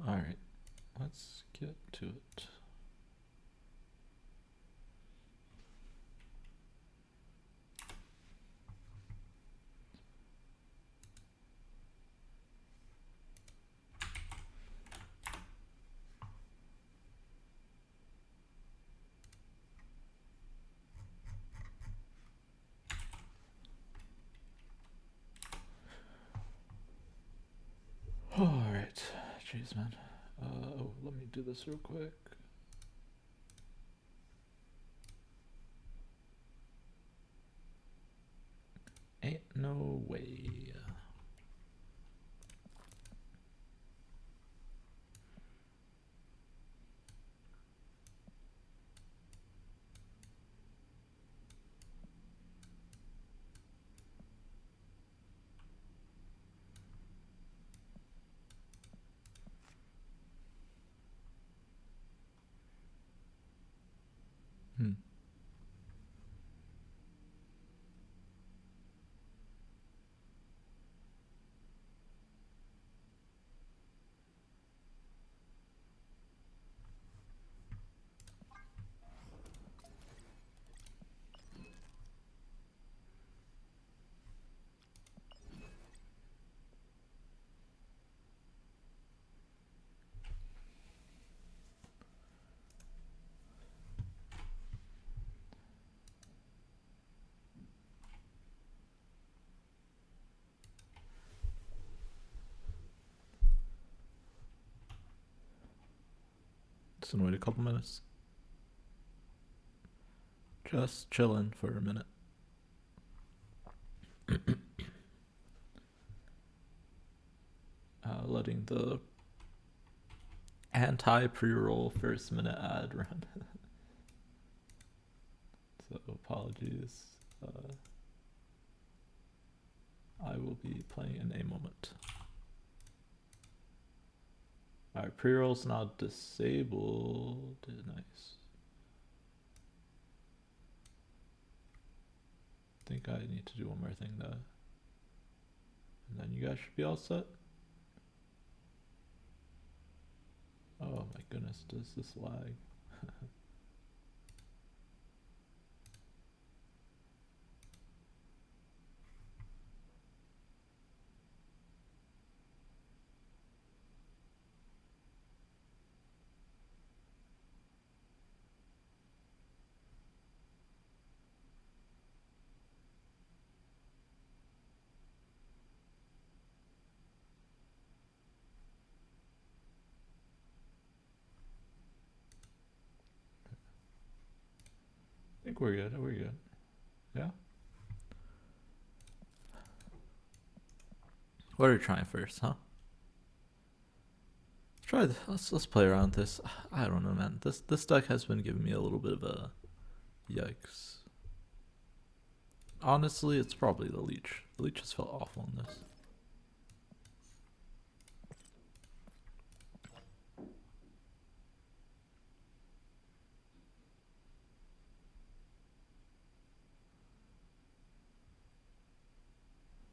Alright, let's get to it. Alright, jeez man. Oh, let me do this real quick. Ain't no way. Just gonna wait a couple minutes. Just chilling for a minute. Letting the anti-pre-roll first minute ad run. So apologies. I will be playing in a moment. Alright, pre-roll's now disabled. Nice. I think I need to do one more thing though. And then you guys should be all set. Oh my goodness, does this lag? I think we're good. We're good. Yeah. What are we trying first, huh? Try this. Let's play around with this. I don't know, man. This deck has been giving me a little bit of a yikes. Honestly, it's probably the leech. The leech just felt awful in this.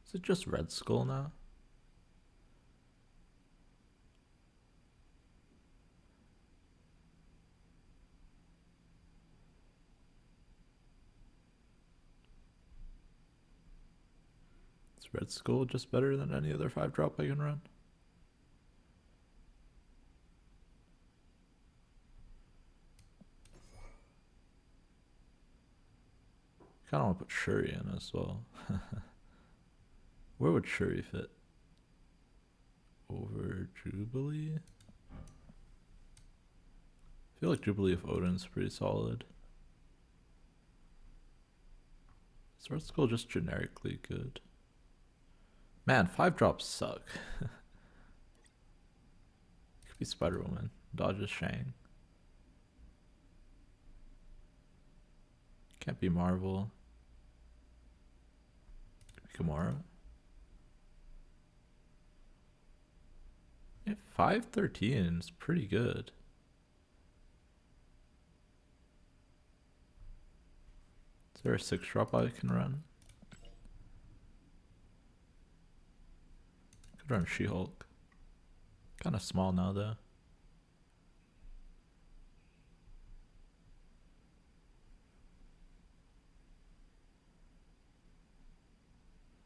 Is it just Red Skull now? Is Red Skull just better than any other 5-drop I can run? Kind of want to put Shuri in as well. Where would Shuri fit? Over Jubilee? I feel like Jubilee of Odin's pretty solid. Is Red Skull just generically good? Man, 5-drops suck. Could be Spider-Woman. Dodges Shang. Can't be Marvel. Could be Gamora. Yeah, 513 is pretty good. Is there a 6-drop I can run? Could run She-Hulk. Kind of small now though.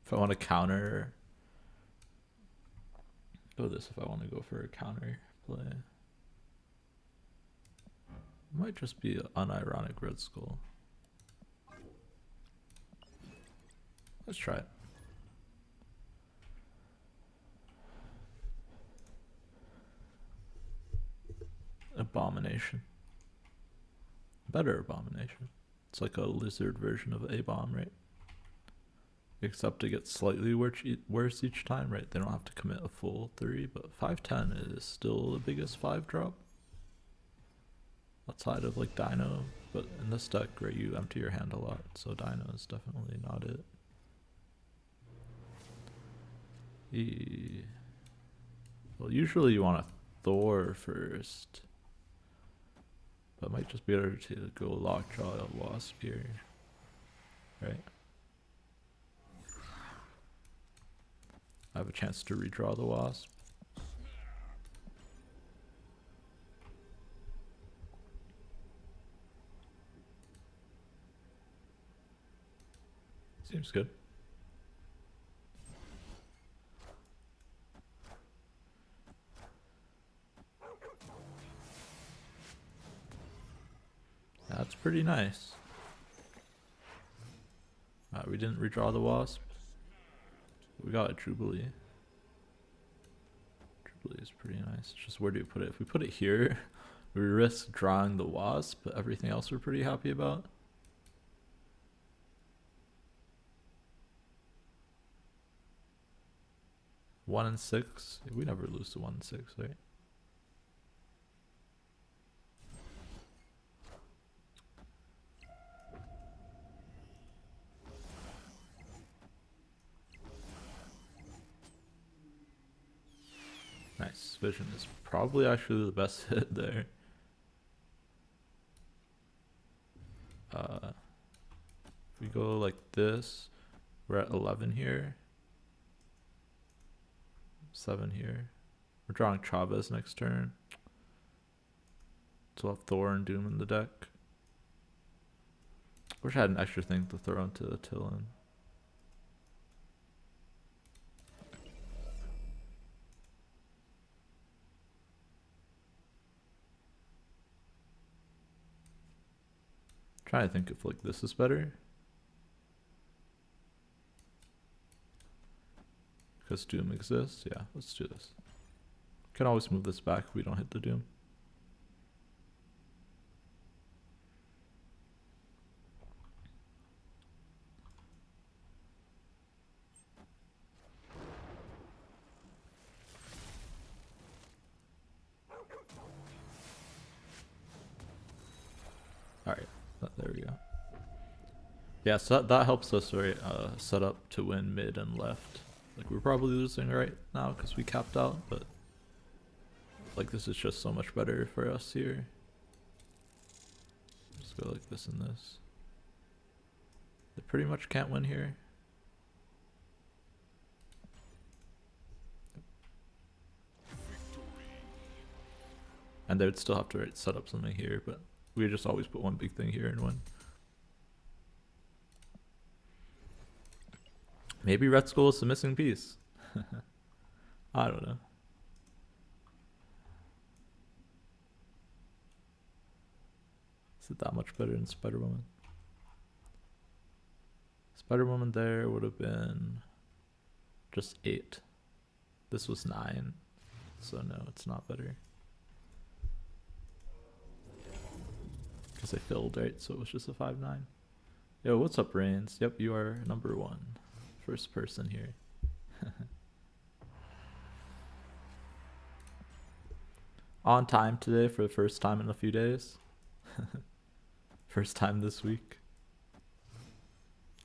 If I want to counter, go this. If I want to go for a counter play, might just be an unironic Red Skull. Let's try it. Abomination. Better Abomination. It's like a lizard version of A-Bomb, right? Except it gets slightly worse each time, right? They don't have to commit a full 3, but 5/10 is still the biggest 5-drop. Outside of like Dino, but in this deck, right, you empty your hand a lot, so Dino is definitely not it. Well, usually you want a Thor first, but it might just be better to go Lockjaw a Wasp here, right? I have a chance to redraw the Wasp. Seems good. That's pretty nice. We didn't redraw the Wasp. We got a Jubilee. Jubilee is pretty nice. Just where do we put it? If we put it here, we risk drawing the Wasp, but everything else we're pretty happy about. One and 6. We never lose to 1 and 6, right? Nice. Vision is probably actually the best hit there. If we go like this, we're at 11 here. 7 here. We're drawing Chavez next turn. So we'll have Thor and Doom in the deck. Wish I had an extra thing to throw into the Tillin. Trying to think if like this is better. Because Doom exists. Yeah, let's do this. Can always move this back if we don't hit the Doom. Alright, there we go. Yeah, so that helps us, right, set up to win mid and left. Like, we're probably losing right now because we capped out, but like this is just so much better for us here. Just go like this and this. They pretty much can't win here. And they would still have to set up something here, but we just always put one big thing here and win. Maybe Red Skull is the missing piece. I don't know. Is it that much better than Spider-Woman? Spider-Woman there would have been just 8. This was 9. So no, it's not better. Because I filled, right? So it was just a 5/9. Yo, what's up, Reigns? Yep, you are number 1. First person here. On time today for the first time in a few days. First time this week.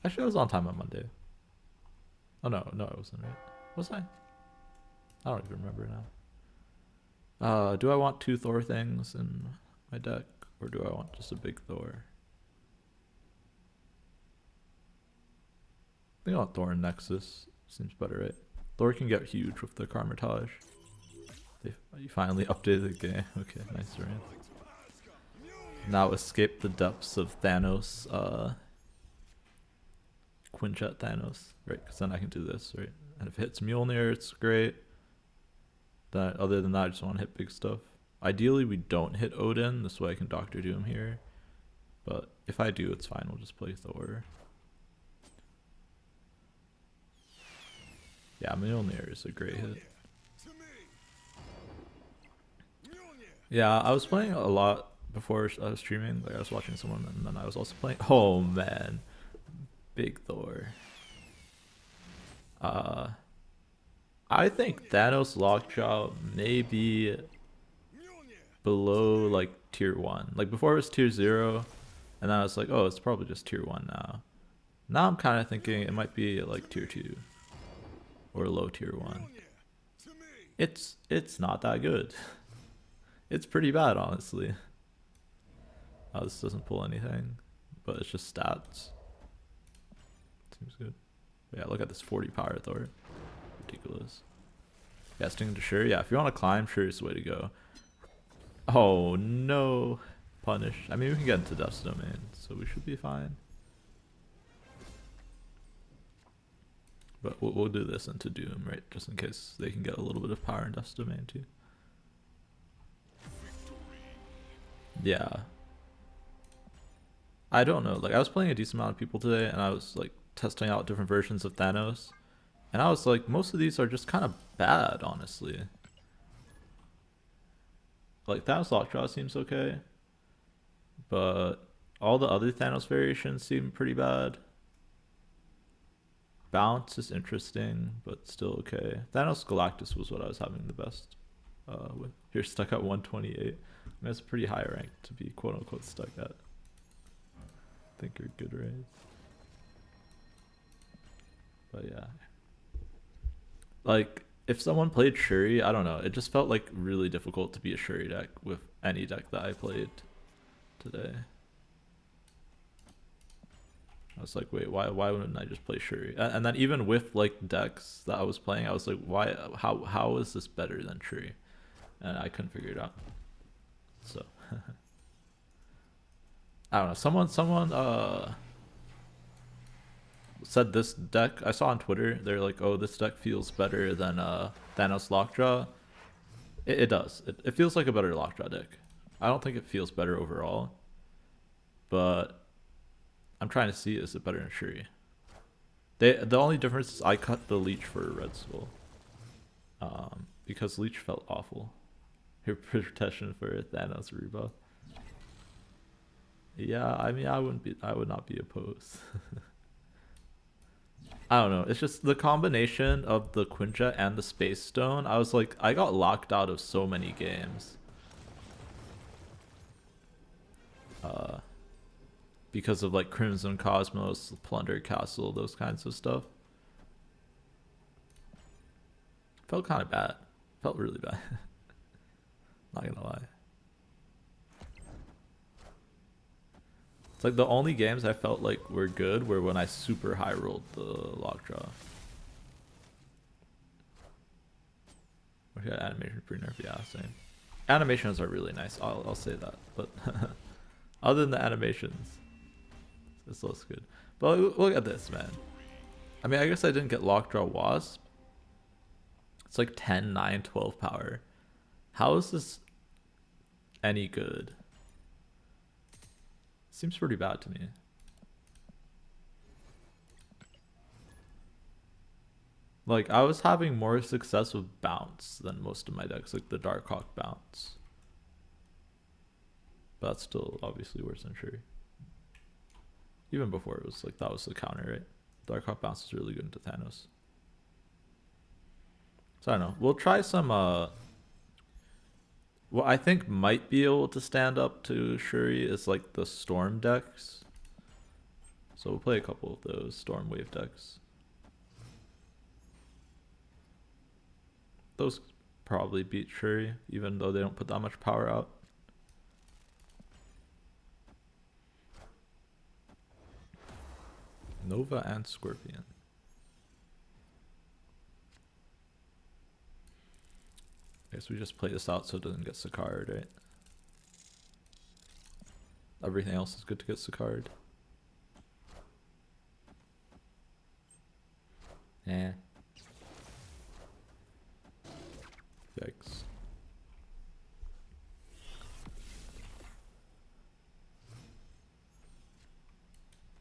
Actually, I was on time on Monday. Oh no, I wasn't, right? Was I? I don't even remember now. Do I want 2 Thor things in my deck, or do I want just a big Thor? I think I want Thor and Nexus. Seems better, right? Thor can get huge with the Carmitage. You finally updated the game. Okay, nice, right? Now escape the depths of Thanos, Quinjet Thanos, right? Because then I can do this, right? And if it hits Mjolnir, it's great. That other than that, I just want to hit big stuff. Ideally, we don't hit Odin. This way I can Doctor Doom here. But if I do, it's fine. We'll just play Thor. Yeah, Mjolnir is a great hit. Yeah, I was playing a lot before I was streaming. Like I was watching someone, and then I was also playing. Oh man, big Thor. I think Thanos Lockjaw may be below like tier 1. Like before it was tier 0, and then I was like, oh, it's probably just tier 1 now. Now I'm kind of thinking it might be like tier 2 or low tier 1. It's not that good. It's pretty bad, honestly. Oh, this doesn't pull anything, but it's just stats. Seems good. Yeah, look at this 40 power Thor. Ridiculous. Yeah, sticking to Shuri. Yeah, if you want to climb, Shuri's the way to go. Oh no, punish. I mean, we can get into Death's Domain, so we should be fine. But we'll do this into Doom, right? Just in case they can get a little bit of power in Death's Domain too. Yeah. I don't know. Like, I was playing a decent amount of people today, and I was like testing out different versions of Thanos, and I was like, most of these are just kind of bad, honestly. Like, Thanos Lockjaw seems okay, but all the other Thanos variations seem pretty bad. Bounce is interesting, but still okay. Thanos Galactus was what I was having the best with. You're stuck at 128. I mean, that's a pretty high rank to be quote unquote stuck at. I think you're good, right? But yeah. Like, if someone played Shuri, I don't know, it just felt like really difficult to be a Shuri deck with any deck that I played today. I was like, wait, why wouldn't I just play Shuri? And then even with like decks that I was playing, I was like, why, how is this better than Shuri? And I couldn't figure it out. So I don't know. Someone said this deck, I saw on Twitter, they're like, oh, this deck feels better than Thanos Lockjaw. It does. It feels like a better Lockjaw deck. I don't think it feels better overall, but I'm trying to see, is it better than Shuri? The only difference is I cut the Leech for Red Skull. Because Leech felt awful. Your protection for Thanos rebuff. Yeah, I mean, I would not be opposed. I don't know. It's just the combination of the Quinjet and the Space Stone. I was like, I got locked out of so many games. Because of like Crimson Cosmos, Plunder Castle, those kinds of stuff. Felt kind of bad. Felt really bad. Not gonna lie. It's like the only games I felt like were good were when I super high rolled the Lockjaw. Okay, animation pre-nerf, yeah, same. Animations are really nice, I'll say that, but other than the animations, this looks good. But look at this, man. I mean, I guess I didn't get Lockjaw Wasp. It's like 10, 9, 12 power. How is this any good? Seems pretty bad to me. Like, I was having more success with Bounce than most of my decks, like the Darkhawk Bounce. But that's still obviously worse than Shuri. Even before it was like, that was the counter, right? Darkhawk Bounce is really good into Thanos. So I don't know. We'll try some, what I think might be able to stand up to Shuri is like the Storm decks. So we'll play a couple of those Storm Wave decks. Those probably beat Shuri, even though they don't put that much power out. Nova and Scorpion. I guess we just play this out so it doesn't get Sakared, right? Everything else is good to get Sakared. Yeah. Yikes.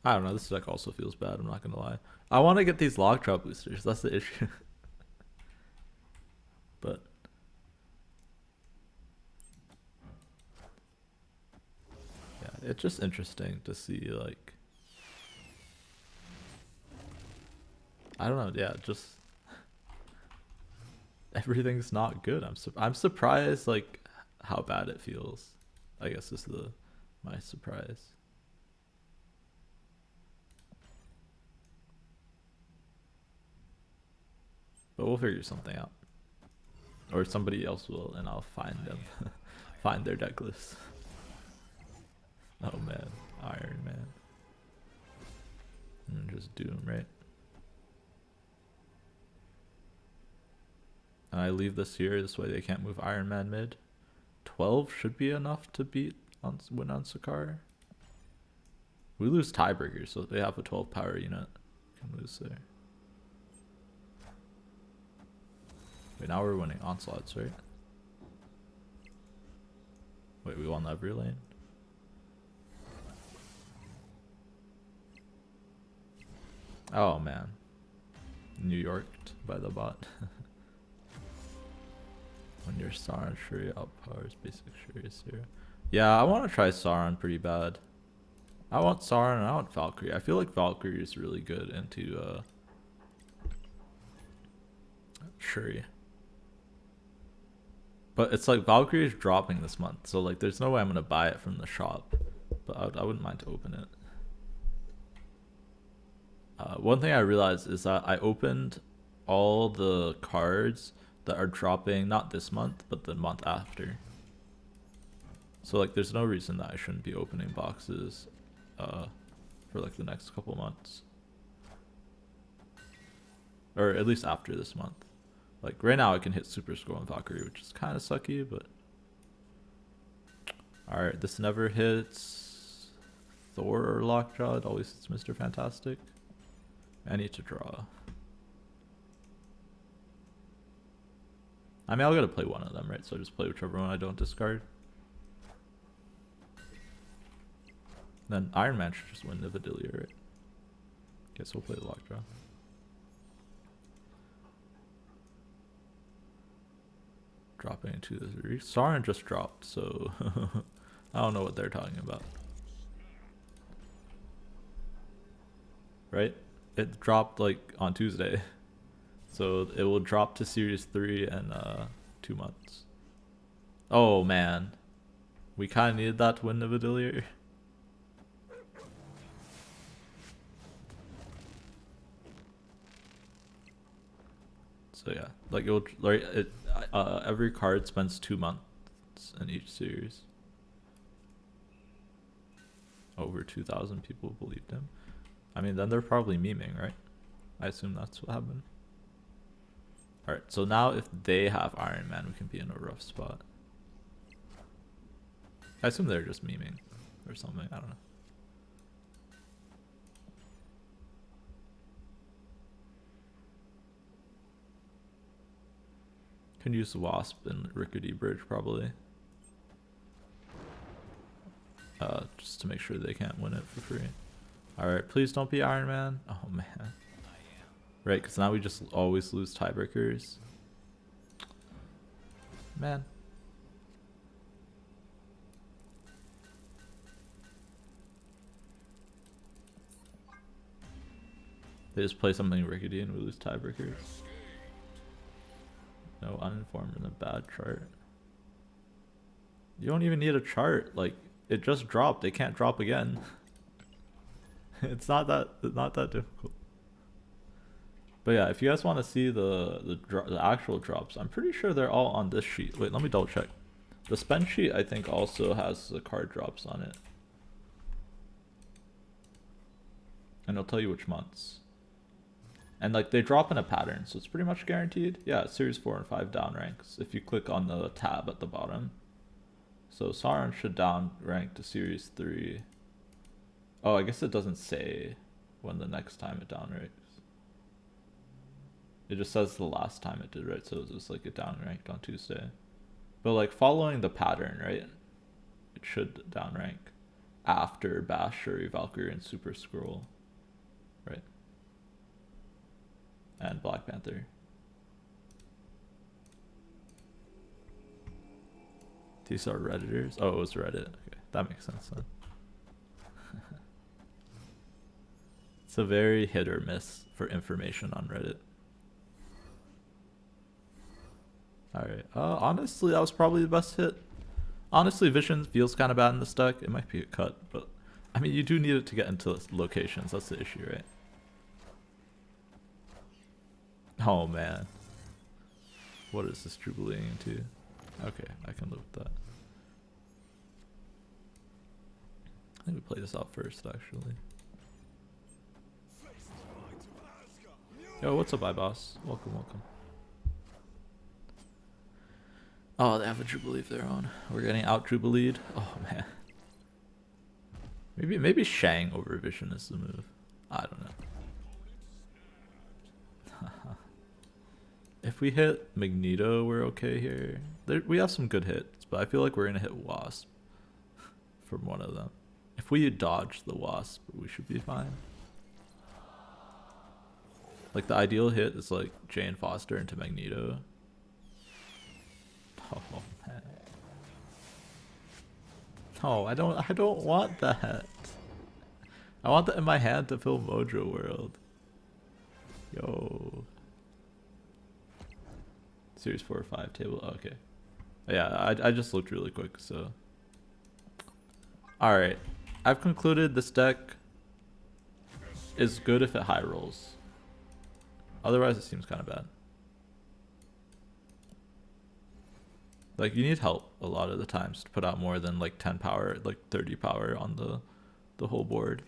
I don't know, this deck also feels bad, I'm not gonna lie. I want to get these log drop boosters, that's the issue. But yeah, it's just interesting to see, like, I don't know, yeah, just everything's not good. I'm surprised, like, how bad it feels. I guess is my surprise. But we'll figure something out. Or somebody else will, and I'll find them. Find their deck list. Oh man, Iron Man. And just Doom, right? And I leave this here, this way they can't move Iron Man mid. 12 should be enough to win on Sakaar. We lose tiebreaker, so they have a 12 power unit. Can lose there. Wait, now we're winning onslaughts, right? Wait, we won every lane? Oh man. New Yorked by the bot. When your Sauron Shuri outpowers basic Shuri Zero. Yeah, I want to try Sauron pretty bad. I want Sauron and I want Valkyrie. I feel like Valkyrie is really good into Shuri. But it's like Valkyrie is dropping this month, so like there's no way I'm gonna buy it from the shop. But I wouldn't mind to open it. One thing I realized is that I opened all the cards that are dropping not this month, but the month after. So like there's no reason that I shouldn't be opening boxes for like the next couple months. Or at least after this month. Like right now I can hit Super Scroll and Valkyrie, which is kind of sucky, but alright, this never hits Thor or Lockjaw, it always hits Mr. Fantastic. I need to draw. I mean, I'll gotta play one of them, right? So I just play whichever one I don't discard. Then Iron Man should just win the Vidillier, right? Guess we'll play the Lockjaw. Dropping into the 3. Sauron just dropped, so I don't know what they're talking about. Right? It dropped like on Tuesday. So it will drop to Series 3 in 2 months. Oh man. We kind of needed that to win the Vidillier. So yeah, like it will, like every card spends 2 months in each series. Over 2,000 people believed him. I mean, then they're probably memeing, right? I assume that's what happened. Alright, so now if they have Iron Man, we can be in a rough spot. I assume they're just memeing or something, I don't know. Can use the Wasp and Rickety Bridge probably. Just to make sure they can't win it for free. Alright, please don't be Iron Man. Oh man. Right, because now we just always lose tiebreakers. Man. They just play something rickety and we lose tiebreakers. No uninformed in a bad chart. You don't even need a chart. Like, it just dropped. It can't drop again. It's not that difficult. But yeah, if you guys want to see the actual drops, I'm pretty sure they're all on this sheet. Wait, let me double check. The spend sheet I think also has the card drops on it. And it'll tell you which months. And like they drop in a pattern, so it's pretty much guaranteed. Yeah, Series 4 and 5 down ranks if you click on the tab at the bottom. So Sauron should down rank to Series 3. Oh, I guess it doesn't say when the next time it down ranks. It just says the last time it did, right? So it was just like it down ranked on Tuesday. But like following the pattern, right? It should down rank after Bash, Shuri, Valkyrie, and Super Scroll, right? And Black Panther. These are Redditors. Oh, it was Reddit. Okay, that makes sense then. It's a very hit or miss for information on Reddit. Alright, honestly, that was probably the best hit. Honestly, Vision feels kind of bad in this deck. It might be a cut, but I mean, you do need it to get into locations. That's the issue, right? Oh man. What is this Jubileeing into? Okay, I can live with that. I think we play this out first, actually. Yo, what's up, iBoss? Welcome, welcome. Oh, they have a Jubilee of their own. We're getting out Jubileed. Oh man. Maybe Shang over Vision is the move. I don't know. If we hit Magneto, we're okay here. We have some good hits, but I feel like we're gonna hit Wasp from one of them. If we dodge the Wasp, we should be fine. Like the ideal hit is like Jane Foster into Magneto. Oh man. No, I don't want that. I want that in my hand to fill Mojo World. Yo. Series 4 or 5 table. Oh, okay. Yeah, I just looked really quick, so. Alright. I've concluded this deck is good if it high rolls. Otherwise it seems kind of bad. Like you need help a lot of the times to put out more than like 10 power, like 30 power on the whole board.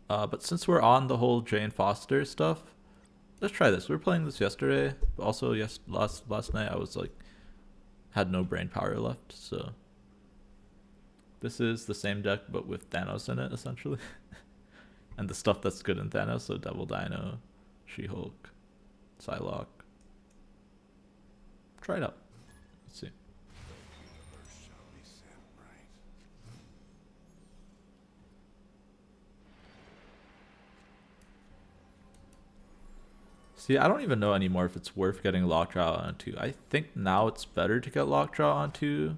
But since we're on the whole Jane Foster stuff, let's try this. We were playing this yesterday, but also last night I was like had no brain power left, so this is the same deck but with Thanos in it essentially. And the stuff that's good in Thanos, so Devil Dino, She-Hulk, Psylocke. Try it out. Let's see. See, I don't even know anymore if it's worth getting Lockjaw onto. I think now it's better to get Lockjaw onto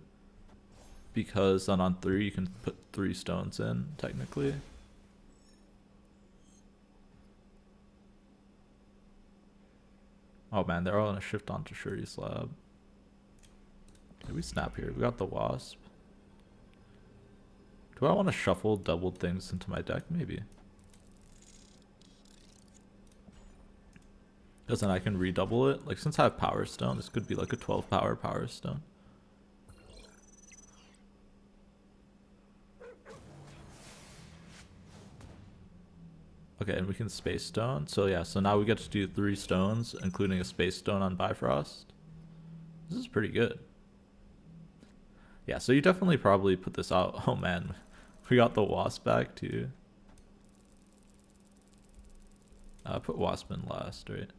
because then on 3 you can put 3 stones in, technically. Oh man, they're all gonna shift onto Shuri Slab. Did we snap here? We got the Wasp. Do I want to shuffle doubled things into my deck? Maybe. Because then I can redouble it. Like since I have Power Stone, this could be like a 12 Power Stone. Okay, and we can Space Stone. So yeah, so now we get to do 3 stones, including a Space Stone on Bifrost. This is pretty good. Yeah, so you definitely probably put this out. Oh man, we got the Wasp back too. Put Wasp in last, right?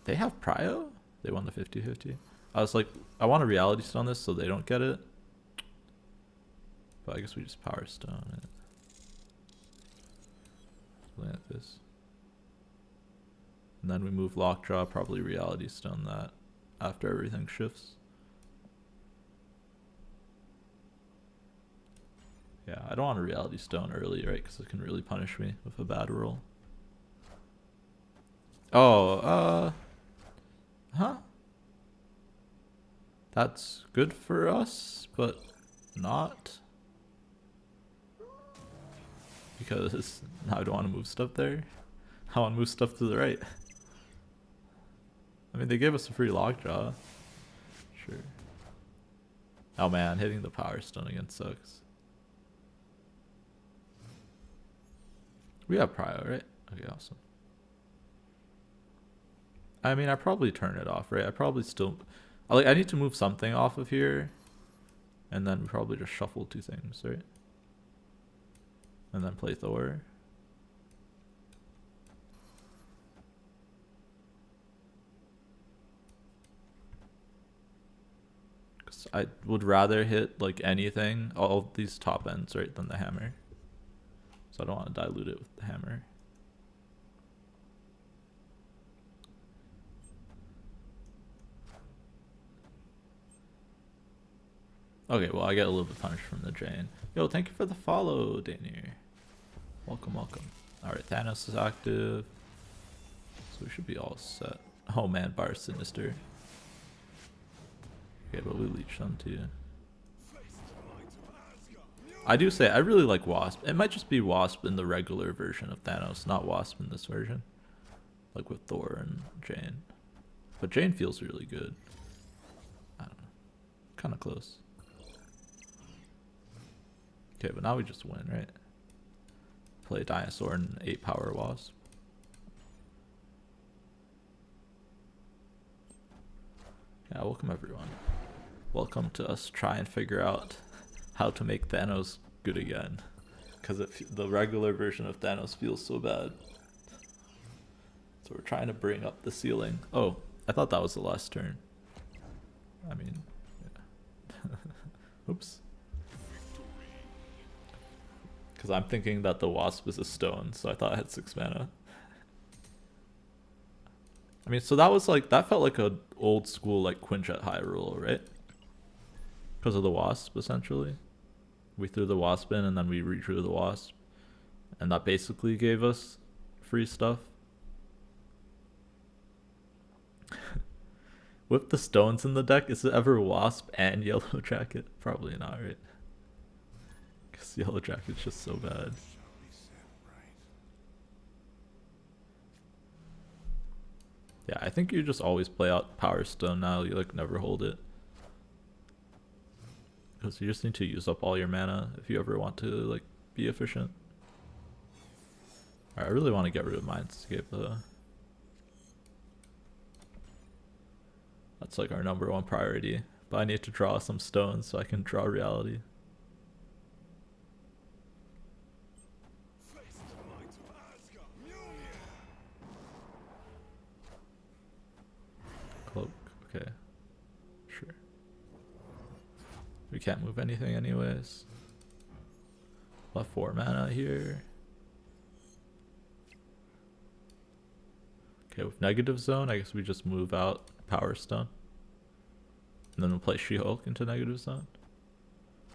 They have Prio? They won the 50-50. I was like, I want a Reality Stone this so they don't get it. But I guess we just Power Stone it. Something like this. And then we move Lockjaw, probably Reality Stone that after everything shifts. Yeah, I don't want a Reality Stone early, right? Because it can really punish me with a bad roll. Oh, huh? That's good for us, but not. Because now I don't want to move stuff there. I want to move stuff to the right. I mean, they gave us a free Lockjaw. Sure. Oh man, hitting the Power Stone again sucks. We have Prio, right? Okay, awesome. I mean, I probably turn it off, right? I probably still... I need to move something off of here. And then we probably just shuffle 2 things, right? And then play Thor. Because I would rather hit like anything, all of these top ends, right, than the hammer. So I don't want to dilute it with the hammer. Okay, well, I get a little bit punished from the Jane. Yo, thank you for the follow, Daniel. Welcome, welcome. Alright, Thanos is active. So we should be all set. Oh man, Bar Sinister. Okay, but we leech them too. I do say, I really like Wasp. It might just be Wasp in the regular version of Thanos, not Wasp in this version. Like with Thor and Jane. But Jane feels really good. I don't know. Kind of close. Okay, but now we just win, right? Play Dinosaur and 8 power Wasp. Yeah, welcome everyone. Welcome to us try and figure out how to make Thanos good again. Because the regular version of Thanos feels so bad. So we're trying to bring up the ceiling. Oh, I thought that was the last turn. I mean, yeah. Oops. Because I'm thinking that the Wasp is a stone, so I thought I had 6 mana. I mean, so that was like, that felt like a old school like Quinjet Hyrule, right? Because of the Wasp, essentially. We threw the Wasp in and then we redrew the Wasp. And that basically gave us free stuff. With the stones in the deck, is it ever Wasp and Yellow Jacket? Probably not, right? Because Yellow Jacket's just so bad. Yeah, I think you just always play out Power Stone now. You like never hold it. Because you just need to use up all your mana if you ever want to like be efficient. Alright, I really want to get rid of Mindscape though. That's like our #1 priority. But I need to draw some stones so I can draw reality. Cloak, okay. Sure. We can't move anything anyways. Left 4 mana here. Okay, with negative zone, I guess we just move out Power Stone. And then we'll play She-Hulk into negative zone.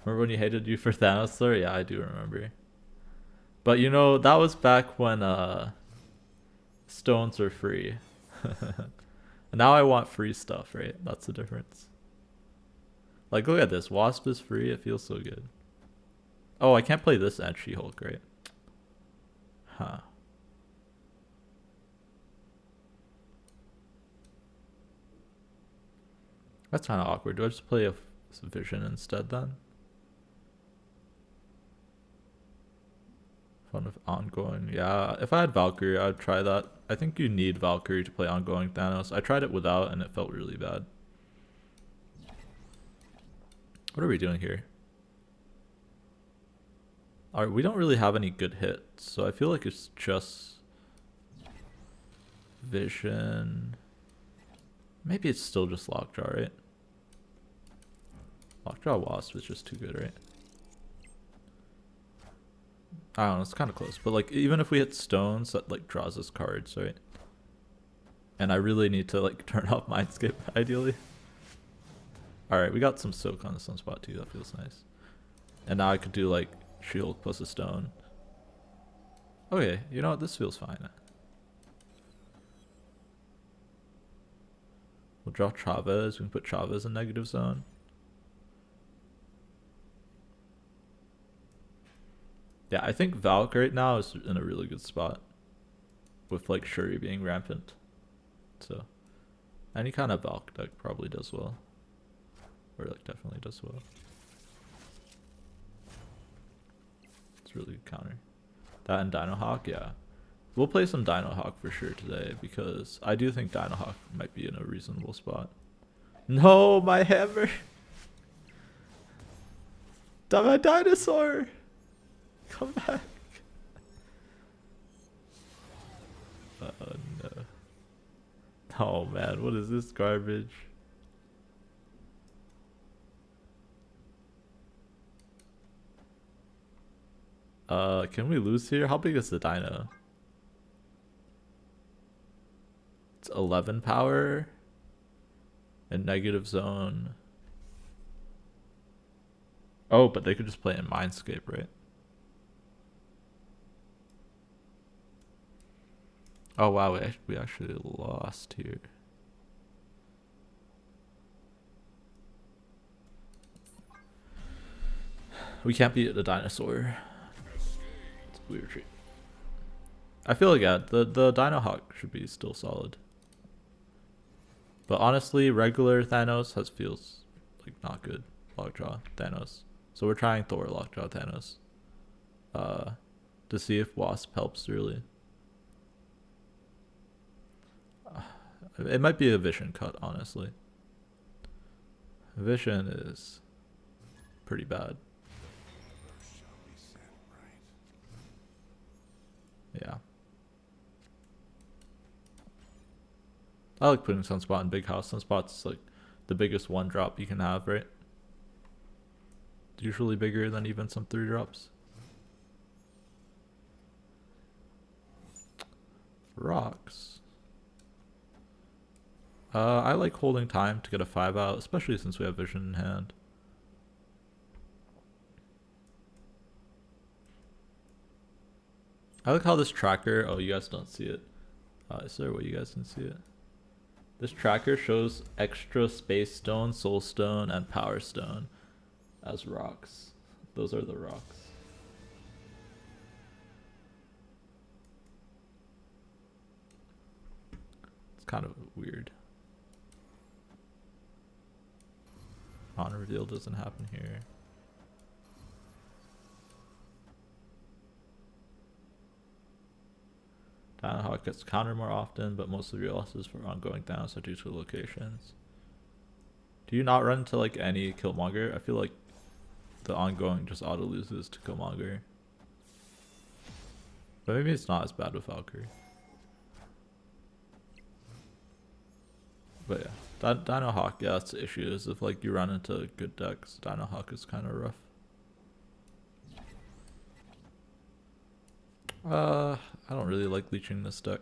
Remember when you hated you for Thanos Thor? Yeah, I do remember. But you know, that was back when stones were free. Now I want free stuff, right? That's the difference. Like, look at this. Wasp is free. It feels so good. Oh, I can't play this and She-Hulk, right? Huh. That's kind of awkward. Do I just play a Vision instead then? Fun with ongoing. Yeah, if I had Valkyrie, I would try that. I think you need Valkyrie to play ongoing Thanos. I tried it without and it felt really bad. What are we doing here? Alright, we don't really have any good hits, so I feel like it's just Vision. Maybe it's still just Lockjaw, right? Lockjaw Wasp is just too good, right? I don't know, it's kind of close. But like, even if we hit stones, that like draws us cards, right? And I really need to like turn off Mindscape, ideally. Alright, we got some soak on the Sunspot too, that feels nice. And now I could do like Shield plus a stone. Okay, you know what, this feels fine. We'll draw Chavez, we can put Chavez in negative zone. Yeah, I think Valk right now is in a really good spot. With like Shuri being rampant. So, any kind of Valk deck probably does well. Or like definitely does well. It's really good counter. That and Dino Hawk, yeah. We'll play some Dino Hawk for sure today because I do think Dino Hawk might be in a reasonable spot. No, my hammer! My dinosaur! Come back! Oh no. Oh man, what is this garbage? Can we lose here? How big is the dino? It's 11 power and negative zone. Oh, but they could just play in Mindscape, right? Oh wow, we actually lost here. We can't beat the dinosaur. It's a weird treat. I feel like yeah, the Dino Hawk should be still solid. But honestly, regular Thanos feels like not good. Lockjaw Thanos. So we're trying Thor Lockjaw Thanos. To see if Wasp helps really. It might be a vision cut, honestly. Vision is pretty bad. Yeah. I like putting Sunspot in Big House. Sunspot's like the biggest one drop you can have, right? Usually bigger than even some 3 drops. Rocks. I like holding time to get a 5 out, especially since we have vision in hand. I like how this tracker, oh, you guys don't see it. Is there a way you guys can see it? This tracker shows extra space stone, soul stone, and power stone as rocks. Those are the rocks. It's kind of weird. On reveal doesn't happen here. Dino Hawk gets countered more often, but most of your losses for ongoing Thanos are due to locations. Do you not run into like any Killmonger? I feel like the ongoing just auto loses to Killmonger. But maybe it's not as bad with Valkyrie. But yeah, Dino Hawk, yeah, that's the issue, is if like you run into good decks, Dino Hawk is kind of rough. I don't really like leeching this deck.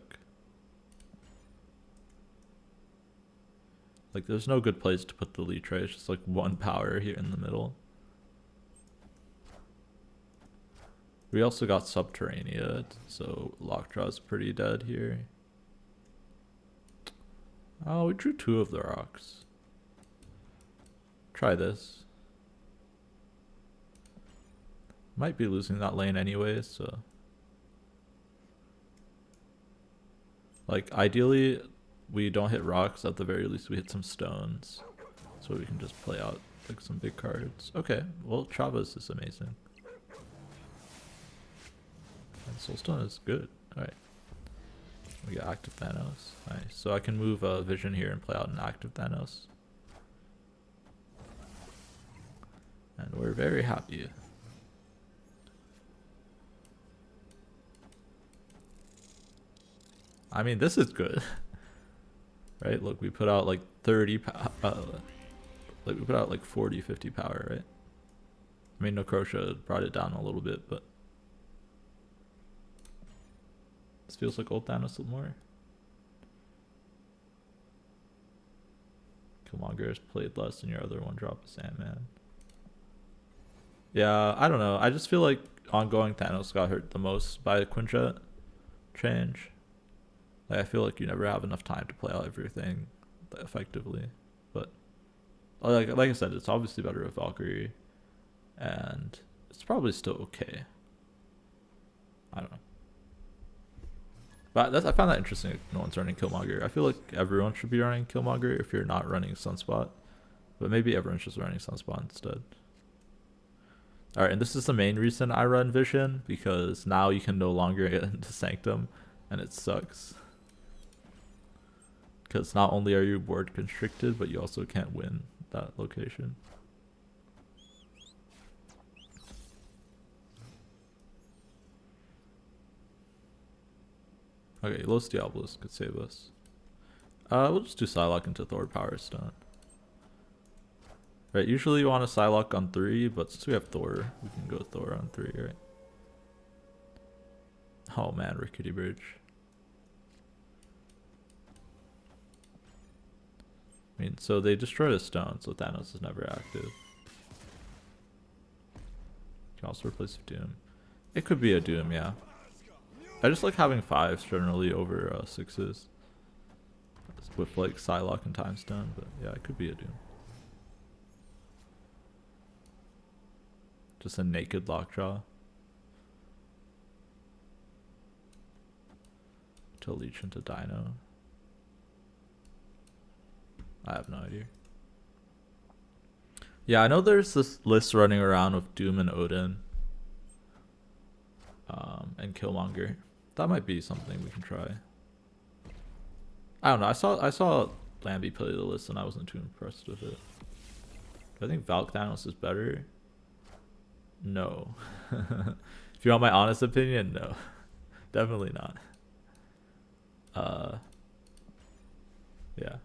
Like there's no good place to put the leech, right? It's just like 1 power here in the middle. We also got Subterranea, so Lockjaw's pretty dead here. Oh, we drew 2 of the rocks. Try this. Might be losing that lane anyways, so. Like, ideally, we don't hit rocks. At the very least, we hit some stones. So we can just play out, like, some big cards. Okay, well, Chavez is amazing. And Soulstone is good. Alright. We got active Thanos. Nice. So I can move Vision here and play out an active Thanos. And we're very happy. I mean, this is good. Right? Look, we put out like 30 like we put out like 40, 50 power, right? I mean, Necrosha brought it down a little bit, but this feels like old Thanos a little more. Killmonger has played less than your other one drop of Sandman. Yeah, I don't know. I just feel like ongoing Thanos got hurt the most by the Quinjet change. Like, I feel like you never have enough time to play out everything effectively. But like I said, it's obviously better with Valkyrie, and it's probably still okay. I don't know. But I found that interesting. No one's running Killmonger. I feel like everyone should be running Killmonger if you're not running Sunspot. But maybe everyone's just running Sunspot instead. Alright, and this is the main reason I run Vision, because now you can no longer get into Sanctum And it sucks. Because not only are you board constricted, but you also can't win that location. Okay, Los Diablos could save us. We'll just do Psylocke into Thor Power Stone. Right, usually you want a Psylocke on 3, but since we have Thor, we can go Thor on 3, right? Oh man, Rickety Bridge. I mean, so they destroyed a stone, so Thanos is never active. You can also replace with Doom. It could be a Doom, yeah. I just like having 5s generally over 6s. With like Psylocke and Time Stone, but yeah, it could be a Doom. Just a naked Lockjaw. To leech into Dino. I have no idea. Yeah, I know there's this list running around with Doom and Odin. And Killmonger. That might be something we can try. I don't know. I saw Lambie play the list and I wasn't too impressed with it. I think Valk Thanos is better. No. If you want my honest opinion, no. Definitely not. Yeah.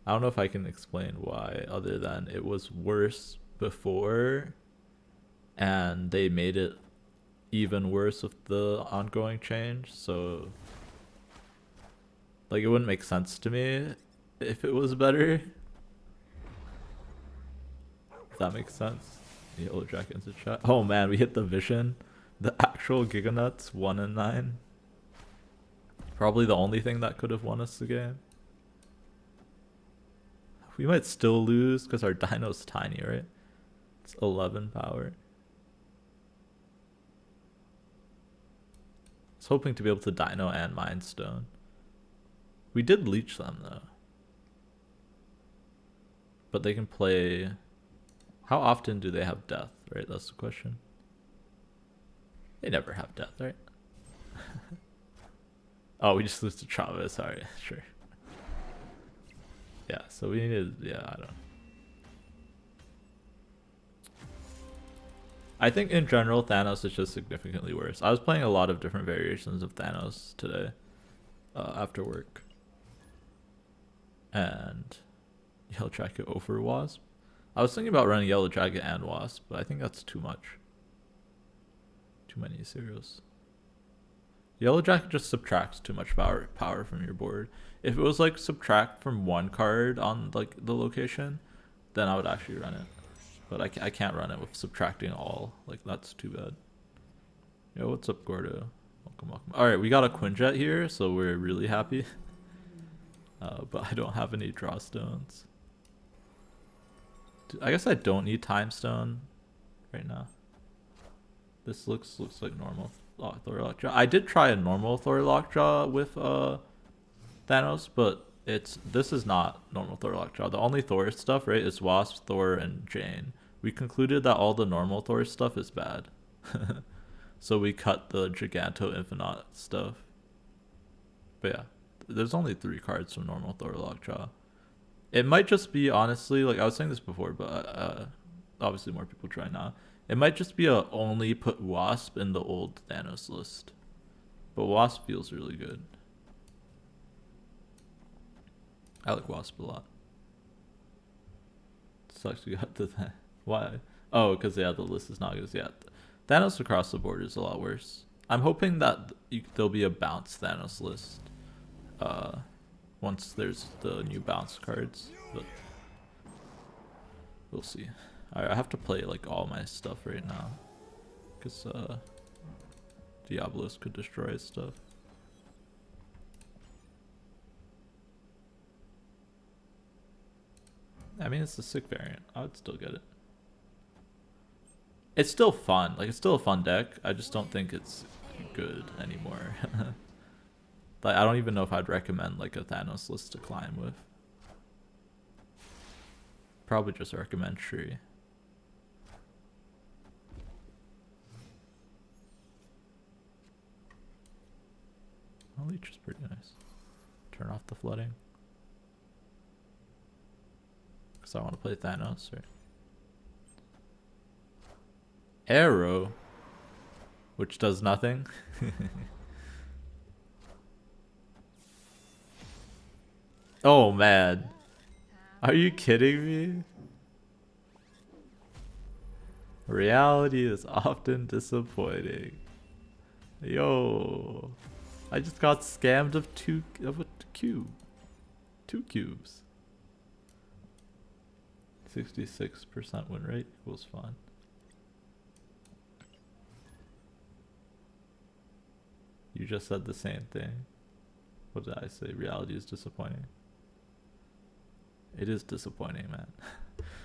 I don't know if I can explain why, other than it was worse before and they made it even worse with the ongoing change, so like it wouldn't make sense to me if it was better. If that makes sense. Yellow Jacket's a chat. Oh man, we hit the vision. The actual Giganuts 1 and 9. Probably the only thing that could have won us the game. We might still lose because our Dino's tiny, right? It's 11 power. I was hoping to be able to Dino and Mind Stone. We did leech them though. But they can play... How often do they have death, right? That's the question. They never have death, right? Oh, we just lose to Travis. Sorry, sure. Yeah, so we needed... Yeah, I don't know. I think in general, Thanos is just significantly worse. I was playing a lot of different variations of Thanos today after work. And Yellow Jacket over Wasp. I was thinking about running Yellow Jacket and Wasp, but I think that's too much. Too many cereals. Yellow Jacket just subtracts too much power from your board. If it was like subtract from one card on like the location, then I would actually run it. But I can't run it with subtracting all. Like that's too bad. Yo, what's up, Gordo? Welcome, welcome. All right, we got a Quinjet here, so we're really happy. But I don't have any draw stones. I guess I don't need Time Stone right now. This looks like normal Thor Lockjaw. I did try a normal Thor Lockjaw with Thanos, but this is not normal Thor Lockjaw. The only Thor stuff, right, is Wasp, Thor, and Jane. We concluded that all the normal Thor stuff is bad. So we cut the Giganto Infinite stuff. But yeah, there's only 3 cards from normal Thor Lockjaw. It might just be, honestly, like I was saying this before, but obviously more people try now. It might just be a only put Wasp in the old Thanos list. But Wasp feels really good. I like Wasp a lot. Sucks we got to that. Why? Oh, because yeah, the list is not good. Yeah, Thanos across the board is a lot worse. I'm hoping that there'll be a bounce Thanos list. Once there's the new bounce cards, but we'll see. Alright, I have to play like all my stuff right now, because Diablos could destroy his stuff. I mean, it's a sick variant. I would still get it. It's still fun. Like, it's still a fun deck. I just don't think it's good anymore. Like, I don't even know if I'd recommend like a Thanos list to climb with. Probably just recommend Shuri. Leech is pretty nice. Turn off the flooding. Because I want to play Thanos, right? Arrow, which does nothing. Oh man, are you kidding me? Reality is often disappointing. Yo, I just got scammed of a cube. 2 cubes. 66% win rate equals fun. You just said the same thing. What did I say? Reality is disappointing. It is disappointing, man.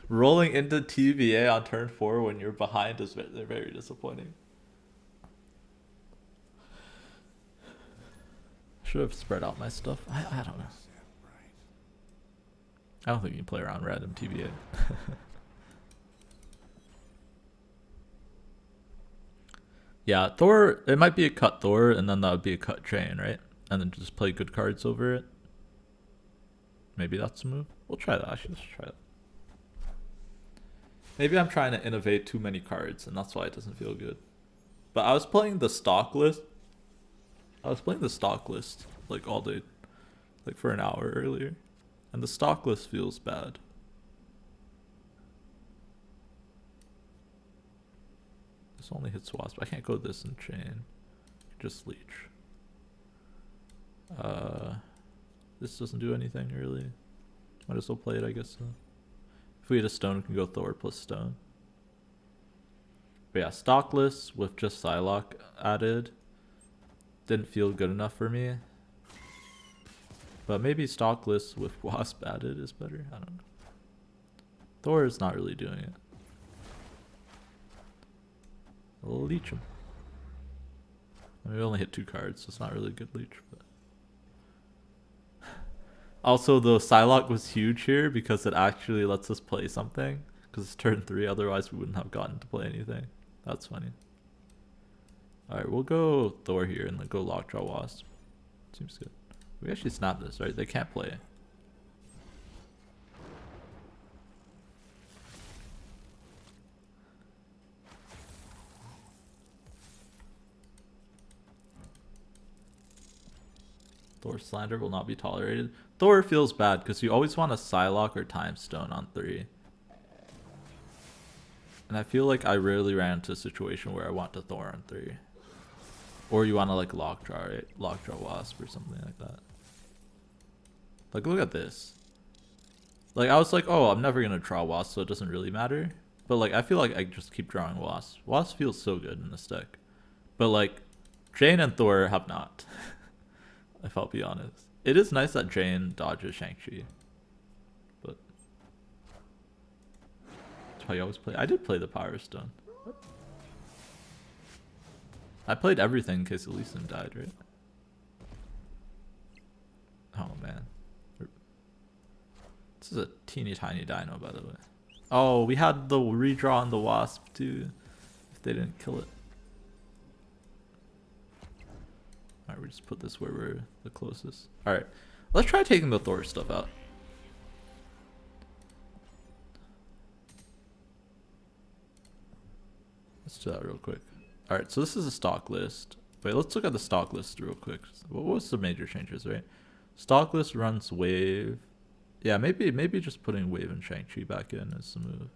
Rolling into TVA on turn 4 when you're behind is very, very disappointing. Should have spread out my stuff. I don't know. I don't think you can play around random TVA. Yeah, Thor, it might be a cut Thor, and then that would be a cut Jane, right? And then just play good cards over it. Maybe that's a move. We'll try that. Actually, let's try that. Maybe I'm trying to innovate too many cards, and that's why it doesn't feel good. But I was playing the stock list. Like all day, like for an hour earlier. And the stock list feels bad. This only hits Wasp. I can't go this in Chain. Just Leech. This doesn't do anything really. Might as well play it, I guess. If we had a stone, we can go Thor plus stone. But yeah, stock list with just Psylocke added didn't feel good enough for me. But maybe stock list with Wasp added is better. I don't know. Thor is not really doing it. We'll leech him. I mean, we only hit 2 cards, so it's not really a good leech. But also, the Psylocke was huge here because it actually lets us play something. Because it's turn 3, otherwise we wouldn't have gotten to play anything. That's funny. Alright, we'll go Thor here and then go Lockjaw Wasp. Seems good. We actually snap this, right? They can't play. Thor slander will not be tolerated. Thor feels bad because you always want a Psylocke or Time Stone on 3. And I feel like I rarely ran into a situation where I want to Thor on 3. Or you want to like Lockjaw, right? Lockjaw Wasp or something like that. Like, look at this. Like, I was like, oh, I'm never going to draw Wasp, so it doesn't really matter. But, like, I feel like I just keep drawing Wasp. Wasp feels so good in this deck. But, like, Jane and Thor have not. If I'll be honest. It is nice that Jane dodges Shang-Chi. But that's how you always play. I did play the Power Stone. I played everything in case Elysium died, right? Oh, man. This is a teeny tiny dino, by the way. Oh, we had the redraw on the Wasp, too. If they didn't kill it. Alright, we just put this where we're the closest. Alright, let's try taking the Thor stuff out. Let's do that real quick. Alright, so this is a stock list. Wait, let's look at the stock list real quick. What was the major changes, right? Stock list runs Wave. Yeah, maybe just putting Wave and Shang-Chi back in is the move.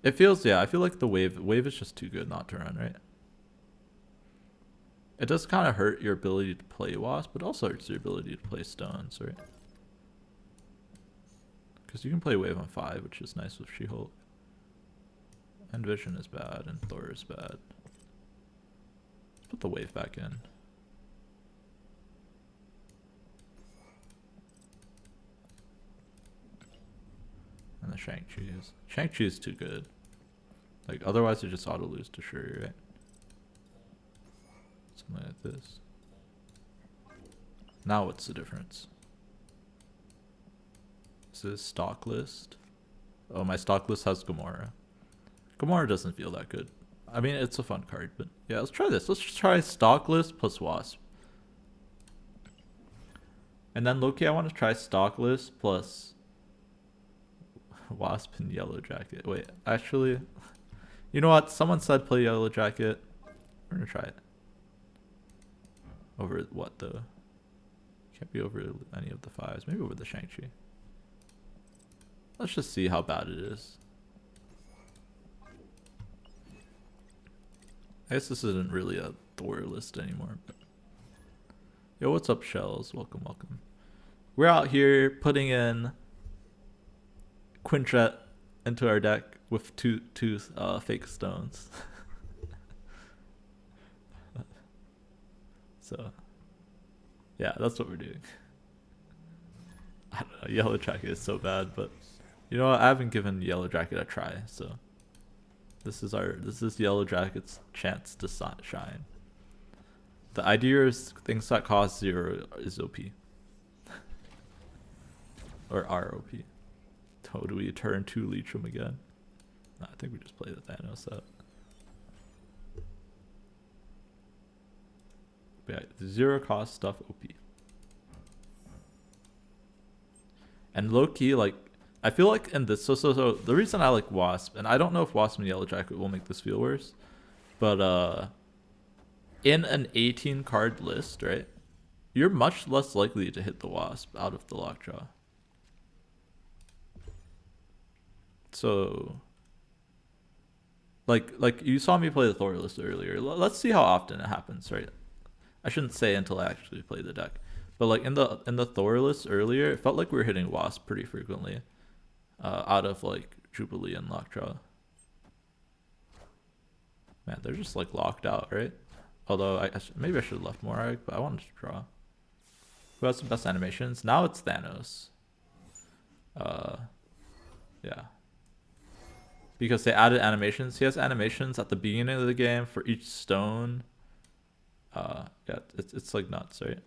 It feels, yeah, I feel like the Wave is just too good not to run, right? It does kind of hurt your ability to play Wasp, but also hurts your ability to play Stones, right? Because you can play Wave on 5, which is nice with She-Hulk. And Vision is bad, and Thor is bad. Let's put the Wave back in. And the Shang-Chi is too good. Like, otherwise you just auto lose to Shuri, right? Something like this. Now what's the difference? This is stock list. Oh, my stock list has Gamora. Gamora doesn't feel that good. I mean, it's a fun card, but yeah, let's try this. Let's try stock list plus Wasp. And then Loki, I want to try stock list plus Wasp and Yellow Jacket. Wait, actually, you know what? Someone said play Yellow Jacket. We're gonna try it. Over what though? Can't be over any of the 5s. Maybe over the Shang-Chi. Let's just see how bad it is. I guess this isn't really a Thor list anymore. But... Yo, what's up, Shells? Welcome, welcome. We're out here putting in Quintet into our deck with two fake stones. So, yeah, that's what we're doing. I don't know, Yellow Jacket is so bad, but you know what? I haven't given Yellow Jacket a try, so this is Yellow Jacket's chance to shine. The idea is things that cost 0 is OP. Or ROP. Oh, do we turn 2 Leechum again? No, I think we just play the Thanos set. But yeah, the 0 cost stuff OP. And low key, like, I feel like in this, so the reason I like Wasp, and I don't know if Wasp and Yellow Jacket will make this feel worse, but in an 18 card list, right, you're much less likely to hit the Wasp out of the Lockjaw. So, like you saw me play the Thor list earlier. Let's see how often it happens, right? I shouldn't say until I actually play the deck. But like in the Thor list earlier, it felt like we were hitting Wasp pretty frequently, out of like Jubilee and Lockjaw. Man, they're just like locked out, right? Although maybe I should have left more, but I wanted to draw. Who has the best animations? Now it's Thanos. Yeah. Because they added animations. He has animations at the beginning of the game for each stone. Yeah, it's like nuts, right?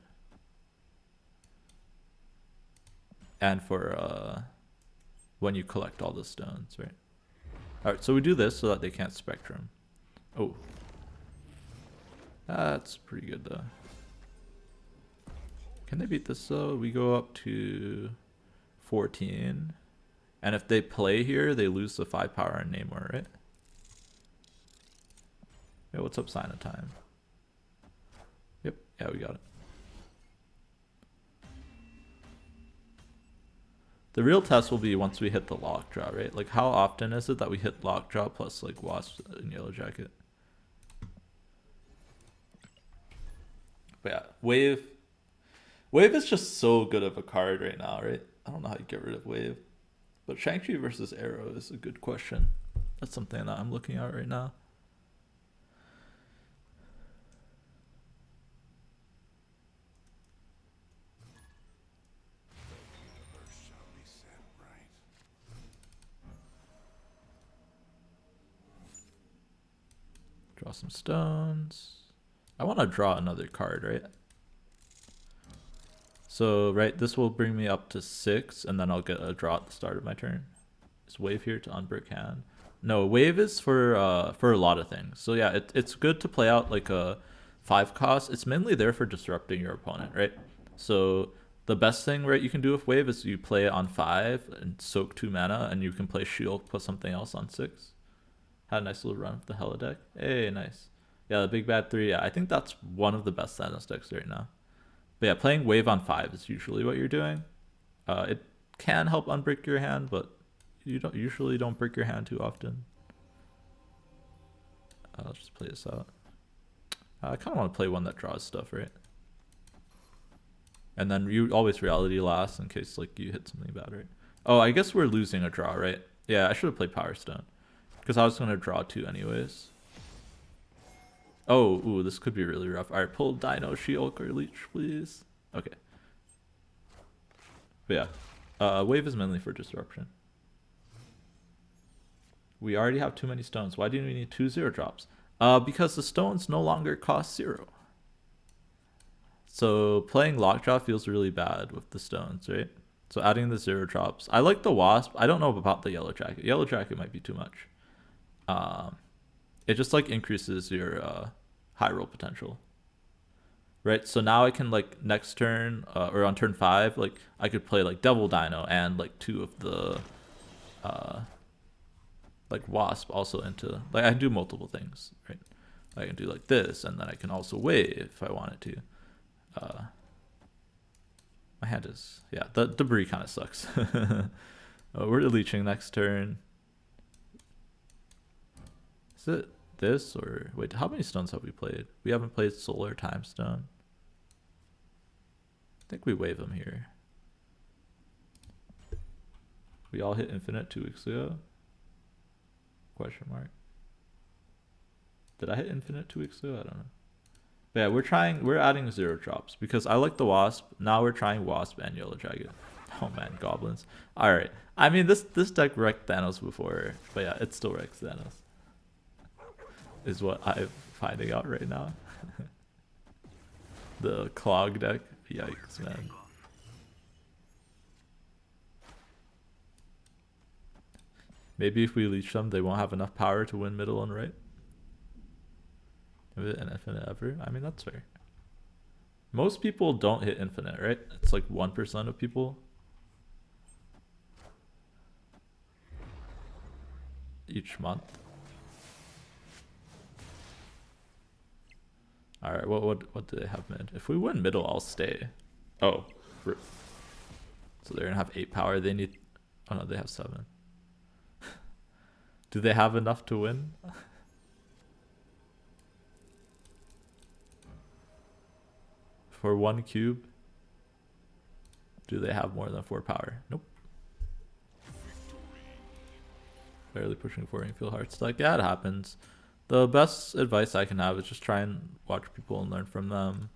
And for when you collect all the stones, right? Alright, so we do this so that they can't Spectrum. Oh. That's pretty good though. Can they beat this though? We go up to 14. And if they play here, they lose the 5 power and Namor, right? Yeah, what's up, Sign of Time? Yep, yeah, we got it. The real test will be once we hit the Lockjaw, right? Like, how often is it that we hit Lockjaw plus, like, Wasp and Yellow Jacket? But yeah, Wave is just so good of a card right now, right? I don't know how you get rid of Wave. But Shang-Chi versus Arrow is a good question. That's something that I'm looking at right now. Draw some stones. I want to draw another card, right? So, right, this will bring me up to 6, and then I'll get a draw at the start of my turn. Is Wave here to unbrick hand? No, Wave is for a lot of things. So yeah, it's good to play out like a 5 cost. It's mainly there for disrupting your opponent, right? So the best thing, right, you can do with Wave is you play it on 5 and soak 2 mana, and you can play Shield, put something else on 6. Had a nice little run with the Hella deck. Hey, nice. Yeah, the Big Bad 3, yeah, I think that's one of the best Thanos decks right now. But yeah, playing Wave on 5 is usually what you're doing. It can help unbreak your hand, but you usually don't break your hand too often. Let's just play this out. I kind of want to play one that draws stuff, right? And then you always reality last in case like you hit something bad, right? Oh, I guess we're losing a draw, right? Yeah, I should have played Power Stone because I was going to draw 2 anyways. Oh, ooh, this could be really rough. All right, pull Dino, She-Hulk, or Leech, please. Okay. But yeah, Wave is mainly for disruption. We already have too many stones. Why do we need 2 0 drops? Because the stones no longer cost 0. So playing Lockjaw feels really bad with the stones, right? So adding the 0 drops. I like the Wasp. I don't know about the Yellow Jacket. Yellow Jacket might be too much. It just like increases your high roll potential. right? So now I can like next turn or on turn 5, like I could play like Devil Dino and like 2 of the like Wasp also into, like I can do multiple things, right? I can do like this, and then I can also wave if I wanted to. My hand is, yeah, the debris kind of sucks. We're leeching next turn. Is it this or wait? How many stones have we played? We haven't played Solar Time Stone. I think we wave them here. We all hit infinite 2 weeks ago. Question mark. Did I hit infinite 2 weeks ago? I don't know. But yeah, we're adding 0 drops because I like the Wasp. Now we're trying Wasp and Yellow Dragon. Oh man, goblins. Alright. I mean this deck wrecked Thanos before, but yeah, it still wrecks Thanos. Is what I'm finding out right now. The clog deck. Yikes, man. Maybe if we leech them, they won't have enough power to win middle and right. An infinite ever? I mean, that's fair. Most people don't hit infinite, right? It's like 1% of people. Each month. Alright, what do they have mid? If we win middle, I'll stay. Oh. So they're gonna have 8 power. They need... Oh no, they have 7. Do they have enough to win? For 1 cube? Do they have more than 4 power? Nope. Barely pushing 4 infield hearts. Like, yeah, it happens. The best advice I can have is just try and watch people and learn from them.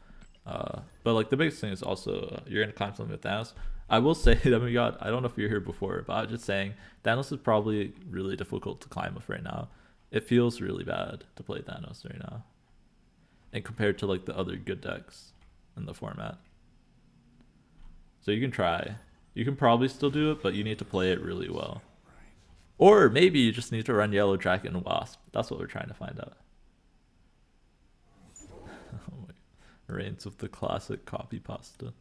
But like the biggest thing is also you're gonna climb something with Thanos. I will say, I mean, God, I don't know if you're here before, but I'm just saying Thanos is probably really difficult to climb with right now. It feels really bad to play Thanos right now, and compared to like the other good decks in the format. So you can try. You can probably still do it, but you need to play it really well. Or maybe you just need to run Yellow Dragon and Wasp. That's what we're trying to find out. Oh my. Reigns of the classic copy pasta.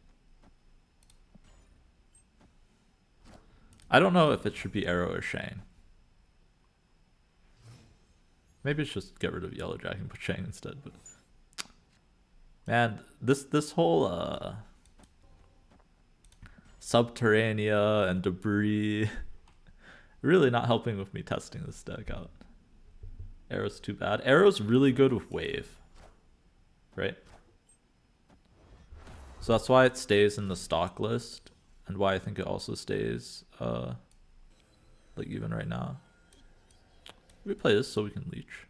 I don't know if it should be Arrow or Shang. Maybe it's just get rid of Yellow Dragon and put Shang instead. But man, this whole Subterranea and Debris really not helping with me testing this deck out. Arrow's too bad. Arrow's really good with wave, right? So that's why it stays in the stock list, and why I think it also stays like even right now. We play this so we can leech.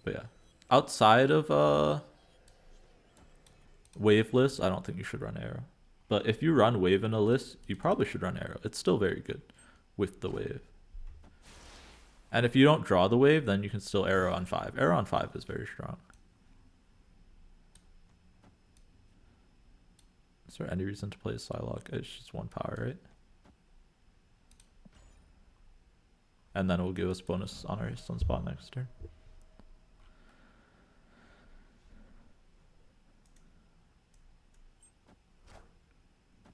But yeah, outside of wave list, I don't think you should run Arrow. But if you run wave in a list, you probably should run Arrow. It's still very good with the wave. And if you don't draw the wave, then you can still Arrow on 5. Arrow on 5 is very strong. Is there any reason to play a Psylocke? It's just 1 power, right? And then it will give us bonus on our Sunspot next turn.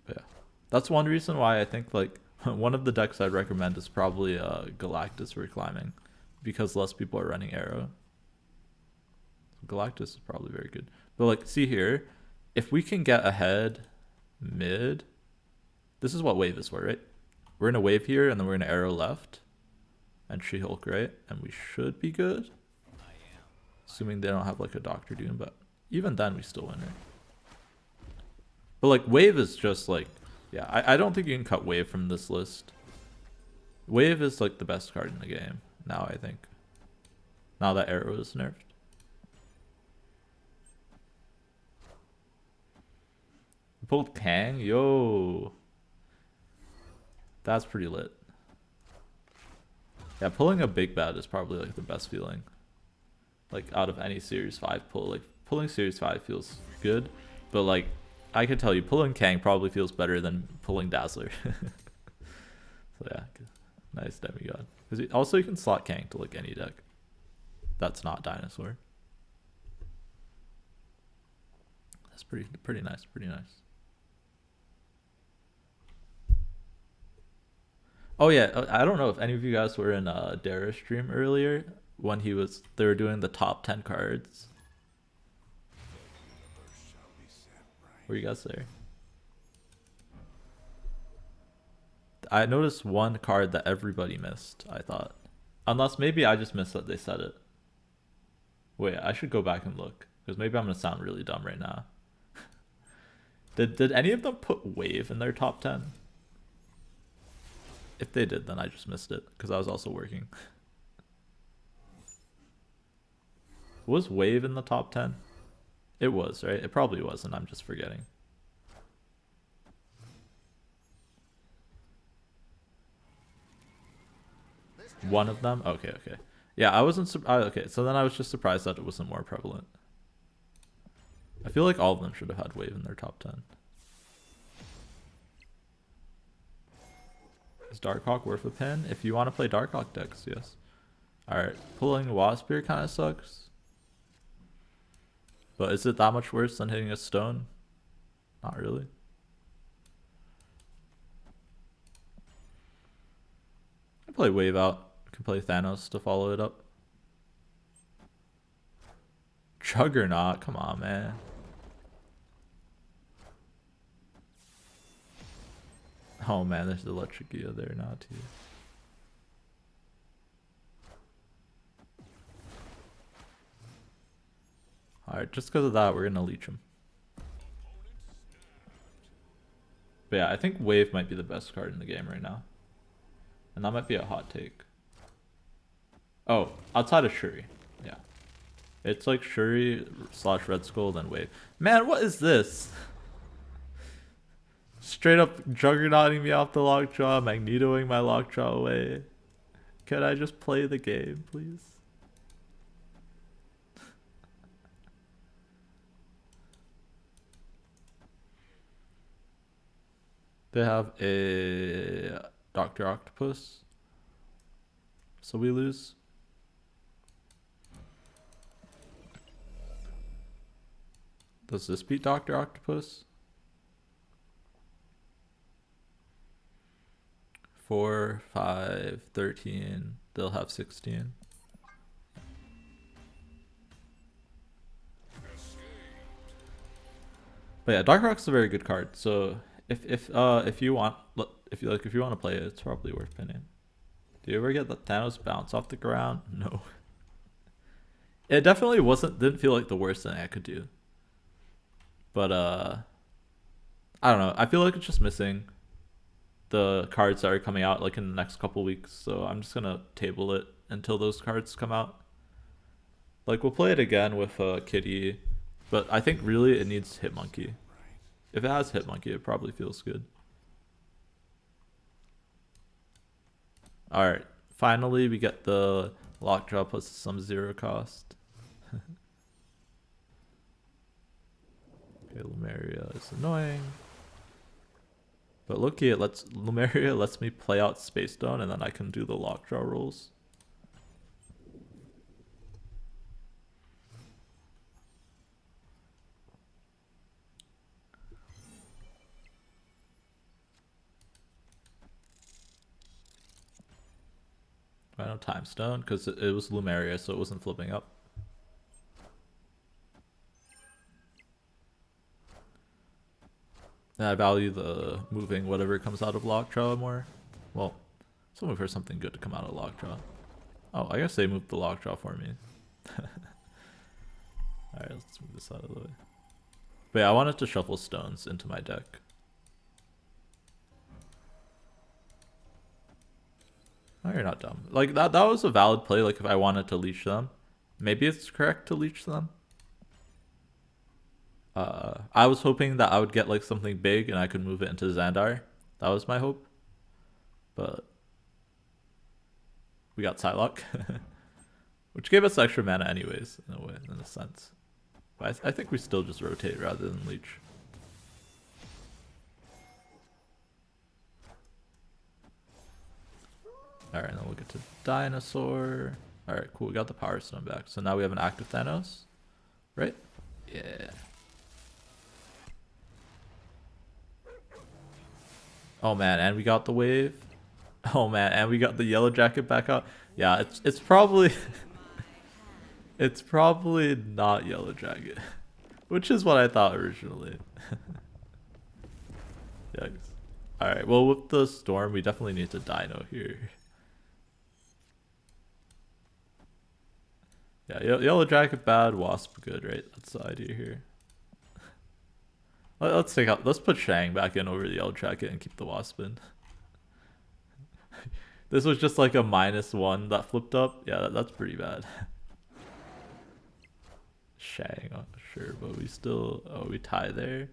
But yeah, that's one reason why I think like one of the decks I'd recommend is probably Galactus for climbing, because less people are running Arrow. Galactus is probably very good. But like, see here, if we can get ahead mid, this is what wave is for, right? We're in a wave here, and then we're in an Arrow left, and She-Hulk right, and we should be good. Assuming they don't have like a Doctor Doom, but even then we still win, right? But like wave is just like, yeah, I don't think you can cut wave from this list. Wave is like the best card in the game now, I think. Now that Arrow is nerfed. Pulled Kang? Yo. That's pretty lit. Yeah, pulling a big bad is probably like the best feeling. Like out of any Series 5 pull. Like pulling Series 5 feels good, but like I can tell you pulling Kang probably feels better than pulling Dazzler. So yeah, nice Demigod. Because also you can slot Kang to like any deck that's not Dinosaur. Pretty nice, pretty nice. Oh yeah, I don't know if any of you guys were in Dara's stream earlier when they were doing the top 10 cards. Were you guys there? I noticed one card that everybody missed, I thought. Unless maybe I just missed that they said it. Wait, I should go back and look. Because maybe I'm going to sound really dumb right now. Did any of them put Wave in their top 10? If they did, then I just missed it. Because I was also working. Was Wave in the top 10? It was, right? It probably was, and I'm just forgetting. One of them? Okay. Yeah, I wasn't... okay, so then I was just surprised that it wasn't more prevalent. I feel like all of them should have had Wave in their top 10. Is Darkhawk worth a pin? If you want to play Darkhawk decks, yes. Alright, pulling Waspir kind of sucks. But is it that much worse than hitting a stone? Not really. I play Wave out. Can play Thanos to follow it up. Juggernaut, come on, man. Oh man, there's the Electrogia there now too. Alright, just because of that, we're gonna leech him. But yeah, I think Wave might be the best card in the game right now. And that might be a hot take. Oh, outside of Shuri. Yeah. It's like Shuri / Red Skull, then Wave. Man, what is this? Straight up juggernauting me off the lockjaw, magnetoing my lockjaw away. Can I just play the game, please? They have a Dr. Octopus. So we lose. Does this beat Dr. Octopus? 4, 5, 13. They'll have 16. But yeah, Dark Rock's a very good card. So if you want to play it, it's probably worth pinning. Do you ever get the Thanos bounce off the ground? No. It definitely didn't feel like the worst thing I could do. But I don't know. I feel like it's just missing the cards that are coming out like in the next couple weeks. So I'm just gonna table it until those cards come out. Like we'll play it again with Kitty, but I think really it needs Hitmonkey. If it has Hitmonkey, it probably feels good. Alright, finally we get the Lockjaw plus some 0 cost. Okay, Lumeria is annoying. But looky, Lumeria lets me play out Space Stone and then I can do the Lockjaw rolls. I know Time Stone because it was Lumeria, so it wasn't flipping up. And I value the moving whatever comes out of Lockjaw more. Well, let's move for something good to come out of Lockjaw. Oh, I guess they moved the Lockjaw for me. Alright, let's move this out of the way. But yeah, I wanted to shuffle stones into my deck. Oh, you're not dumb. Like that was a valid play, like if I wanted to leech them. Maybe it's correct to leech them. I was hoping that I would get like something big and I could move it into Xandar. That was my hope. But we got Psylocke. Which gave us extra mana anyways, in a way, in a sense. But I think we still just rotate rather than leech. Alright, then we'll get to Dinosaur. Alright, cool, we got the Power Stone back. So now we have an active Thanos. Right? Yeah. Oh man, and we got the wave. Oh man, and we got the yellow jacket back out. Yeah, it's probably it's probably not yellow jacket, which is what I thought originally. Yikes. All right, well with the storm, we definitely need to dino here. Yeah, yellow jacket bad, wasp good, right? That's the idea here. Let's take out. Let's put Shang back in over the yellow jacket and keep the wasp in. This was just like a -1 that flipped up. Yeah, that's pretty bad. Shang, oh, sure, but we still. Oh, we tie there.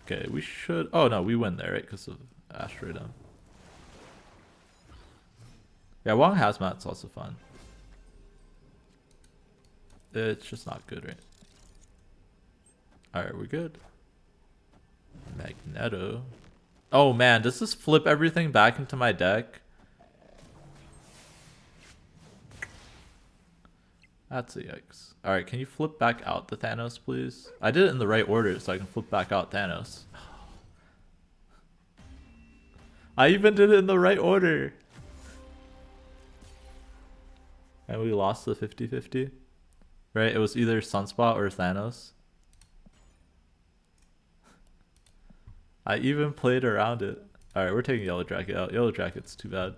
Okay, we should. Oh no, we win there, right? Because of asteroid. Yeah, Wong Hazmat's also fun. It's just not good, right? Alright, we're good. Magneto. Oh man, does this flip everything back into my deck? That's a yikes. Alright, can you flip back out the Thanos, please? I did it in the right order so I can flip back out Thanos. I even did it in the right order. And we lost the 50-50. Right? It was either Sunspot or Thanos. I even played around it. Alright, we're taking Yellow Jacket out. Yellow Jacket's too bad.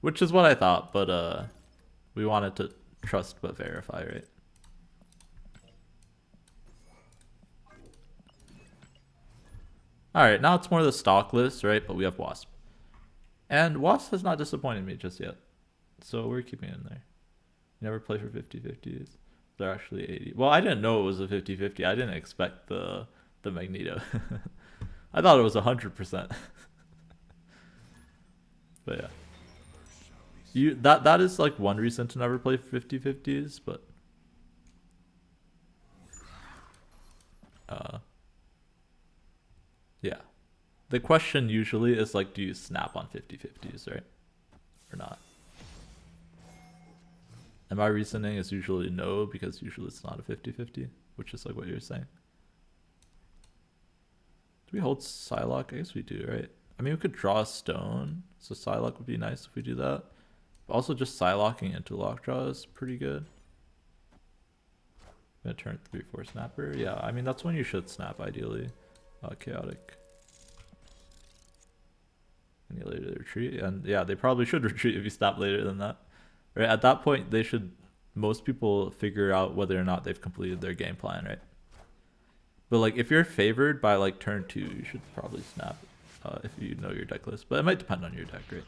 Which is what I thought, but we wanted to trust but verify, right? Alright, now it's more the stock list, right? But we have Wasp. And Wasp has not disappointed me just yet. So we're keeping it in there. You never play for 50-50s. They're actually 80. Well, I didn't know it was a 50-50. I didn't expect the Magneto. I thought it was 100%. But yeah. That is like one reason to never play 50-50s, but yeah. The question usually is like, do you snap on 50-50s, right? Or not? And my reasoning is usually no, because usually it's not a 50-50, which is like what you're saying. Do we hold Psylocke? I guess we do, right? I mean, we could draw a stone, so Psylocke would be nice if we do that. But also just Psylocking into Lockjaw is pretty good. I'm gonna turn 3-4 snapper. Yeah, I mean, that's when you should snap, ideally. Chaotic. Any later they retreat, and yeah, they probably should retreat if you snap later than that. Right, at that point, they should. Most people figure out whether or not they've completed their game plan, right? But like, if you're favored by like turn 2, you should probably snap if you know your deck list. But it might depend on your deck, right?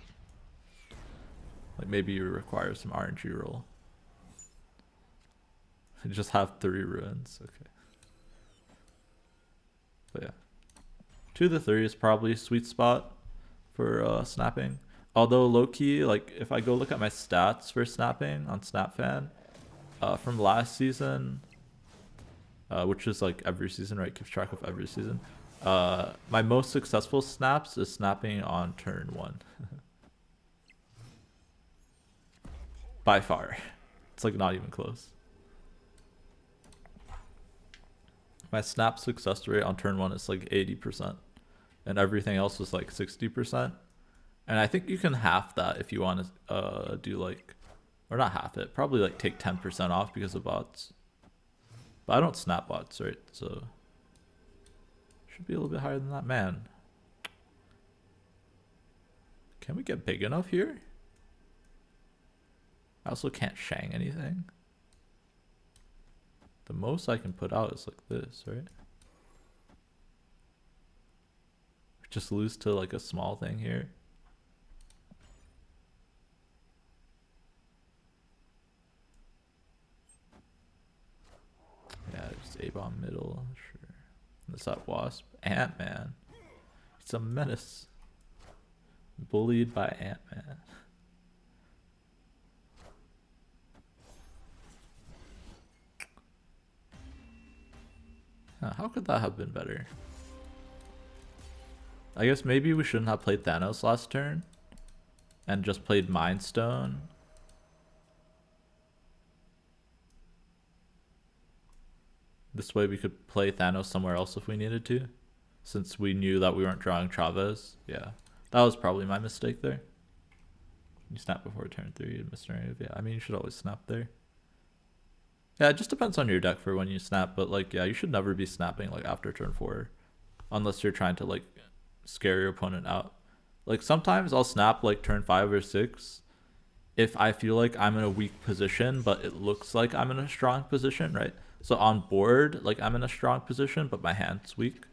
Like maybe you require some RNG roll. You just have 3 ruins, okay. But yeah, 2-3 is probably a sweet spot for snapping. Although low-key, like if I go look at my stats for snapping on SnapFan from last season, which is like every season, right? Keeps track of every season. My most successful snaps is snapping on turn 1. By far. It's like not even close. My snap success rate on turn 1 is like 80%. And everything else is like 60%. And I think you can half that if you want to do like, or not half it, probably like take 10% off because of bots. But I don't snap bots, right? So should be a little bit higher than that. Man, can we get big enough here? I also can't Shang anything. The most I can put out is like this, right? Just lose to like a small thing here. Yeah, just A-bomb middle, sure. What's up, Wasp? Ant-Man. It's a menace. Bullied by Ant-Man. How could that have been better? I guess maybe we shouldn't have played Thanos last turn and just played Mind Stone. This way we could play Thanos somewhere else if we needed to. since we knew that we weren't drawing Chavez. Yeah, that was probably my mistake there. You snap before turn 3 and Mr. Rave. Yeah, I mean, you should always snap there. Yeah, it just depends on your deck for when you snap, but like, yeah, you should never be snapping like after turn 4 unless you're trying to like scare your opponent out. Like sometimes I'll snap like turn 5 or 6 if I feel like I'm in a weak position, but it looks like I'm in a strong position, right? So on board, like I'm in a strong position, but my hand's weak.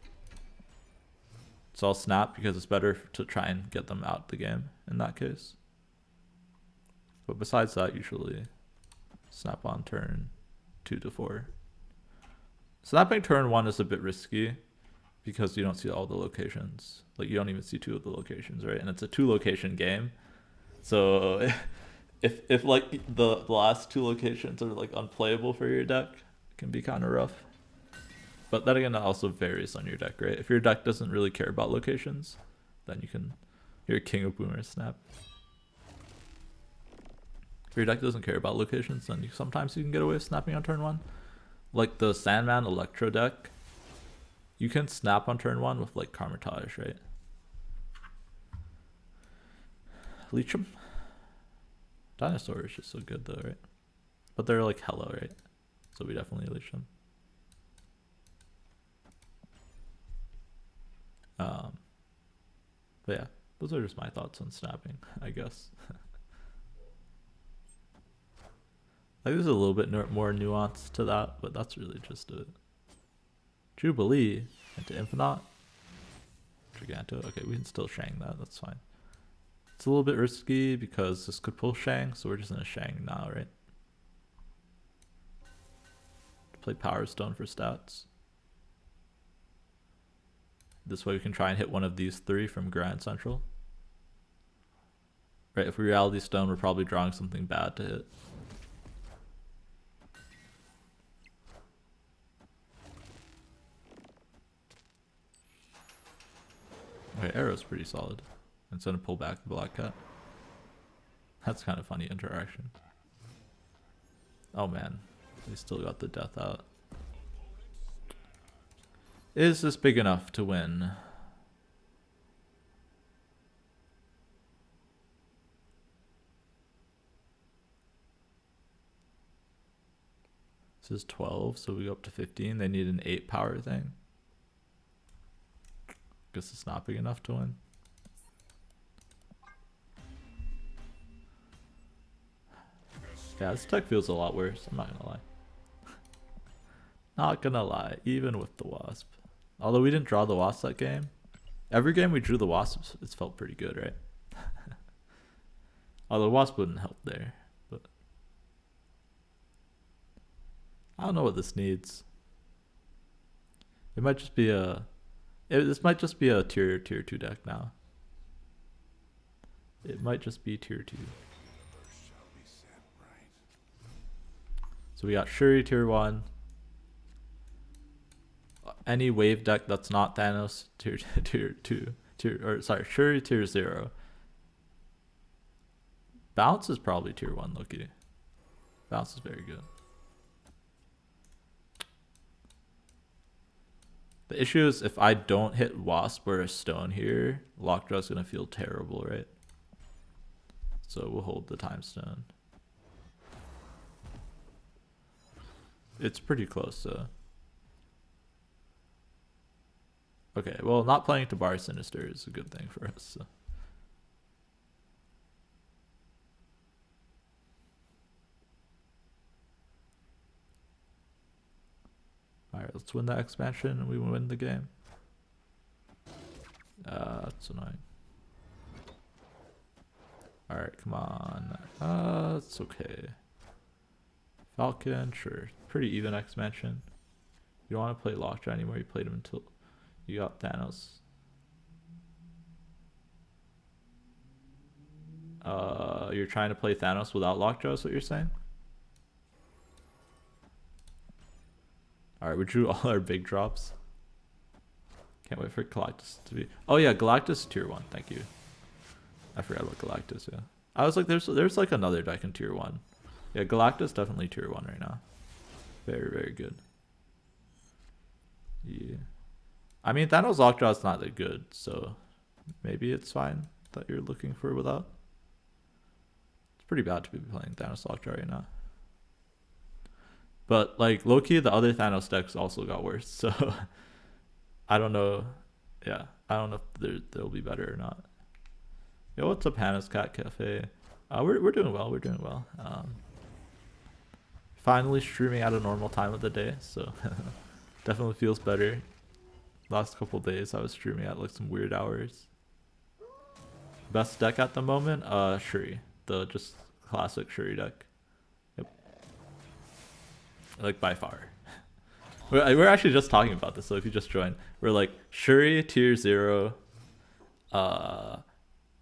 So I'll snap because it's better to try and get them out the game in that case. But besides that, usually snap on turn 2 to 4. Snapping turn 1 is a bit risky because you don't see all the locations. Like you don't even see 2 of the locations, right? And it's a 2-location game. So if like the last 2 locations are like unplayable for your deck, it can be kind of rough. But then again, that also varies on your deck, right? If your deck doesn't really care about locations, then you can, you're King of Boomers snap. If your deck doesn't care about locations, then sometimes you can get away with snapping on turn 1. Like the Sandman Electro deck, you can snap on turn 1 with like Carmitage, right? Leech 'em. Dinosaur is just so good though, right? But they're like hello, right? So we definitely leech them. But yeah, those are just my thoughts on snapping, I guess. I think there's a little bit more nuance to that, but that's really just it. Jubilee into Infinite. Giganto. Okay, we can still Shang that. That's fine. It's a little bit risky because this could pull Shang, so we're just gonna Shang now, right? Play Power Stone for stats. This way we can try and hit one of these 3 from Grand Central. Right, if we Reality Stone, we're probably drawing something bad to hit. Okay, Arrow's pretty solid. It's gonna pull back the Black Cat. That's kind of funny interaction. Oh man, they still got the death out. Is this big enough to win? This is 12, so we go up to 15. They need an 8 power thing. Guess it's not big enough to win. Yeah, this deck feels a lot worse, I'm not gonna lie. Not gonna lie, even with the Wasp. Although we didn't draw the Wasp that game. Every game we drew the Wasp, it's felt pretty good, right? Although Wasp wouldn't help there, but I don't know what this needs. It might just be a this might just be a tier 2 deck now. It might just be tier 2. So we got Shuri tier 1. Any wave deck that's not Thanos tier 2, Shuri tier 0. Bounce is probably tier 1, Loki. Bounce is very good. The issue is if I don't hit Wasp or a Stone here, Lockjaw is gonna feel terrible, right? So we'll hold the Time Stone. It's pretty close, so. Okay, well, not playing to Bar Sinister is a good thing for us. So. Alright, let's win that expansion and we win the game. That's annoying. Alright, come on. It's okay. Falcon, sure. Pretty even expansion. You don't want to play Lockjaw anymore, you played him until you got Thanos. You're trying to play Thanos without Lockjaw is what you're saying? Alright, we drew all our big drops. Can't wait for Galactus to be... Oh yeah, Galactus tier 1, thank you. I forgot about Galactus, yeah. I was like, there's like another deck in tier 1. Yeah, Galactus definitely tier 1 right now. Very, very good. Yeah. I mean, Thanos Lockjaw is not that good, so maybe it's fine that you're looking for without. It's pretty bad to be playing Thanos Lockjaw right now. But like low-key, the other Thanos decks also got worse, so I don't know. Yeah, I don't know if they'll be better or not. Yo, what's up, Hannah's Cat Cafe? We're doing well. We're doing well. Finally streaming at a normal time of the day, so definitely feels better. Last couple days I was streaming at like some weird hours. Best deck at the moment, Shuri, the just classic Shuri deck. Yep, like by far. We're actually just talking about this, so if you just joined, we're like Shuri tier 0,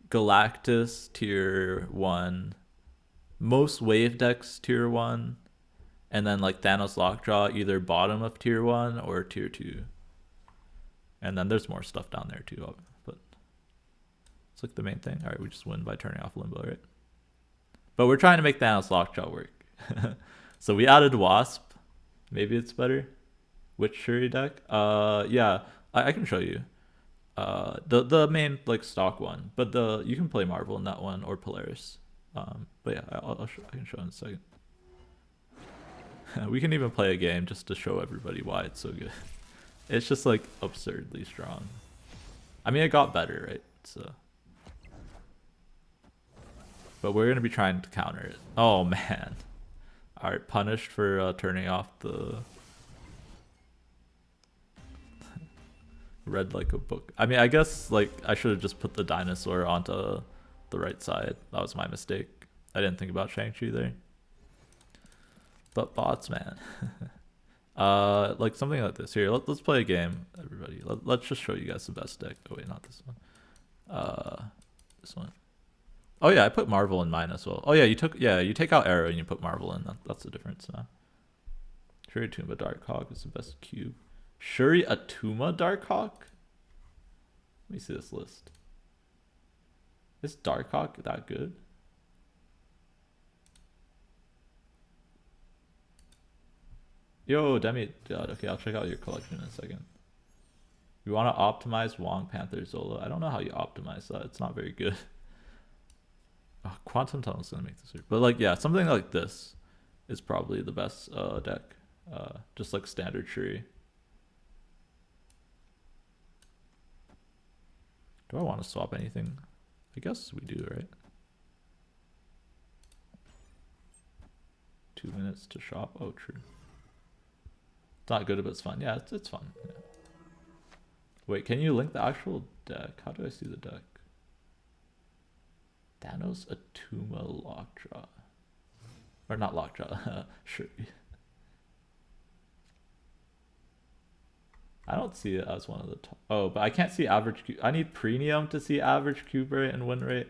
Galactus tier 1, most wave decks tier 1, and then like Thanos Lockjaw either bottom of tier 1 or tier 2. And then there's more stuff down there too, but it's like the main thing. All right, we just win by turning off Limbo, right? But we're trying to make Thanos Lockjaw work. So we added Wasp. Maybe it's better. Which Shuri deck? Yeah, I can show you. The main like stock one, but you can play Marvel in that one or Polaris. But yeah, I can show in a second. We can even play a game just to show everybody why it's so good. It's just like absurdly strong. I mean, it got better, right? So, but we're gonna be trying to counter it. Oh man! All right, punished for turning off the read like a book. I mean, I guess like I should have just put the dinosaur onto the right side. That was my mistake. I didn't think about Shang-Chi there. But bots, man. Like something like this. Here, let's play a game, everybody. Let's just show you guys the best deck. Oh wait, not this one. This one. Oh yeah, I put Marvel in mine as well. Oh yeah, you take out Arrow and you put Marvel in. That's the difference now. Shuri Atuma Darkhawk is the best cube. Shuri Atuma Darkhawk? Let me see this list. Is Darkhawk that good? Yo, Demi. Okay, I'll check out your collection in a second. You want to optimize Wong Panther Zola? I don't know how you optimize that. It's not very good. Oh, Quantum Tunnel is gonna make this weird. But like, yeah, something like this is probably the best deck. Just like standard Shuri. Do I want to swap anything? I guess we do, right? 2 minutes to shop. Oh, true. It's not good, but it's fun. Yeah, it's fun. Yeah. Wait, can you link the actual deck? How do I see the deck? Thanos Atuma Lockjaw. Or not Lockjaw. Shuri. I don't see it as one of the top. Oh, but I can't see average cube. I need premium to see average cube rate and win rate.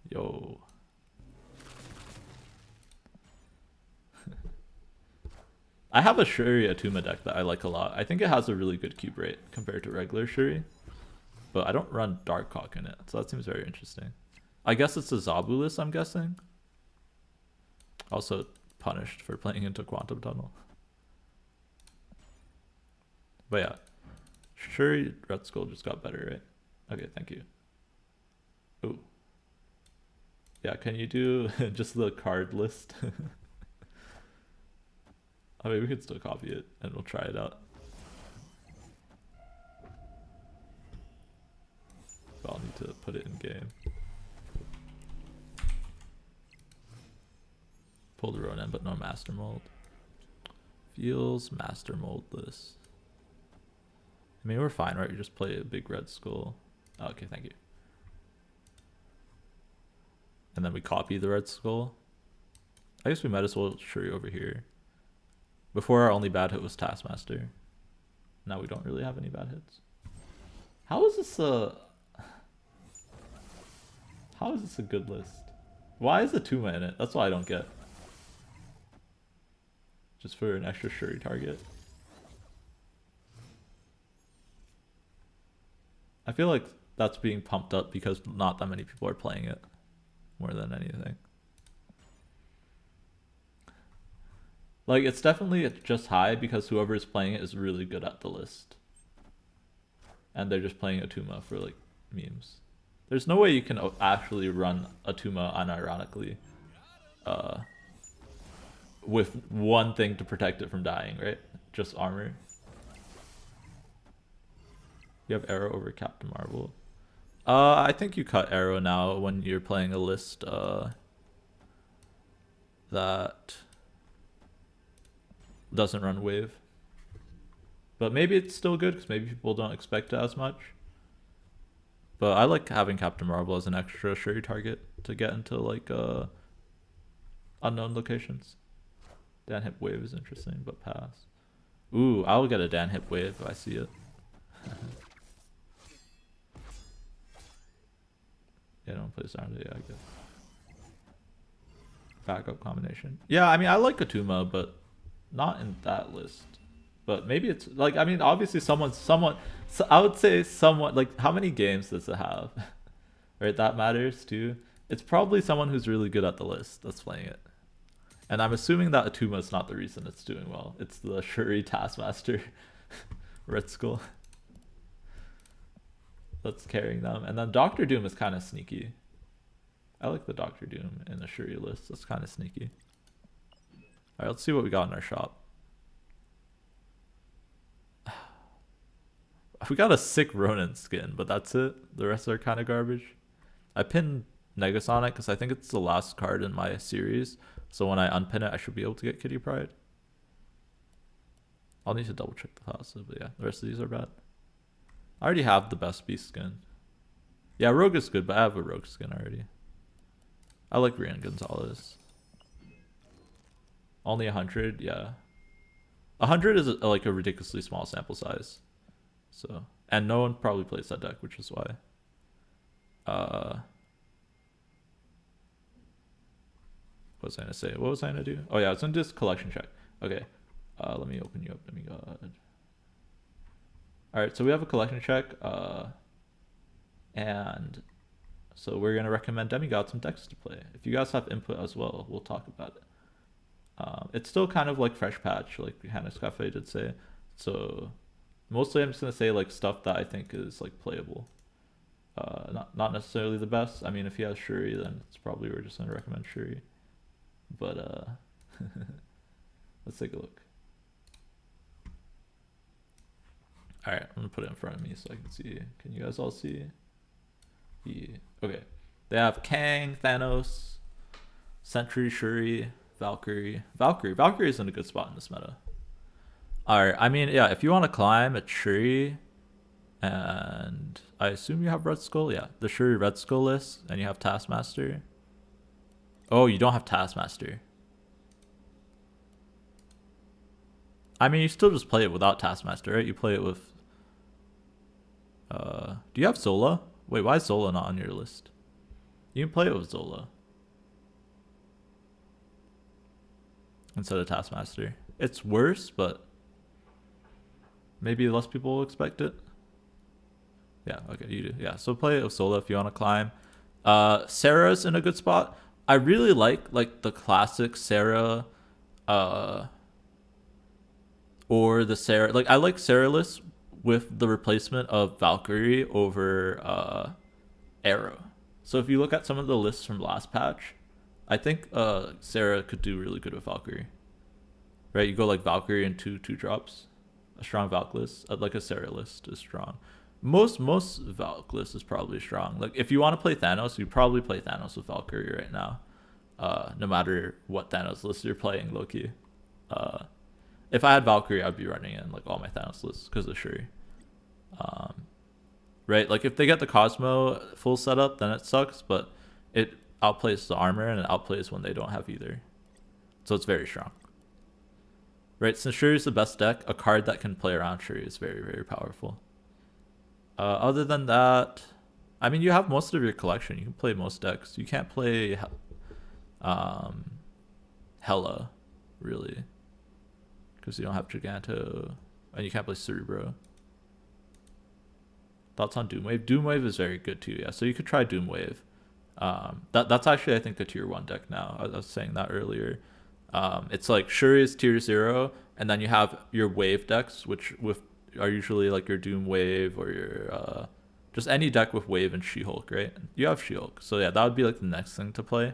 Yo. I have a Shuri Atuma deck that I like a lot. I think it has a really good cube rate compared to regular Shuri. But I don't run Darkhawk in it, so that seems very interesting. I guess it's a Zabulus, I'm guessing. Also punished for playing into Quantum Tunnel. But yeah. Shuri Red Skull just got better, right? Okay, thank you. Ooh. Yeah, can you do just the card list? I mean, we could still copy it and we'll try it out. But I'll need to put it in game. Pull the Ronin, but no master mold. Feels master moldless. I mean, we're fine, right? You just play a big red skull. Oh, okay, thank you. And then we copy the red skull. I guess we might as well Shuri over here. Before our only bad hit was Taskmaster. Now we don't really have any bad hits. How is this a good list? Why is the Tuma in it? That's what I don't get. Just for an extra Shuri target. I feel like that's being pumped up because not that many people are playing it. More than anything. Like, it's definitely just high because whoever is playing it is really good at the list. and they're just playing Atuma for like memes. There's no way you can actually run Atuma unironically with one thing to protect it from dying, right? Just armor. You have Arrow over Captain Marvel. I think you cut Arrow now when you're playing a list that doesn't run wave. But maybe it's still good because maybe people don't expect it as much. But I like having Captain Marvel as an extra Shuri target to get into like unknown locations. Dan hip wave is interesting, but pass. Ooh, I'll get a Dan hip wave if I see it. Yeah, don't play sound. Yeah, I guess. Backup combination. Yeah, I mean, I like Atuma, but not in that list. But maybe it's like, I mean, obviously someone. So I would say someone, like, how many games does it have? Right, that matters too. It's probably someone who's really good at the list that's playing it. And I'm assuming that Atuma is not the reason it's doing well. It's the Shuri Taskmaster Red Skull that's carrying them. And then Doctor Doom is kind of sneaky. I like the Doctor Doom in the Shuri list. That's kind of sneaky. Alright, let's see what we got in our shop. We got a sick Ronin skin, but that's it. The rest are kind of garbage. I pinned Negasonic because I think it's the last card in my series. So when I unpin it, I should be able to get Kitty Pryde. I'll need to double check the passive, but yeah, the rest of these are bad. I already have the best beast skin. Yeah, Rogue is good, but I have a Rogue skin already. I like Rian Gonzalez. Only 100, yeah. 100 is like a ridiculously small sample size. So, and no one probably plays that deck, which is why. What was I gonna say? What was I gonna do? Oh yeah, it's in this collection check. Okay. Let me open you up. Demigod. Alright, so we have a collection check. And so we're gonna recommend Demigod some decks to play. If you guys have input as well, we'll talk about it. It's still kind of like fresh patch, like Hannes Cafe did say. So mostly I'm just gonna say like stuff that I think is like playable. Not necessarily the best. I mean, if he has Shuri, then it's probably we're just gonna recommend Shuri. But let's take a look. All right, I'm gonna put it in front of me so I can see. Can you guys all see? Yeah. Okay. They have Kang, Thanos, Sentry, Shuri, Valkyrie. Valkyrie is in a good spot in this meta. All right. I mean, yeah. If you want to climb, it's Shuri, and I assume you have Red Skull. Yeah, the Shuri Red Skull list, and you have Taskmaster. Oh, you don't have Taskmaster. I mean, you still just play it without Taskmaster, right? You play it with... do you have Zola? Wait, why is Zola not on your list? You can play it with Zola instead of Taskmaster. It's worse, but maybe less people will expect it. Yeah, okay, you do. Yeah, so play it with Zola if you want to climb. Sarah's in a good spot. I really like the classic Sarah, or the Sarah. Like, I like Sarah list with the replacement of Valkyrie over Arrow. So if you look at some of the lists from last patch, I think Sarah could do really good with Valkyrie. Right, you go like Valkyrie and two drops. A strong Valk list, like a Sarah list is strong. Most Valk list is probably strong. Like, if you want to play Thanos, you probably play Thanos with Valkyrie right now. No matter what Thanos list you're playing, low-key. If I had Valkyrie, I'd be running in like all my Thanos lists because of Shuri. Right, like if they get the Cosmo full setup, then it sucks, but it outplays the armor and it outplays when they don't have either. So it's very strong. Right, since Shuri is the best deck, a card that can play around Shuri is very, very powerful. Other than that, I mean, you have most of your collection. You can play most decks. You can't play Hela, really, because you don't have Giganto, and you can't play Cerebro. Thoughts on Doomwave? Doomwave is very good too, yeah. So you could try Doomwave. That's actually, I think, a tier 1 deck now. I was saying that earlier. It's like Shuri is tier 0, and then you have your wave decks, which with are usually like your Doom Wave or your just any deck with Wave and She-Hulk, right? You have She-Hulk, so yeah, that would be like the next thing to play.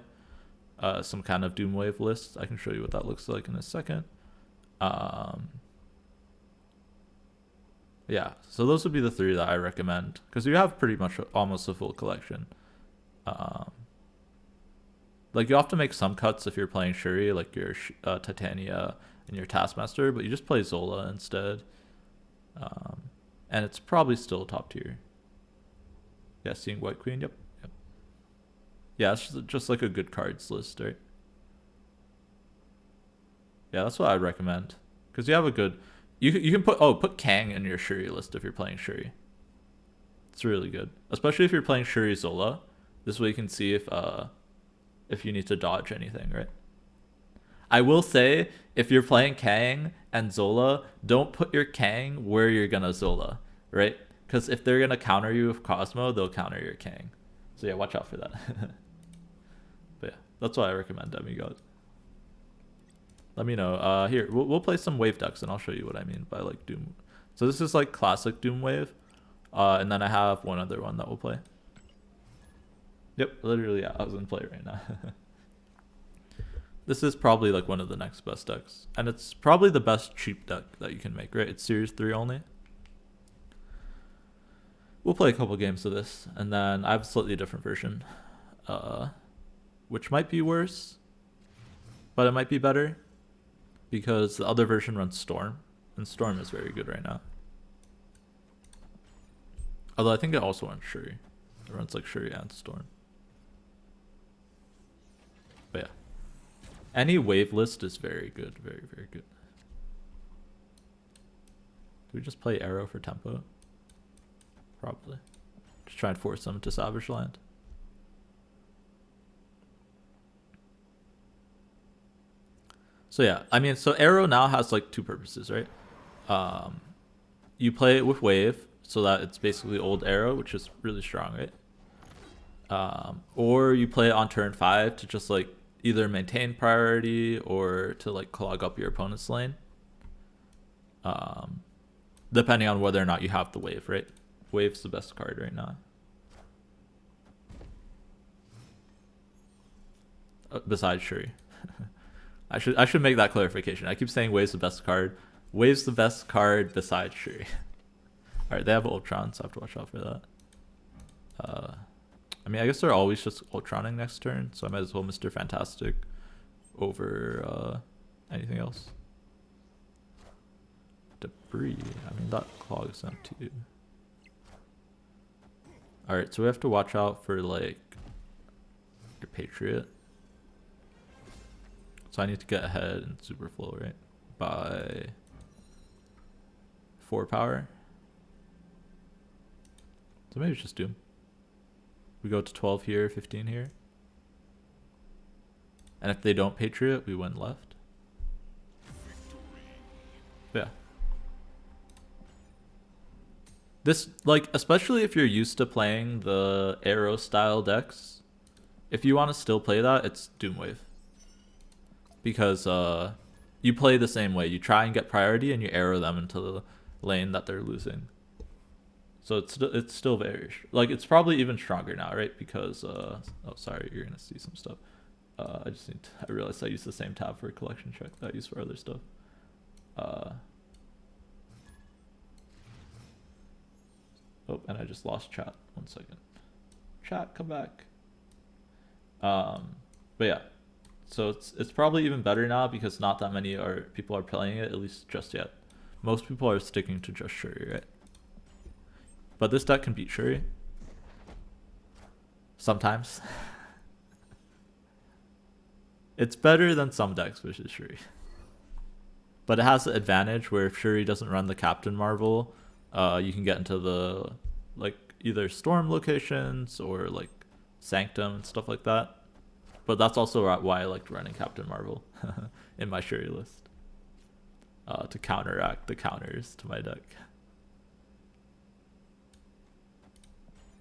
Some kind of Doom Wave list. I can show you what that looks like in a second. Yeah, so those would be the three that I recommend because you have pretty much almost a full collection. Like you have to make some cuts if you're playing Shuri, like your Titania and your Taskmaster, but you just play Zola instead. And it's probably still top tier. Yeah, seeing White Queen, yep. Yeah, it's just like a good cards list, right? Yeah, that's what I'd recommend. Because you have a good... You can put Kang in your Shuri list if you're playing Shuri. It's really good. Especially if you're playing Shuri Zola. This way you can see if you need to dodge anything, right? I will say, if you're playing Kang and Zola, don't put your Kang where you're gonna Zola, right? Because if they're gonna counter you with Cosmo, they'll counter your Kang. So yeah, watch out for that. But yeah, that's why I recommend Demigod. Let me know. Here, we'll play some Wave decks, and I'll show you what I mean by like Doom. So this is like classic Doom Wave, and then I have one other one that we'll play. Yep, literally, yeah, I was in play right now. This is probably like one of the next best decks, and it's probably the best cheap deck that you can make, right? It's Series 3 only. We'll play a couple games of this, and then I have a slightly different version, which might be worse, but it might be better, because the other version runs Storm, and Storm is very good right now. Although I think it also runs Shuri. It runs like Shuri and Storm. But yeah. Any wave list is very good. Very, very good. Do we just play Arrow for tempo? Probably. Just try and force them to Savage Land. So yeah, I mean, so Arrow now has like two purposes, right? You play it with Wave, so that it's basically old Arrow, which is really strong, right? Or you play it on turn 5 to just like either maintain priority or to like clog up your opponent's lane. Depending on whether or not you have the Wave, right? Wave's the best card right now. Besides Shuri. I should make that clarification. I keep saying Wave's the best card. Wave's the best card besides Shuri. Alright, they have Ultron, so I have to watch out for that. I mean, I guess they're always just Ultroning next turn, so I might as well Mr. Fantastic over anything else. Debris. I mean, that clogs them too. Alright, so we have to watch out for, like, your Patriot. So I need to get ahead in Super Flow, right? By 4 power. So maybe it's just Doom. We go to 12 here, 15 here. And if they don't Patriot, we win left. Yeah. This, like, especially if you're used to playing the Arrow style decks, if you want to still play that, it's Doom Wave. Because you play the same way. You try and get priority and you arrow them into the lane that they're losing. So it's still very, like, it's probably even stronger now, right? Because oh, sorry, you're gonna see some stuff. I realized I used the same tab for a collection check that I use for other stuff. Oh, and I just lost chat. 1 second. Chat, come back. But yeah. So it's probably even better now because not that many people are playing it, at least just yet. Most people are sticking to just Shuri, right? But this deck can beat Shuri. Sometimes. It's better than some decks versus Shuri. But it has the advantage where if Shuri doesn't run the Captain Marvel, you can get into the, like, either Storm locations or like Sanctum and stuff like that. But that's also why I liked running Captain Marvel in my Shuri list. To counteract the counters to my deck.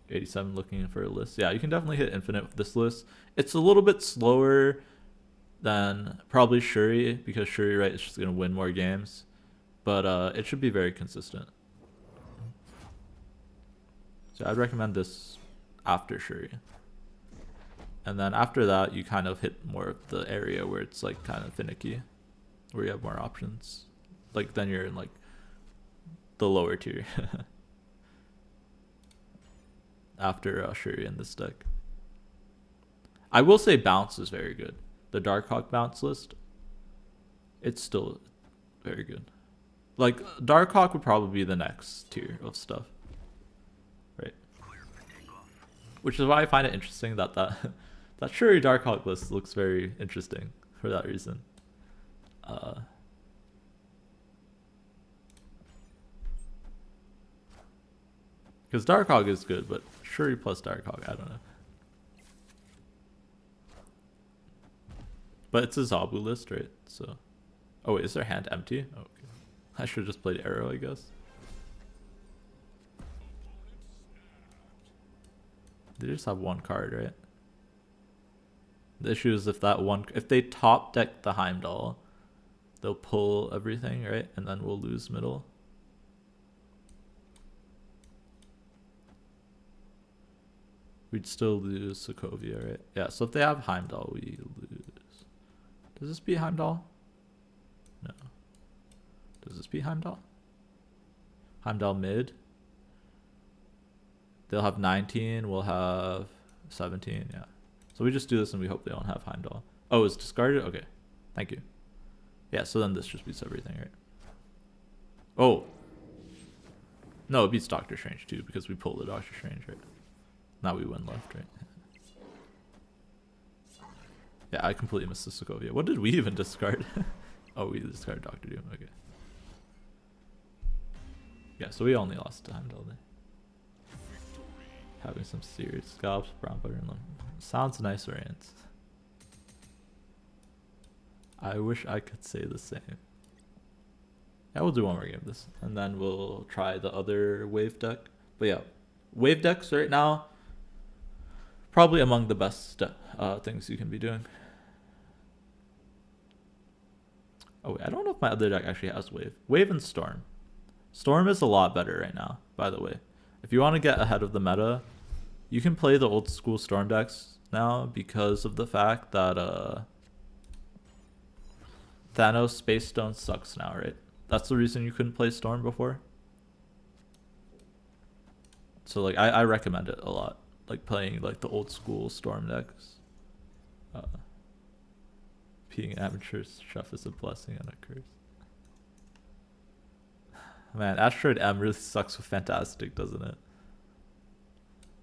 87 looking for a list. Yeah, you can definitely hit infinite with this list. It's a little bit slower than probably Shuri, because Shuri, right, is just going to win more games. But it should be very consistent. So I'd recommend this after Shuri. And then after that, you kind of hit more of the area where it's like kind of finicky, where you have more options. Like then you're in like the lower tier after Shuri in this deck. I will say bounce is very good. The Darkhawk bounce list, it's still very good. Like Darkhawk would probably be the next tier of stuff, right? Which is why I find it interesting that that Shuri Darkhawk list looks very interesting for that reason. Because Darkhawk is good, but Shuri plus Darkhawk, I don't know. But it's a Zabu list, right? So, oh wait, is their hand empty? Oh, okay. I should have just played Arrow, I guess. They just have one card, right? The issue is if they top deck the Heimdall, they'll pull everything, right? And then we'll lose middle. We'd still lose Sokovia, right? Yeah, so if they have Heimdall, we lose. Does this beat Heimdall? No. Does this beat Heimdall? Heimdall mid. They'll have 19, we'll have 17, yeah. So we just do this and we hope they don't have Heimdall. Oh, it's discarded? Okay. Thank you. Yeah, so then this just beats everything, right? Oh. No, it beats Doctor Strange too, because we pull the Doctor Strange, right? Now we win left, right? Yeah, I completely missed the Sokovia. What did we even discard? Oh, we discarded Doctor Doom. Okay. Yeah, so we only lost to Heimdall there. Having some serious scalps, brown butter, and lemon. Sounds nice, Variants. I wish I could say the same. Yeah, we'll do one more game of this, and then we'll try the other wave deck. But yeah, wave decks right now, probably among the best things you can be doing. Oh, wait, I don't know if my other deck actually has wave. Wave and Storm. Storm is a lot better right now, by the way. If you want to get ahead of the meta, you can play the old school Storm decks now because of the fact that Thanos Space Stone sucks now, right? That's the reason you couldn't play Storm before. So like I recommend it a lot. Like playing like the old school Storm decks. Being amateur chef is a blessing and a curse. Man, Asteroid M really sucks with Fantastic, doesn't it?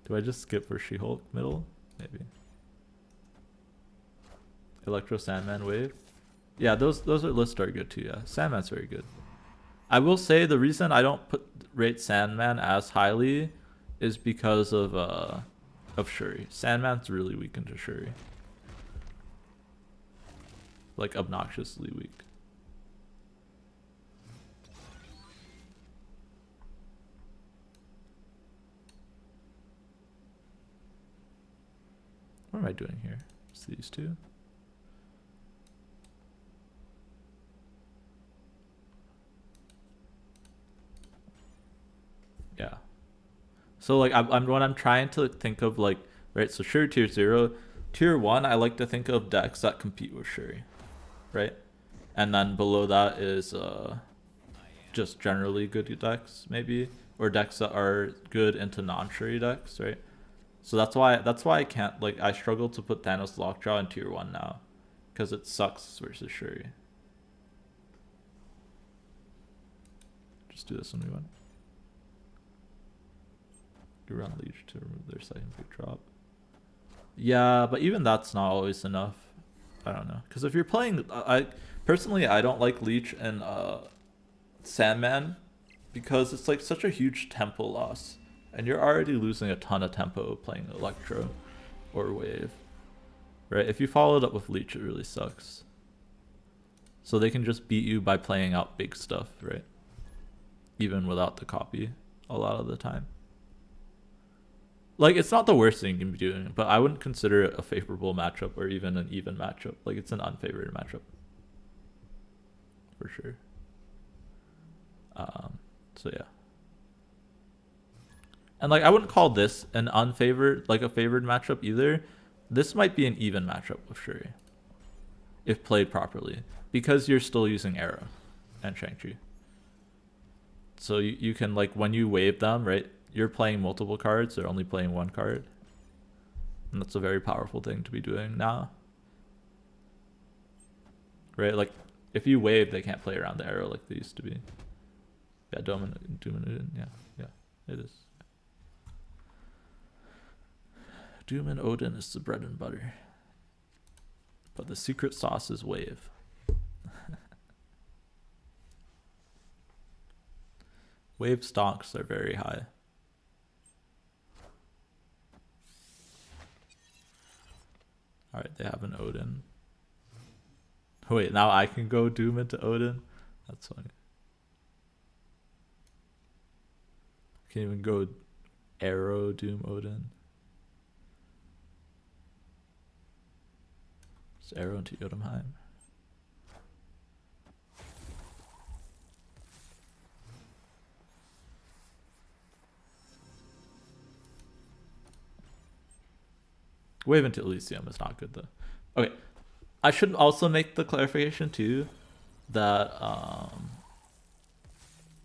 Do I just skip for She-Hulk middle? Maybe. Electro Sandman wave. Yeah, those lists are good too. Yeah, Sandman's very good. I will say the reason I don't rate Sandman as highly is because of Shuri. Sandman's really weak into Shuri. Like obnoxiously weak. What am I doing here? It's these two. Yeah. So like when I'm trying to think of like, right, so Shuri tier 0, tier 1 I like to think of decks that compete with Shuri, right? And then below that is just generally good decks maybe, or decks that are good into non-Shuri decks, right? So that's why I can't, like, I struggle to put Thanos Lockjaw in tier 1 now because it sucks versus Shuri. Just do this when we win. Run Leech to remove their second big drop. Yeah, but even that's not always enough. I don't know, because if you're playing, I personally don't like Leech and Sandman because it's like such a huge tempo loss, and you're already losing a ton of tempo playing Electro or Wave, right? If you follow it up with Leech, it really sucks. So they can just beat you by playing out big stuff, right? Even without the copy a lot of the time. Like, it's not the worst thing you can be doing, but I wouldn't consider it a favorable matchup or even an even matchup. Like, it's an unfavored matchup. For sure. So, yeah. And like I wouldn't call this an unfavored, like a favored matchup either. This might be an even matchup with Shuri if played properly, because you're still using Arrow and Shang-Chi. So you can, like, when you wave them, right, you're playing multiple cards, they're only playing one card. And that's a very powerful thing to be doing now. Right, like, if you wave, they can't play around the arrow like they used to be. Yeah, Doom and Odin, yeah, it is. Doom and Odin is the bread and butter. But the secret sauce is wave. Wave stonks are very high. Alright, they have an Odin. Wait, now I can go Doom into Odin? That's funny. Can't even go Arrow Doom Odin. Just Arrow into Jotunheim. Wave into Elysium is not good though. Okay, I should also make the clarification too that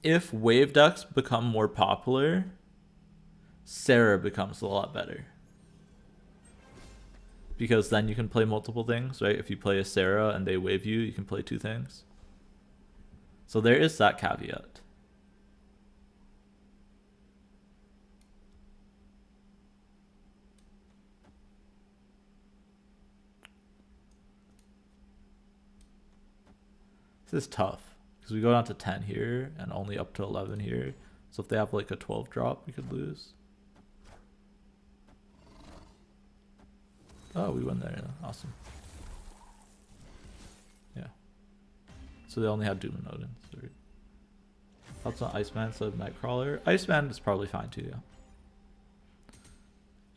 if wave decks become more popular, Sarah becomes a lot better. Because then you can play multiple things, right? If you play a Sarah and they wave you, you can play two things. So there is that caveat. This is tough because we go down to 10 here and only up to 11 here. So if they have like a 12 drop, we could lose. Oh, we win there. Awesome. Yeah. So they only had Doom and Odin. Sorry. Thoughts on Iceman instead of Nightcrawler? Iceman is probably fine too,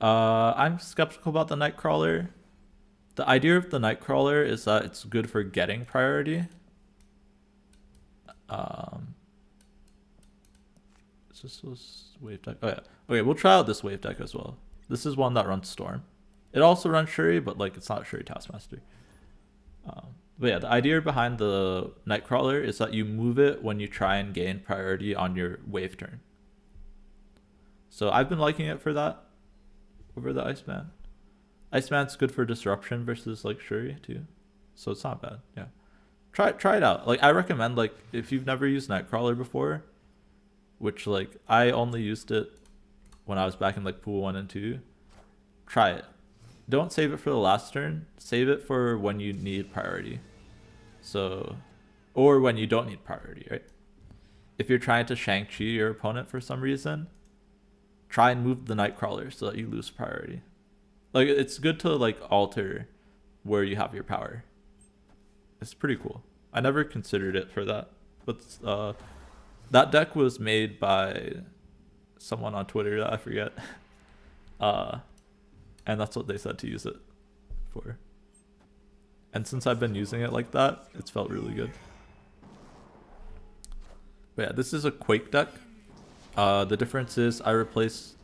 yeah. I'm skeptical about the Nightcrawler. The idea of the Nightcrawler is that it's good for getting priority. Is this was wave deck? Oh yeah. Okay, we'll try out this wave deck as well. This is one that runs Storm. It also runs Shuri, but like it's not Shuri Taskmaster. But yeah, the idea behind the Nightcrawler is that you move it when you try and gain priority on your wave turn. So I've been liking it for that over the Iceman. Iceman's good for disruption versus like Shuri too. So it's not bad, yeah. Try it out. Like I recommend, like if you've never used Nightcrawler before, which like I only used it when I was back in like pool 1 and 2, try it. Don't save it for the last turn. Save it for when you need priority. So, or when you don't need priority, right? If you're trying to Shang-Chi your opponent for some reason, try and move the Nightcrawler so that you lose priority. Like it's good to like alter where you have your power. It's pretty cool. I never considered it for that, but that deck was made by someone on Twitter that I forget, and that's what they said to use it for. And since I've been using it like that, it's felt really good. But yeah, this is a Quake deck. The difference is I replaced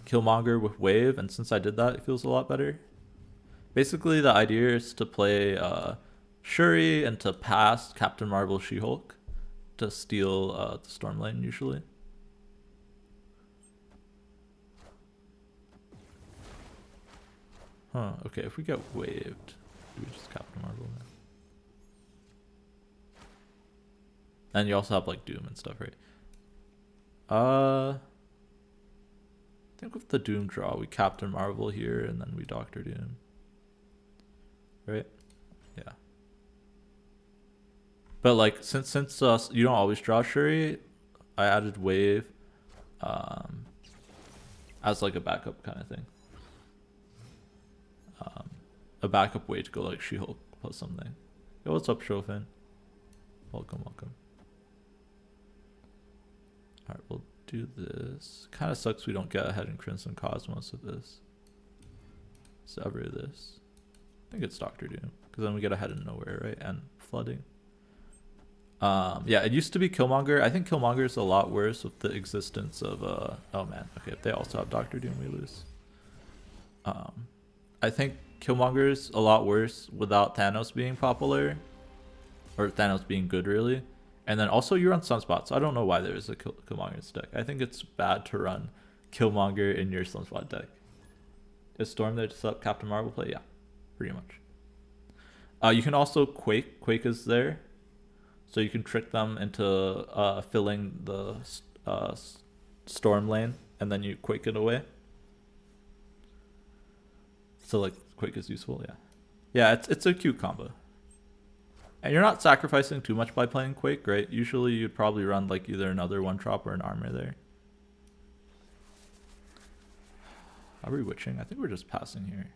Killmonger with Wave, and since I did that, it feels a lot better. Basically, the idea is to play Shuri and to pass Captain Marvel, She-Hulk to steal the Storm Lane usually. Huh, okay, if we get waved, do we just Captain Marvel now? And you also have like Doom and stuff, right? I think with the Doom draw, we Captain Marvel here and then we Doctor Doom. Right? Yeah. But like since you don't always draw Shuri, I added Wave as like a backup kind of thing. A backup way to go like She-Hulk plus something. Yo, what's up, Shofin? Welcome. Alright, we'll do this. Kind of sucks we don't get ahead in Crimson Cosmos with this. Sever this. I think it's Doctor Doom, because then we get ahead in Nowhere, right? And Flooding. Yeah, it used to be Killmonger. I think Killmonger is a lot worse with the existence of oh man, okay, if they also have Doctor Doom, we lose. I think Killmonger's a lot worse without Thanos being popular, or Thanos being good really. And then also you run Sunspot, so I don't know why there is a Killmonger's deck. I think it's bad to run Killmonger in your Sunspot deck. Is Storm there to set up Captain Marvel play? Yeah, pretty much. You can also Quake. Quake is there, so you can trick them into filling the Storm lane, and then you Quake it away. So like Quake is useful, yeah. Yeah, it's a cute combo. And you're not sacrificing too much by playing Quake, right? Usually you'd probably run like either another one drop or an armor there. Are we witching? I think we're just passing here.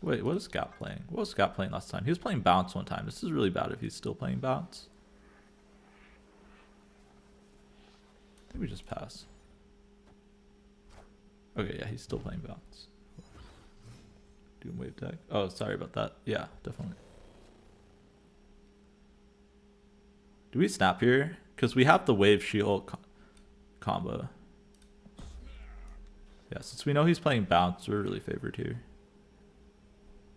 Wait, what is Gap playing? What was Gap playing last time? He was playing Bounce one time. This is really bad if he's still playing Bounce. I think we just pass. Okay, yeah, he's still playing Bounce. Doom Wave deck. Oh, sorry about that. Yeah, definitely. Do we snap here? Because we have the Wave She-Hulk combo. Yeah, since we know he's playing Bounce, we're really favored here.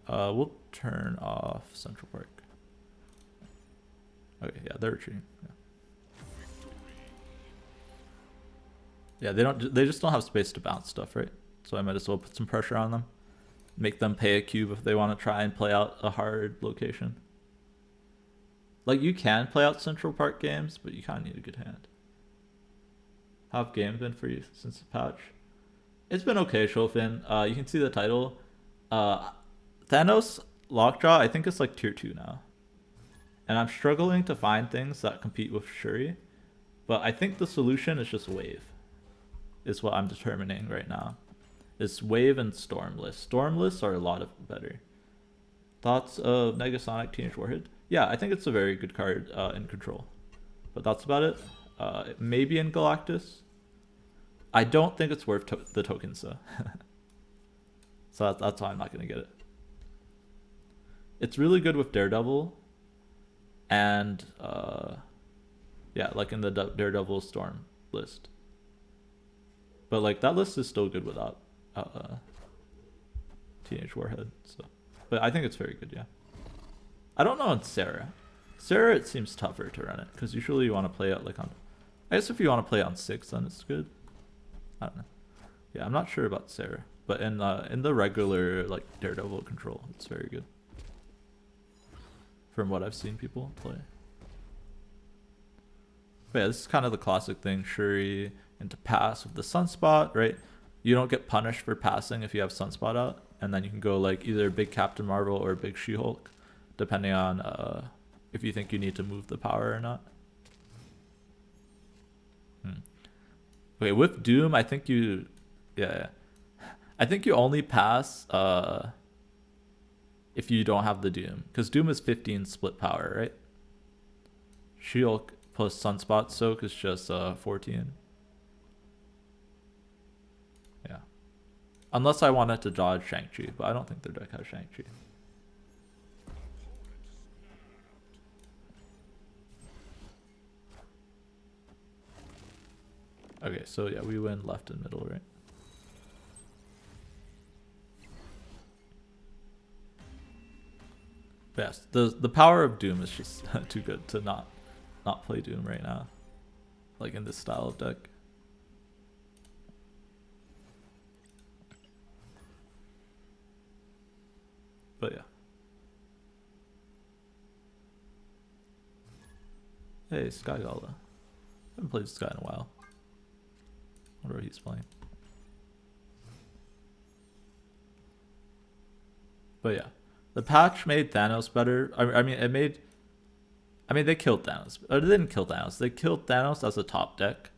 We'll turn off Central Park. Okay, yeah, they're retreating. Yeah, they just don't have space to bounce stuff, right? So I might as well put some pressure on them. Make them pay a cube if they want to try and play out a hard location. Like, you can play out Central Park games, but you kind of need a good hand. How have games been for you since the patch? It's been okay, Shofin. You can see the title. Thanos Lockjaw, I think it's like tier 2 now. And I'm struggling to find things that compete with Shuri. But I think the solution is just Wave. Is what I'm determining right now. It's Wave and Stormless. Stormless are a lot better. Thoughts of Negasonic Teenage Warhead? Yeah, I think it's a very good card in Control. But that's about it. Maybe in Galactus. I don't think it's worth the tokens though. So that's why I'm not going to get it. It's really good with Daredevil. And yeah, like in the Daredevil Storm list. But like that list is still good without Teenage Warhead. So, but I think it's very good, yeah. I don't know on Sarah. Sarah, it seems tougher to run it because usually you want to play it like on. I guess if you want to play on 6, then it's good. I don't know. Yeah, I'm not sure about Sarah, but in the regular like Daredevil Control, it's very good. From what I've seen people play. But yeah, this is kind of the classic thing. Shuri into pass with the Sunspot, right? You don't get punished for passing if you have Sunspot out, and then you can go like either big Captain Marvel or big She-Hulk, depending on if you think you need to move the power or not. Okay, with Doom, I think you, yeah. I think you only pass if you don't have the Doom, because Doom is 15 split power, right? She-Hulk plus Sunspot Soak is just 14. Yeah. Unless I wanted to dodge Shang-Chi, but I don't think their deck has Shang-Chi. Okay, so yeah, we win left and middle, right? Yes, the power of Doom is just too good to not play Doom right now. Like in this style of deck. But yeah. Hey, Sky Gala. Haven't played Sky in a while. Wonder what he's playing. But yeah. The patch made Thanos better. I mean, they killed Thanos. Or they didn't kill Thanos. They killed Thanos as a top deck.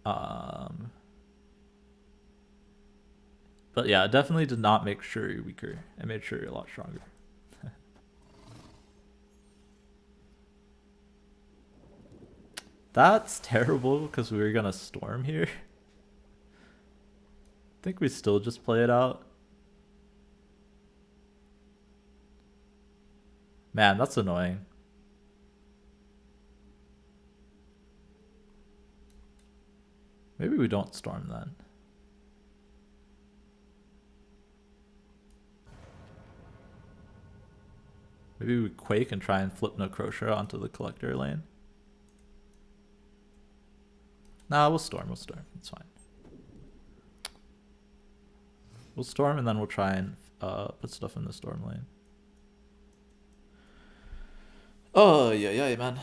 But yeah, it definitely did not make Shuri weaker. It made Shuri a lot stronger. That's terrible because we were gonna storm here. I think we still just play it out. Man, that's annoying. Maybe we don't storm then. Maybe we quake and try and flip Necrosha onto the collector lane. Nah, we'll storm, it's fine. We'll storm and then we'll try and put stuff in the storm lane. Oh, yeah, man.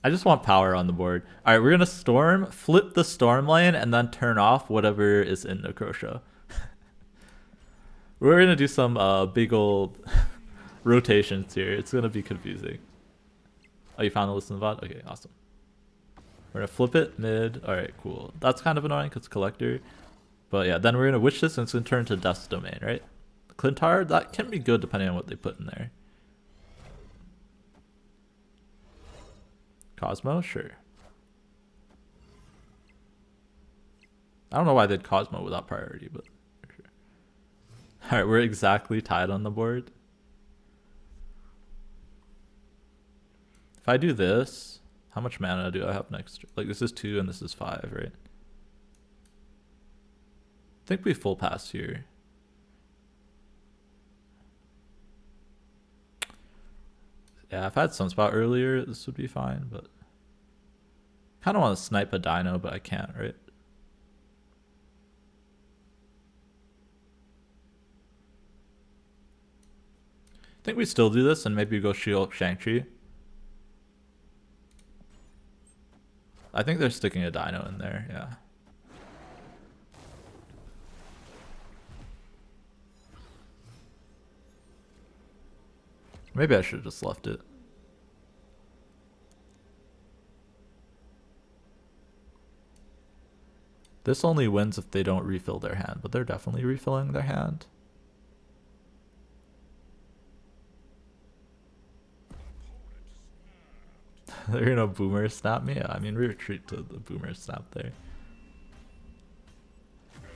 I just want power on the board. All right, we're gonna storm, flip the storm lane, and then turn off whatever is in Necrosha. We're gonna do some big old rotations here. It's gonna be confusing. Oh, you found the list in the VOD? Okay, awesome. We're gonna flip it mid. All right, cool. That's kind of annoying because collector. But yeah, then we're gonna witch this and it's gonna turn to Death's Domain, right? Clintar, that can be good depending on what they put in there. Cosmo, sure. I don't know why they'd Cosmo without priority, but for sure. Alright, we're exactly tied on the board. If I do this, how much mana do I have next? Like, this is 2 and this is 5, right? I think we full pass here. Yeah, if I had Sunspot earlier, this would be fine, but kind of want to snipe a dino, but I can't, right? I think we still do this and maybe go shield Shang-Chi. I think they're sticking a dino in there, yeah. Maybe I should have just left it. This only wins if they don't refill their hand, but they're definitely refilling their hand. They're gonna boomer snap me? Yeah, I mean, we retreat to the boomer snap there.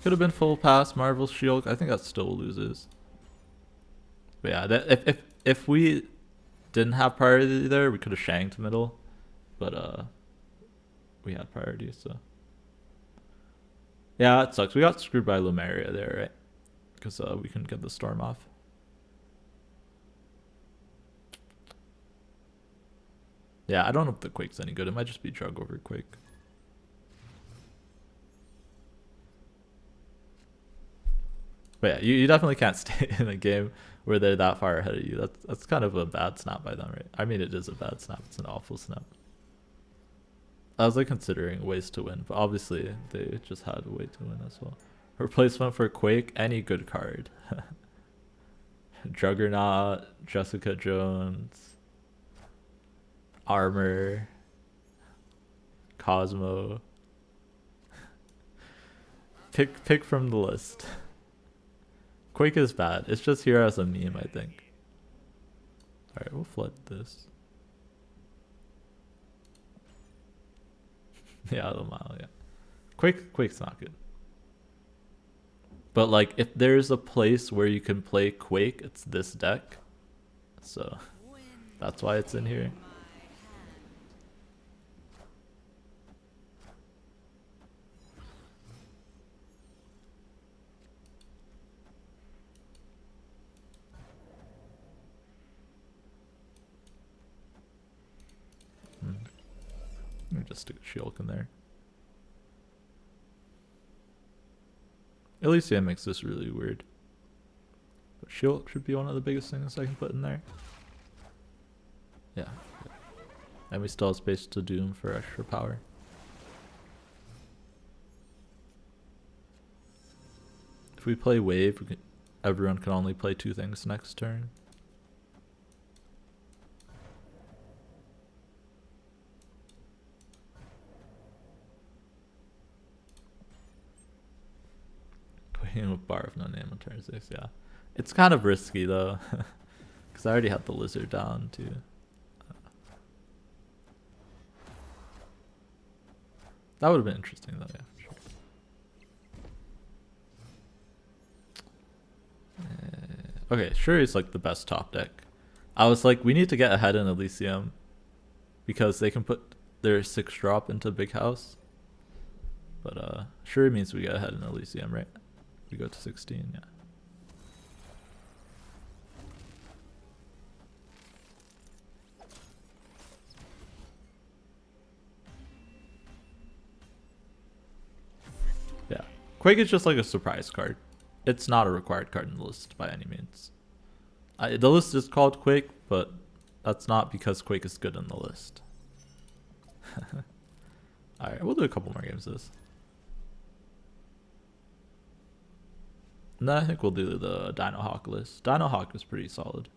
Could have been full pass, Marvel's shield. I think that still loses. But yeah, if we didn't have priority there, we could have shanked middle. But we had priority, so. Yeah, it sucks. We got screwed by Lumeria there, right? Because we couldn't get the storm off. Yeah, I don't know if the Quake's any good. It might just be drug over Quake. But yeah, you definitely can't stay in a game where they're that far ahead of you. That's kind of a bad snap by them, right? I mean, it is a bad snap. It's an awful snap. I was like considering ways to win, but obviously they just had a way to win as well. Replacement for Quake, any good card. Juggernaut, Jessica Jones, Armor, Cosmo. Pick from the list. Quake is bad. It's just here as a meme, I think. Alright, we'll flood this. Yeah, the mile, yeah. Quake's not good. But like, if there's a place where you can play Quake, it's this deck. So that's why it's in here. Let me just stick a Shulk in there. Elysia makes this really weird. But Shulk should be one of the biggest things I can put in there. Yeah. And we still have space to Doom for extra power. If we play Wave, everyone can only play 2 things next turn. With bar of no name on turn 6, yeah. It's kind of risky though, because I already had the lizard down too. That would have been interesting though, yeah, for sure. Okay, Shuri's like the best top deck. I was like, we need to get ahead in Elysium because they can put their 6-drop into Big House. But Shuri means we get ahead in Elysium, right? We go to 16, yeah. Yeah. Quake is just like a surprise card. It's not a required card in the list by any means. The list is called Quake, but that's not because Quake is good in the list. Alright, we'll do a couple more games of this. And then I think we'll do the Dino Hawk list. Dino Hawk is pretty solid.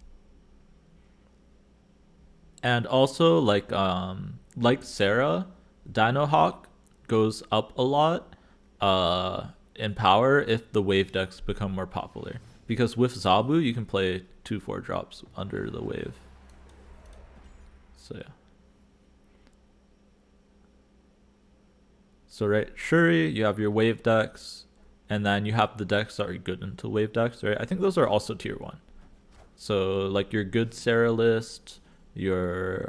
And also, like Sarah, Dino Hawk goes up a lot in power if the wave decks become more popular. Because with Zabu, you can play 2 4-drops under the wave. So yeah. So right, Shuri, you have your wave decks, and then you have the decks that are good into wave decks, right? I think those are also tier 1. So like your good Sarah list, your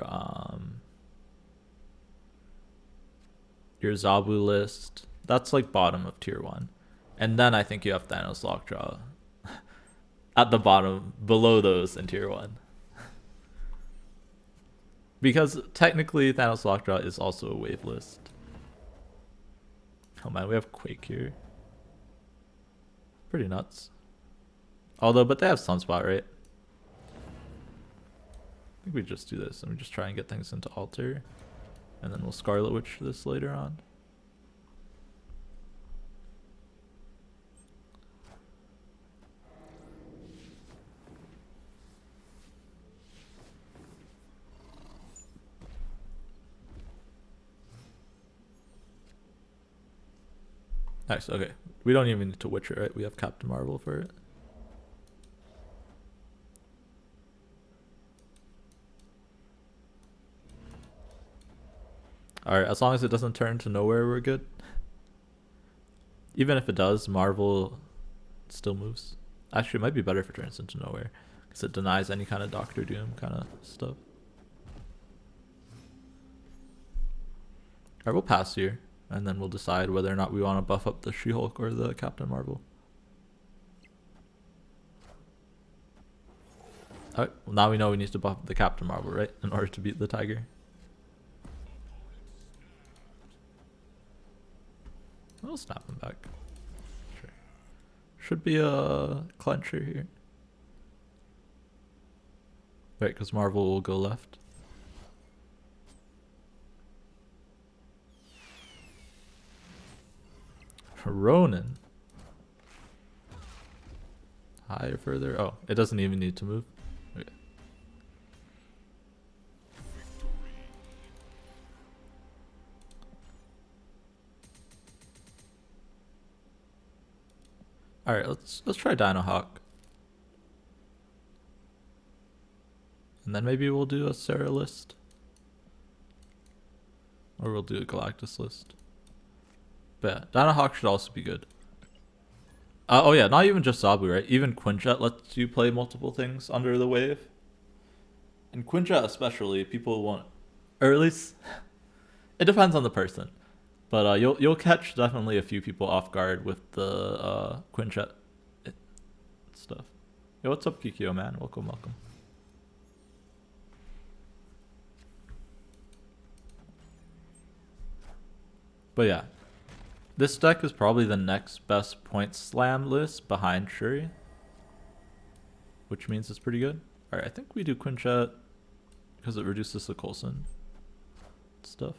Zabu list, that's like bottom of tier 1. And then I think you have Thanos Lockjaw at the bottom, below those in tier 1. Because technically Thanos Lockjaw is also a wave list. Oh man, we have Quake here. Pretty nuts. Although, but they have Sunspot, right? I think we just do this and we just try and get things into Alter. And then we'll Scarlet Witch this later on. Nice, okay. We don't even need to Witch it, right? We have Captain Marvel for it. Alright, as long as it doesn't turn to nowhere, we're good. Even if it does, Marvel still moves. Actually, it might be better if it turns into nowhere, because it denies any kind of Doctor Doom kind of stuff. Alright, we'll pass here, and then we'll decide whether or not we want to buff up the She-Hulk or the Captain Marvel. Alright, well now we know we need to buff up the Captain Marvel, right? In order to beat the Tiger. We'll snap him back. Sure. Should be a clencher here. Right, because Marvel will go left. Ronin. Higher, further. Oh, it doesn't even need to move. Okay. All right, let's try Dino Hawk. And then maybe we'll do a Sarah list. Or we'll do a Galactus list. But yeah, Dino Hawk should also be good. Oh yeah, not even just Zabu, right? Even Quinjet lets you play multiple things under the wave. And Quinjet especially, people want, or at least it depends on the person. But you'll catch definitely a few people off guard with the Quinjet stuff. Yo, what's up, Kikyo, man? Welcome, welcome. But yeah, this deck is probably the next best point slam list behind Shuri, which means it's pretty good. Alright, I think we do Quinjet because it reduces the Coulson stuff.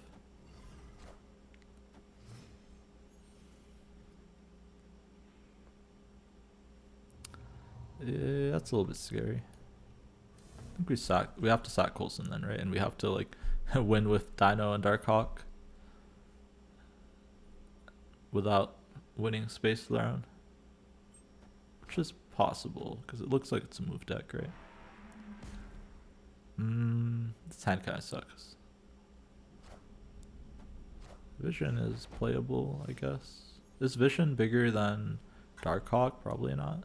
Yeah, that's a little bit scary. I think we have to sack Coulson then, right? And we have to like win with Dino and Darkhawk without winning Space Throne, which is possible because it looks like it's a move deck, right? This hand kind of sucks. Vision is playable, I guess. Is Vision bigger than Darkhawk? Probably not.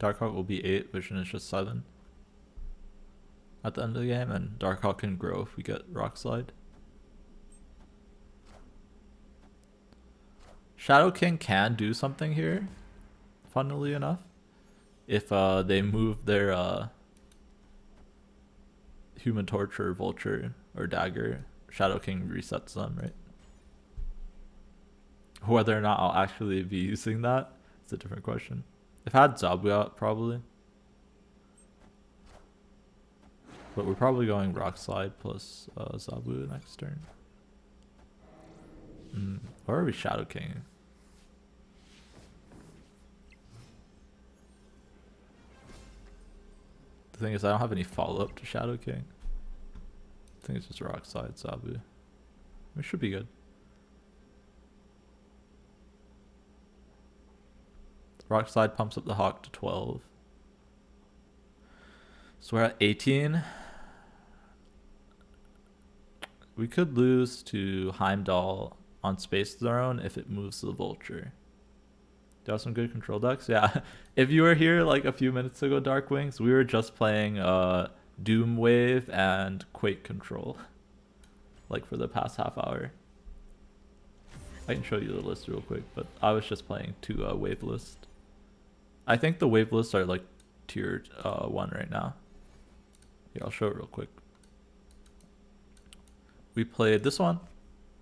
Darkhawk will be 8, Vision is just 7 at the end of the game, and Darkhawk can grow if we get Rock Slide. Shadow King can do something here, funnily enough. If they move their Human Torch or Vulture or Dagger, Shadow King resets them, right? Whether or not I'll actually be using that is a different question. If I had Zabu out, probably. But we're probably going Rock Slide plus Zabu next turn. Or are we Shadow King? The thing is, I don't have any follow-up to Shadow King. I think it's just Rock Slide, Zabu. It should be good. Rock Slide pumps up the Hawk to 12. So we're at 18. We could lose to Heimdall on Space Throne if it moves the Vulture. Do you have some good control decks? Yeah. If you were here like a few minutes ago, Dark Wings, we were just playing Doom Wave and Quake Control. Like for the past half hour. I can show you the list real quick, but I was just playing 2 wave lists. I think the wave lists are like tier 1 right now. Yeah, I'll show it real quick. We played this one.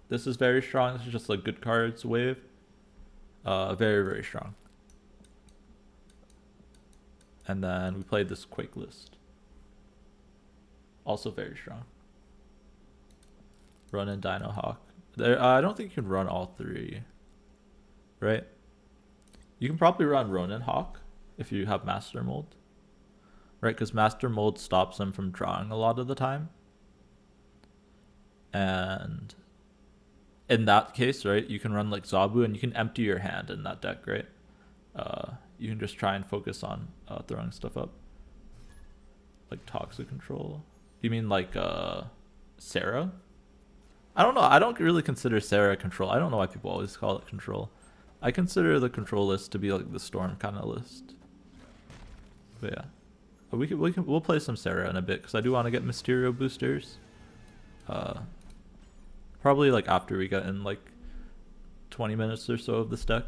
This is very strong. This is just like good cards wave. Very, very strong. And then we played this Quake list. Also very strong. Run and Dino Hawk. I don't think you can run all 3. Right? You can probably run Ronin Hawk if you have Master Mold. Right? Because Master Mold stops them from drawing a lot of the time. And in that case, right, you can run like Zabu and you can empty your hand in that deck, right? You can just try and focus on throwing stuff up. Like Toxic Control. You mean like Sarah? I don't know. I don't really consider Sarah control. I don't know why people always call it control. I consider the control list to be like the Storm kind of list. But yeah. We'll play some Sarah in a bit because I do want to get Mysterio boosters. Probably like after we get in like 20 minutes or so of this deck.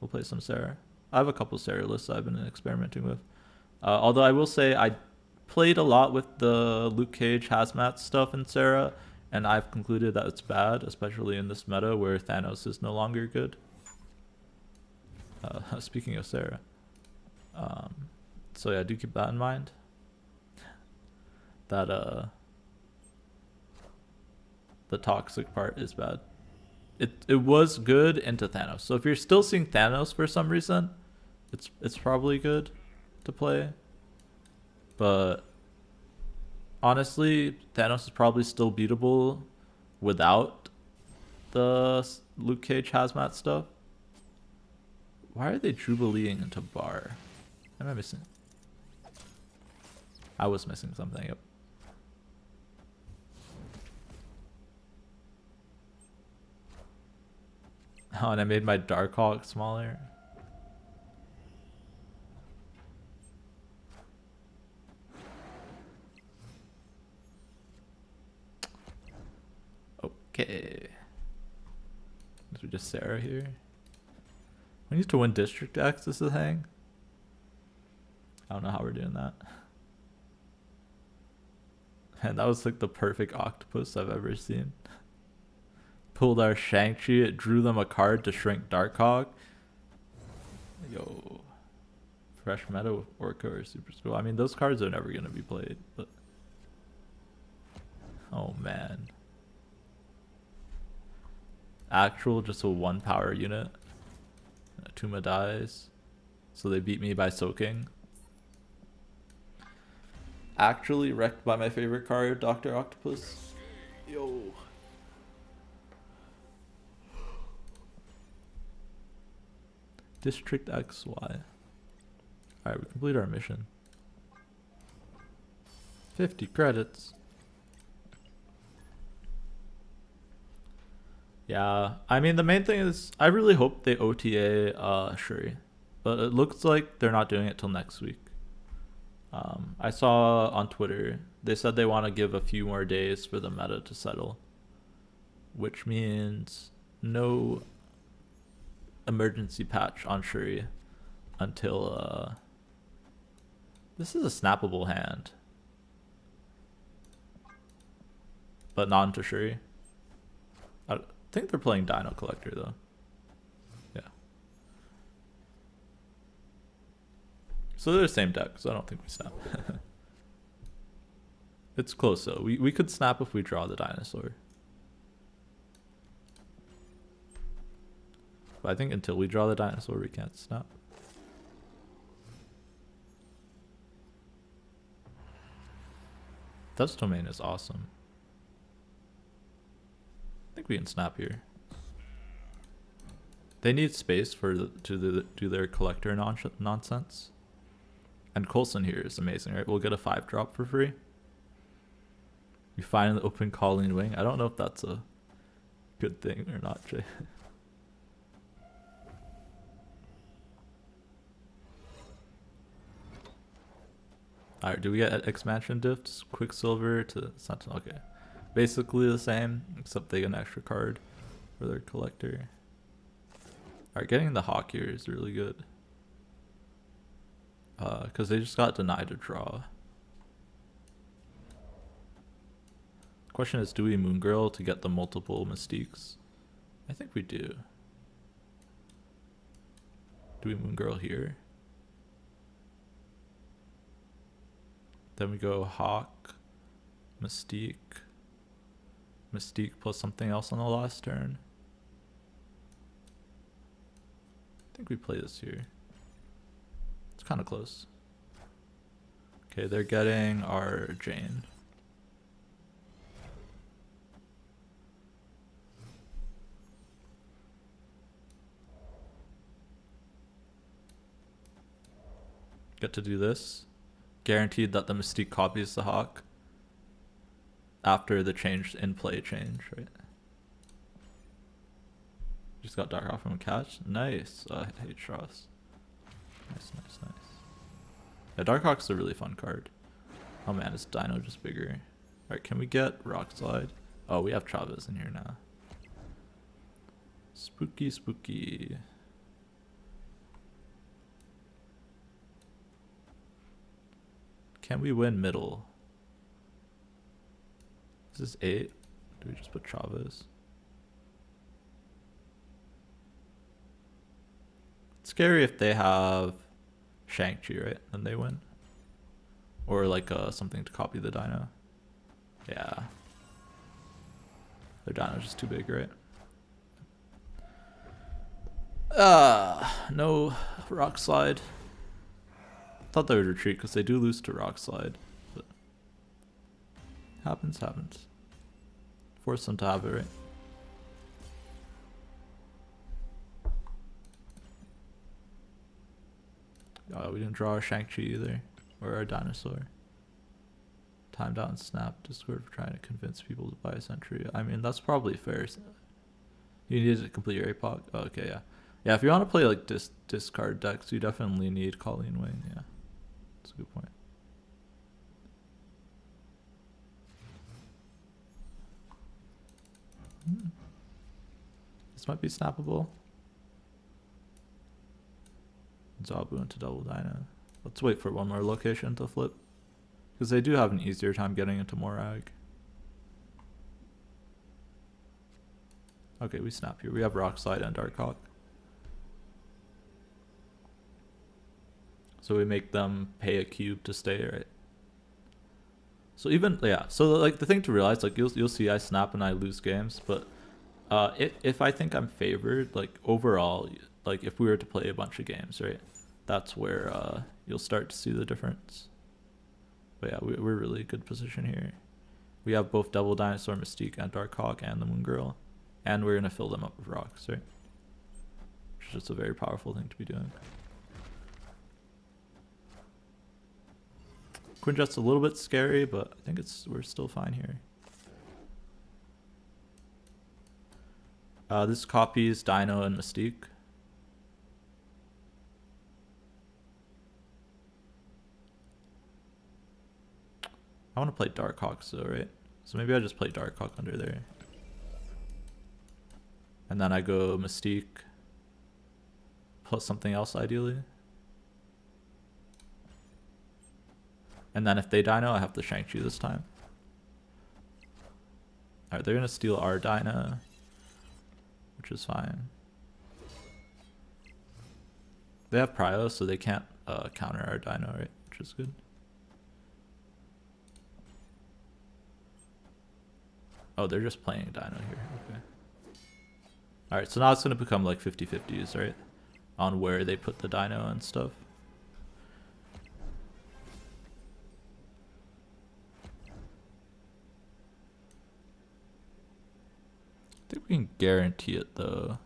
We'll play some Sarah. I have a couple Sarah lists I've been experimenting with. Although I will say I played a lot with the Luke Cage Hazmat stuff in Sarah, and I've concluded that it's bad, especially in this meta where Thanos is no longer good. Speaking of Sarah. So yeah, do keep that in mind. That the toxic part is bad. It was good into Thanos. So if you're still seeing Thanos for some reason, it's probably good to play. But honestly, Thanos is probably still beatable without the Luke Cage Hazmat stuff. Why are they Jubileeing into Bar? What am I missing? I was missing something. Yep. Oh, and I made my Darkhawk smaller. Okay. Is we just Sarah here? We need to win District X, this is the thing. I don't know how we're doing that. Man, that was like the perfect octopus I've ever seen. Pulled our Shang-Chi, it drew them a card to shrink Darkhawk. Yo. Fresh meta with Orca or Super Skull. I mean, those cards are never going to be played, but... Oh, man. Actual, just a 1 power unit. Tuma dies. So they beat me by soaking. Actually wrecked by my favorite card, Dr. Octopus. Yo. District XY. Alright, we complete our mission. 50 credits. Yeah, I mean the main thing is I really hope they OTA Shuri. but it looks like they're not doing it till next week. I saw on Twitter they said they want to give a few more days for the meta to settle, which means no emergency patch on Shuri until this is a snappable hand, but not into Shuri. I think they're playing Dino Collector though. Yeah. So they're the same deck, so I don't think we snap. It's close though. We could snap if we draw the dinosaur. But I think until we draw the dinosaur, we can't snap. Dust Domain is awesome. I think we can snap here. They need space to do their collector nonsense. And Coulson here is amazing, right? We'll get a 5-drop for free. You find the open Colleen Wing. I don't know if that's a good thing or not, Jay. Alright, do we get expansion diffs? Quicksilver to Sentinel. Okay. Basically the same, except they get an extra card for their collector. Alright, getting the Hawk here is really good. Because they just got denied a draw. Question is, do we Moon Girl to get the multiple Mystiques? I think we do. Do we Moon Girl here? Then we go Hawk, Mystique, Mystique plus something else on the last turn. I think we play this here. It's kind of close. Okay, they're getting our Jane. Get to do this. Guaranteed that the Mystique copies the Hawk after the change in play change, right? Just got Dark Hawk from a catch. Nice. I hate Straws. Nice, nice, nice. Yeah, Dark Hawk's a really fun card. Oh man, is Dino just bigger? Alright, can we get Rock Slide? Oh, we have Chavez in here now. Spooky, spooky. Can we win middle? Is this 8? Do we just put Chavez? It's scary if they have Shang-Chi, right? Then they win. Or like something to copy the Dino. Yeah. Their Dino's just too big, right? No Rock Slide. Thought they would retreat because they do lose to Rock Slide, but happens. Force them to have it, right? We didn't draw our Shang-Chi either, or our dinosaur. Timed out and snap. Discord for trying to convince people to buy a Sentry. I mean, that's probably fair. You need to complete your APOC. Oh, okay, yeah. Yeah, if you want to play like discard decks, you definitely need Colleen Wing, yeah. That's a good point. This might be snappable. Zabu into double Dino. Let's wait for one more location to flip. Because they do have an easier time getting into Morag. Okay, we snap here. We have Rock Slide and Dark Hawk. So we make them pay a cube to stay, right? So even, yeah, so like the thing to realize, like you'll see I snap and I lose games, but if I think I'm favored, like overall, like if we were to play a bunch of games, right? That's where you'll start to see the difference. But yeah, we're really good position here. We have both Double Dinosaur, Mystique, and Dark Hawk, and the Moon Girl. And we're going to fill them up with rocks, right? Which is just a very powerful thing to be doing. Quinjet's a little bit scary, but I think we're still fine here. This copies Dino and Mystique. I want to play Darkhawks though, right? So maybe I just play Darkhawk under there. And then I go Mystique plus something else ideally. And then if they dino, I have to Shang-Chi this time. Alright, they're going to steal our dino, which is fine. They have Prio, so they can't counter our dino, right? Which is good. Oh, they're just playing dino here. Okay. Alright, so now it's going to become like 50-50s, right? On where they put the dino and stuff. I think we can guarantee it though.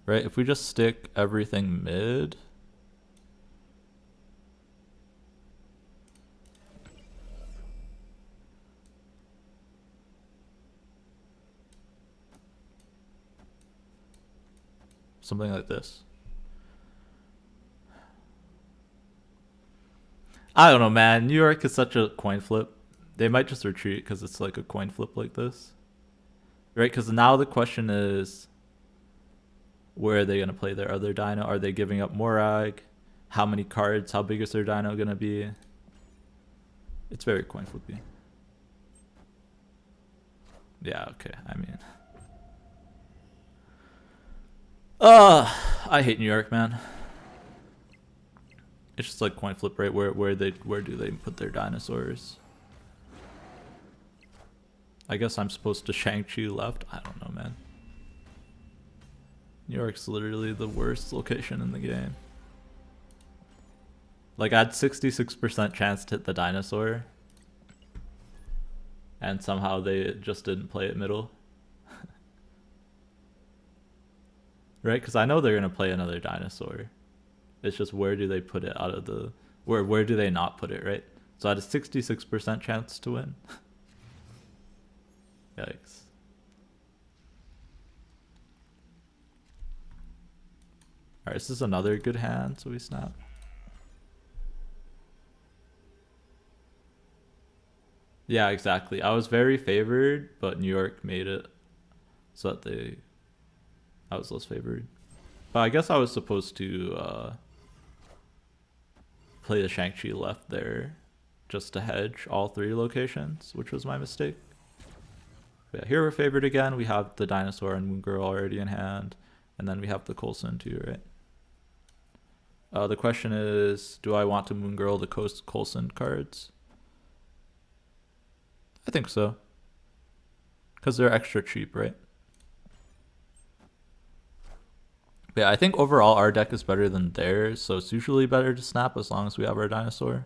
Right? If we just stick everything mid. Something like this. I don't know, man. New York is such a coin flip. They might just retreat because it's like a coin flip like this. Right? Because now the question is, where are they going to play their other dino? Are they giving up Morag? How many cards? How big is their dino going to be? It's very coin flippy. Yeah, okay. I mean... I hate New York, man. It's just like coin flip, right? Where do they put their dinosaurs? I guess I'm supposed to Shang-Chi left. I don't know, man. New York's literally the worst location in the game. Like, I had 66% chance to hit the dinosaur. And somehow they just didn't play it middle. Right? Because I know they're going to play another dinosaur. It's just where do they put it out of the... Where do they not put it, right? So I had a 66% chance to win. Yikes. Alright, this is another good hand, so we snap. Yeah, exactly. I was very favored, but New York made it so that I was less favored. But I guess I was supposed to play the Shang-Chi left there just to hedge all three locations, which was my mistake. But yeah, here we're favored again. We have the dinosaur and Moon Girl already in hand, and then we have the Coulson too, right? The question is, do I want to Moon Girl the Coulson cards? I think so. Because they're extra cheap, right? But yeah, I think overall our deck is better than theirs, so it's usually better to snap as long as we have our dinosaur.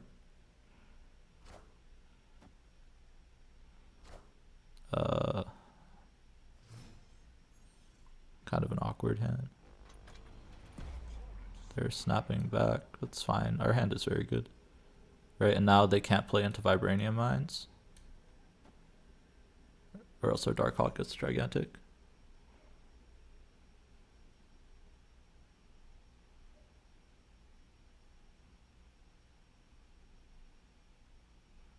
Kind of an awkward hand. They're snapping back. That's fine. Our hand is very good. Right, and now they can't play into Vibranium Mines. Or else our Darkhawk gets gigantic.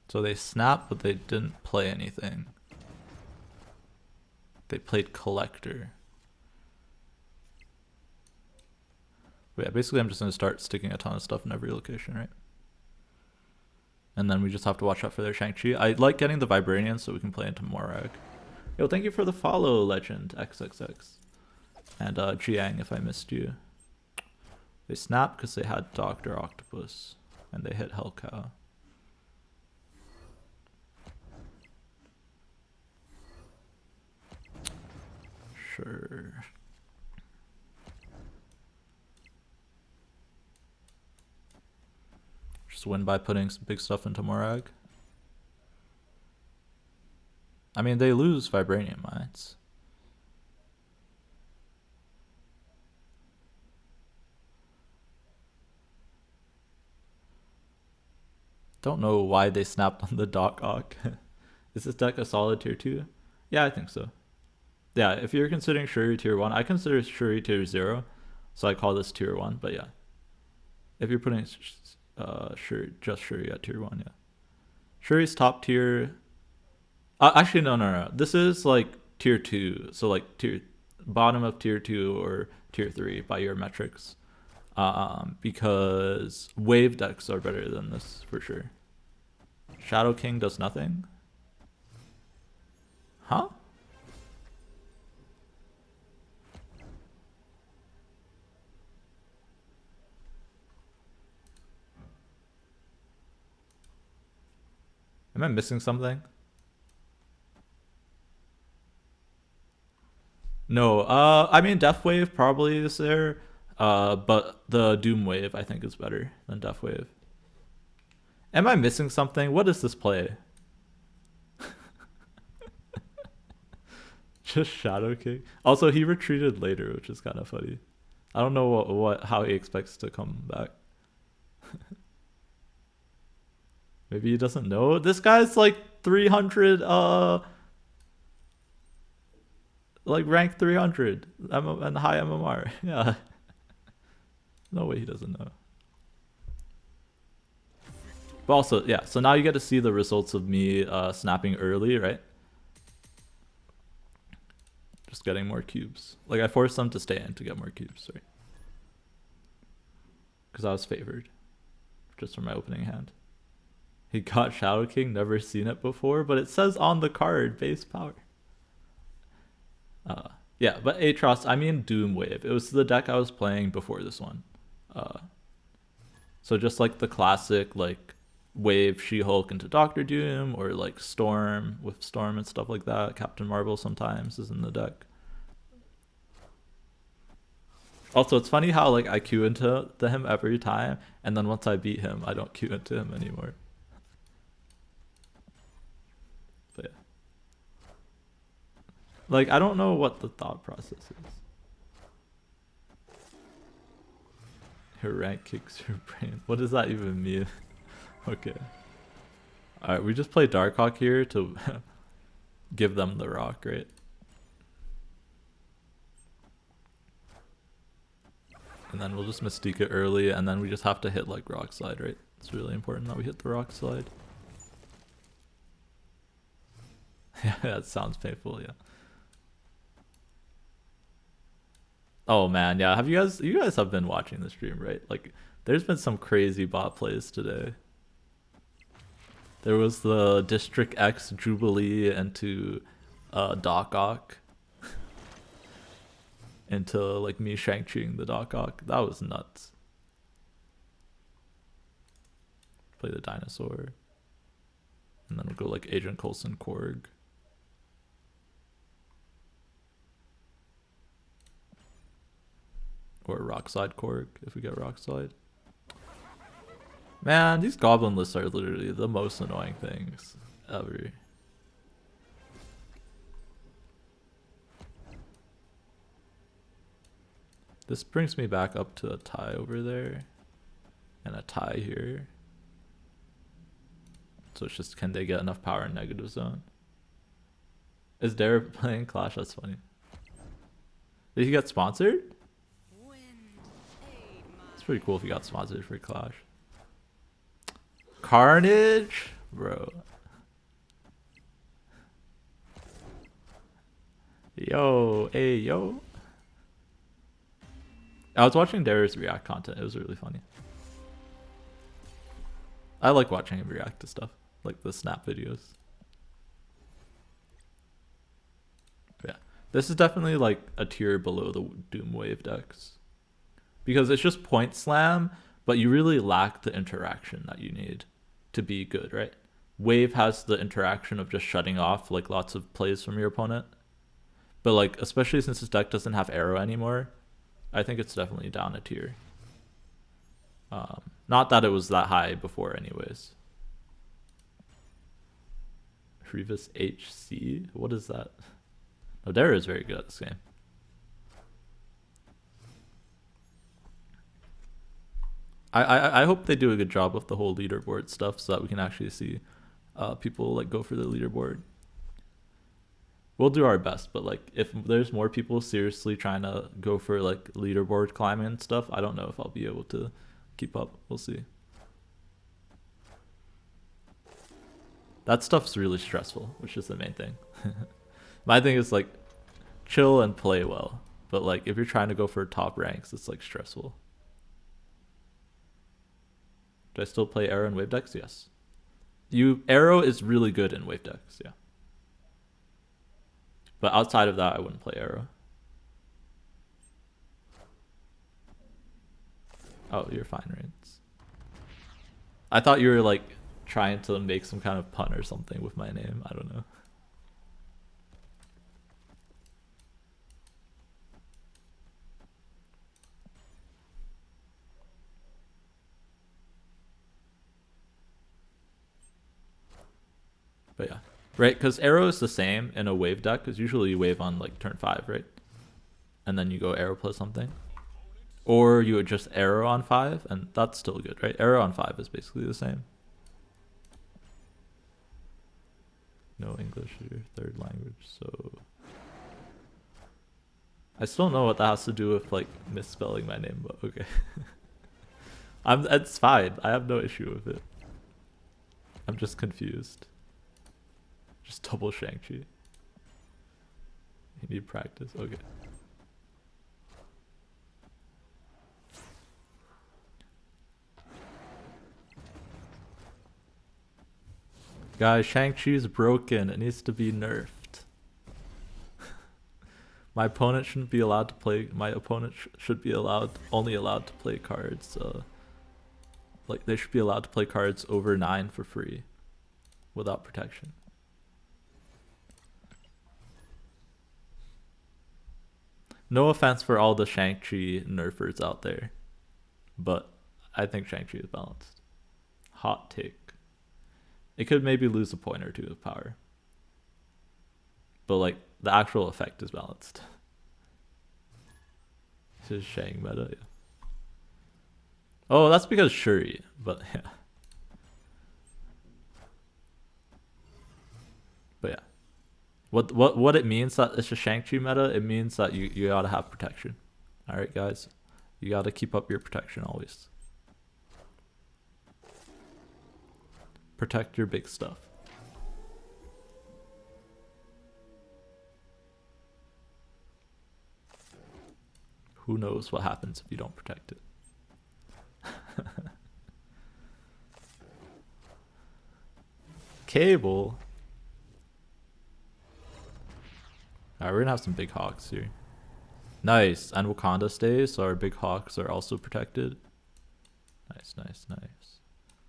So they snapped, but they didn't play anything. They played Collector. But yeah, basically I'm just going to start sticking a ton of stuff in every location, right? And then we just have to watch out for their Shang-Chi. I like getting the Vibranium so we can play into Morag. Yo, thank you for the follow, Legend XXX. And Jiang, if I missed you. They snapped because they had Dr. Octopus. And they hit Hellcow. Sure. Just win by putting some big stuff into Morag. I mean, they lose Vibranium Mines. Don't know why they snapped on the Darkhawk. Is this deck a solid tier 2? Yeah, I think so. Yeah, if you're considering Shuri tier 1, I consider Shuri tier 0, so I call this tier 1, but yeah. If you're putting Shuri, just Shuri at tier 1, yeah. Shuri's top tier. Actually, no. This is like tier 2. So like tier bottom of tier 2 or tier 3 by your metrics. Because wave decks are better than this for sure. Shadow King does nothing. Huh? Am I missing something? No, I mean Death Wave probably is there, but the Doom Wave I think is better than Death Wave. Am I missing something? What is this play? Just Shadow King. Also, he retreated later, which is kind of funny. I don't know what how he expects to come back. Maybe he doesn't know. This guy's like 300 like rank 300 and high MMR. Yeah. No way he doesn't know. But also, yeah, so now you get to see the results of me snapping early, right? Just getting more cubes. Like, I forced them to stay in to get more cubes, right? Because I was favored. Just from my opening hand. He got Shadow King, never seen it before, but it says on the card, base power. Yeah, but Atros, I mean Doom Wave. It was the deck I was playing before this one. So just like the classic, like, Wave She-Hulk into Doctor Doom, or like Storm with Storm and stuff like that. Captain Marvel sometimes is in the deck. Also, it's funny how like I queue into him every time, and then once I beat him, I don't queue into him anymore. But yeah. Like, I don't know what the thought process is. Her rank kicks your brain. What does that even mean? Okay. Alright, we just play Darkhawk here to give them the rock, right? And then we'll just Mystique it early, and then we just have to hit like Rock Slide, right? It's really important that we hit the Rock Slide. Yeah, that sounds painful, yeah. Oh man, yeah. Have you guys have been watching the stream, right? Like, there's been some crazy bot plays today. There was the District X Jubilee into Doc Ock. Into like me Shang-Chiing the Doc Ock. That was nuts. Play the dinosaur. And then we'll go like Agent Coulson Korg. Or Rockslide Korg if we get Rockslide. Man, these goblin lists are literally the most annoying things ever. This brings me back up to a tie over there. And a tie here. So it's just, can they get enough power in negative zone? Is Dare playing Clash? That's funny. Did he get sponsored? It's pretty cool if he got sponsored for Clash. Carnage? Bro. Yo, hey, yo. I was watching Dare's React content. It was really funny. I like watching him react to stuff. Like the snap videos. But yeah. This is definitely like a tier below the Doom Wave decks. Because it's just point slam, but you really lack the interaction that you need to be good, right? Wave has the interaction of just shutting off like lots of plays from your opponent. But like, especially since this deck doesn't have arrow anymore, I think it's definitely down a tier. Not that it was that high before anyways. Revis HC? What is that? Oh, Dare is very good at this game. I hope they do a good job with the whole leaderboard stuff so that we can actually see people like go for the leaderboard. We'll do our best, but like if there's more people seriously trying to go for like leaderboard climbing and stuff, I don't know if I'll be able to keep up. We'll see. That stuff's really stressful, which is the main thing. My thing is like chill and play well, but like if you're trying to go for top ranks, it's like stressful. Do I still play Arrow in wave decks? Yes. Arrow is really good in wave decks, yeah. But outside of that, I wouldn't play Arrow. Oh, you're fine, Reigns. I thought you were like trying to make some kind of pun or something with my name. I don't know. But yeah, right? Because Arrow is the same in a wave deck. Because usually you wave on like turn 5, right? And then you go Arrow plus something. Or you would just Arrow on 5, and that's still good, right? Arrow on 5 is basically the same. No English is your third language, so... I still don't know what that has to do with like misspelling my name, but okay. It's fine. I have no issue with it. I'm just confused. Just double Shang-Chi. You need practice. Okay. Guys, Shang-Chi is broken. It needs to be nerfed. My opponent shouldn't be allowed to play. My opponent should be only allowed to play cards. Like they should be allowed to play cards over 9 for free, without protection. No offense for all the Shang-Chi nerfers out there, but I think Shang-Chi is balanced. Hot take. It could maybe lose a point or two of power, but like the actual effect is balanced. This is Shang meta, yeah. Oh, that's because Shuri, but yeah. But yeah. What it means that it's a Shang-Chi meta, it means that you gotta have protection. Alright guys. You gotta keep up your protection always. Protect your big stuff. Who knows what happens if you don't protect it. Cable. Alright, we're gonna have some big hawks here. Nice. And Wakanda stays, so our big hawks are also protected. Nice, nice, nice.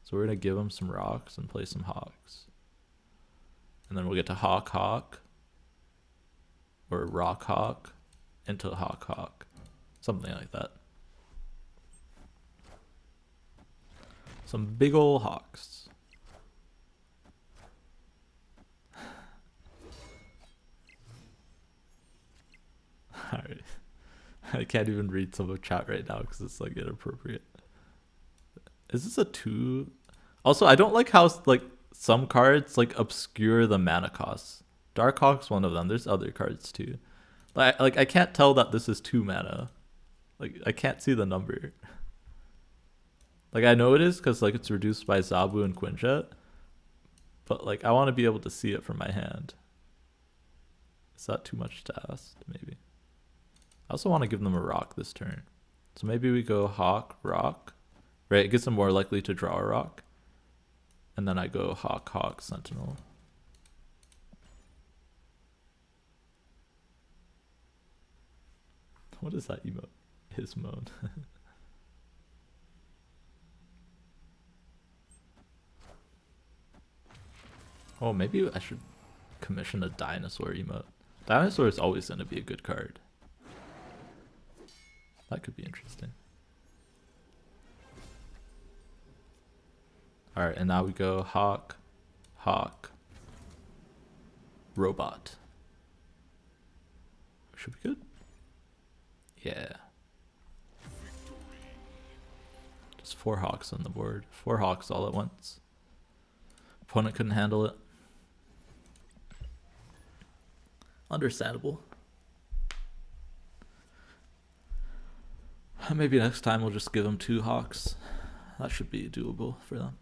So we're gonna give them some rocks and play some hawks. And then we'll get to Hawk Hawk. Or Rock Hawk into Hawk Hawk. Something like that. Some big ol' hawks. Alright. I can't even read some of chat right now because it's like inappropriate. Is this a 2? Also, I don't like how like some cards like obscure the mana costs. Darkhawk's one of them. There's other cards too. Like I can't tell that this is 2 mana. Like I can't see the number. Like I know it is because like it's reduced by Zabu and Quinjet, but like I want to be able to see it from my hand. Is that too much to ask? Maybe. I also want to give them a rock this turn. So maybe we go Hawk, Rock. Right, it gets them more likely to draw a rock. And then I go Hawk, Hawk, Sentinel. What is that emote? His moan. Oh, maybe I should commission a dinosaur emote. Dinosaur is always going to be a good card. That could be interesting. Alright, and now we go Hawk, Hawk, Robot. Should be good. Yeah. Just 4 hawks on the board. 4 hawks all at once. Opponent couldn't handle it. Understandable. Maybe next time we'll just give them 2 hawks. That should be doable for them.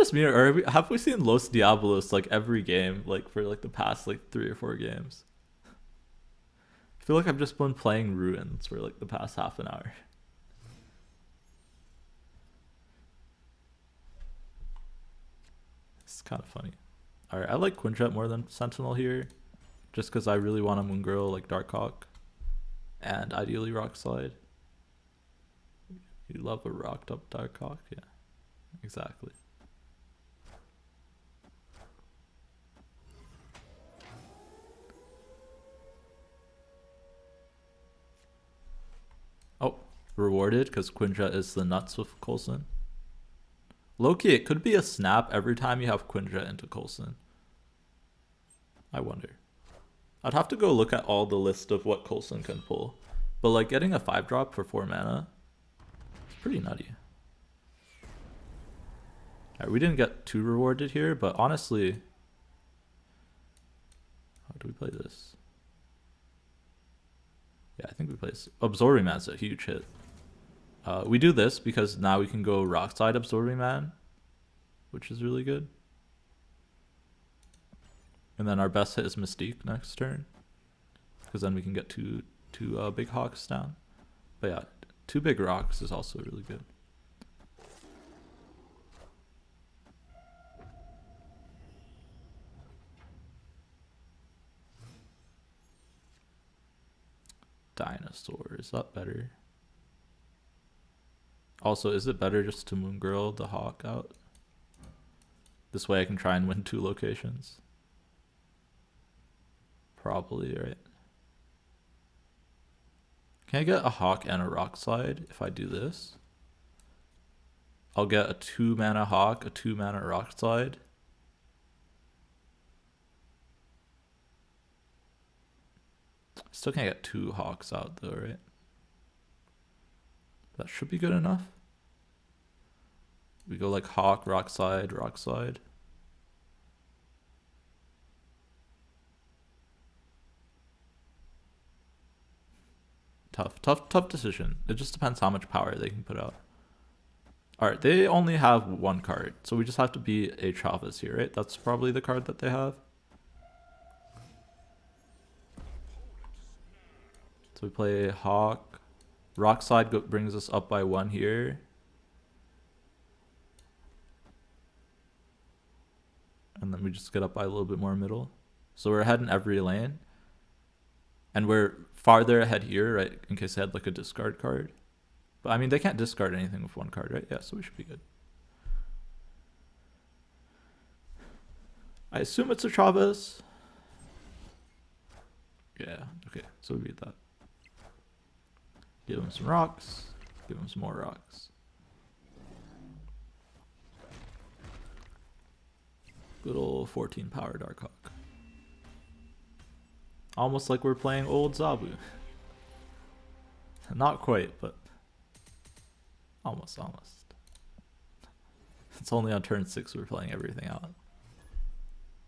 just me, or have we seen Los Diablos like every game, like for like the past like 3 or 4 games? I feel like I've just been playing Ruins for like the past half an hour. It's kind of funny. Alright, I like Quinjet more than Sentinel here, just because I really want a Moon Girl like Darkhawk, and ideally Rock Slide. You love a rocked up Darkhawk? Yeah, exactly. Oh, rewarded because Quinjet is the nuts with Coulson. Loki, it could be a snap every time you have Quinjet into Coulson. I wonder. I'd have to go look at all the list of what Coulson can pull. But like getting a 5-drop for 4 mana, it's pretty nutty. Alright, we didn't get too rewarded here, but honestly, how do we play this? Yeah, I think we play this. Absorbing Man's a huge hit. We do this because now we can go Rockside Absorbing Man, which is really good. And then our best hit is Mystique next turn, because then we can get two big hawks down. But yeah, 2 big rocks is also really good. Dinosaur, is that better? Also, is it better just to Moon Girl the hawk out? This way I can try and win 2 locations. Probably, right? Can I get a hawk and a rock slide if I do this? I'll get a 2 mana hawk, a 2 mana rock slide. Still can't get 2 hawks out though, right? That should be good enough. We go like hawk, rock slide, rock slide. Tough decision. It just depends how much power they can put out. Alright, they only have 1 card, so we just have to be a Travis here, right? That's probably the card that they have. So we play Hawk. Rock Slide brings us up by 1 here. And then we just get up by a little bit more middle. So we're ahead in every lane. And we're farther ahead here, right, in case they had like a discard card. But I mean, they can't discard anything with 1 card, right? Yeah, so we should be good. I assume it's a Travis. Yeah, okay, so we beat that. Give him some rocks. Give him some more rocks. Good old 14 power Darkhawk. Almost like we're playing old Zabu. Not quite, but almost. It's only on turn 6 we're playing everything out.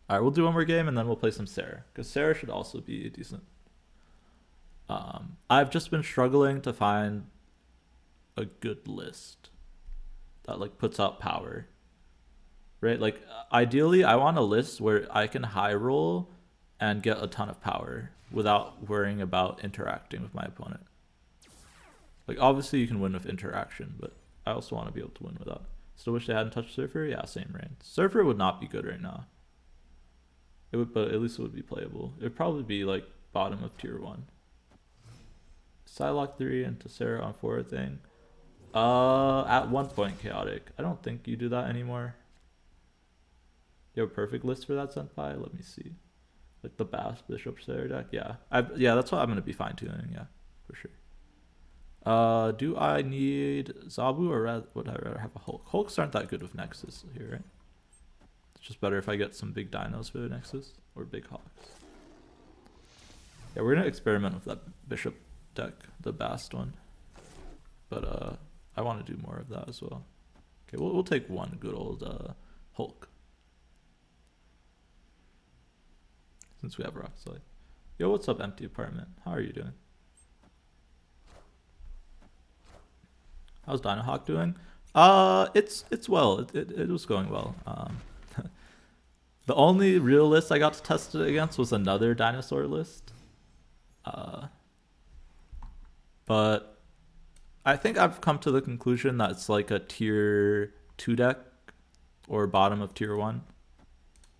Alright, we'll do 1 more game and then we'll play some Sarah, because Sarah should also be decent. I've just been struggling to find a good list that like puts out power, right? Like ideally I want a list where I can high roll and get a ton of power without worrying about interacting with my opponent. Like obviously you can win with interaction, but I also want to be able to win without. Still wish they hadn't touched Surfer. Yeah, same rain. Surfer would not be good right now. It would, but at least it would be playable. It would probably be like bottom of tier 1. Psylocke 3 into Sarah on 4 thing. At 1 point chaotic. I don't think you do that anymore. You have a perfect list for that, Senpai? Let me see. Like the Bass Bishop Sarah deck? Yeah. Yeah, that's what I'm gonna be fine tuning, yeah, for sure. Do I need Zabu or would I rather have a Hulk? Hulks aren't that good with Nexus here, right? It's just better if I get some big dinos for the Nexus or big Hawks. Yeah, we're gonna experiment with that Bishop deck, the Bast one, but I want to do more of that as well. Okay, we'll take 1 good old Hulk since we have Rock Slide. Yo, what's up, Empty Apartment? How are you doing? How's Dinohawk doing? It's well. It was going well. The only real list I got to test it against was another dinosaur list. Uh, but I think I've come to the conclusion that it's like a tier 2 deck or bottom of tier 1.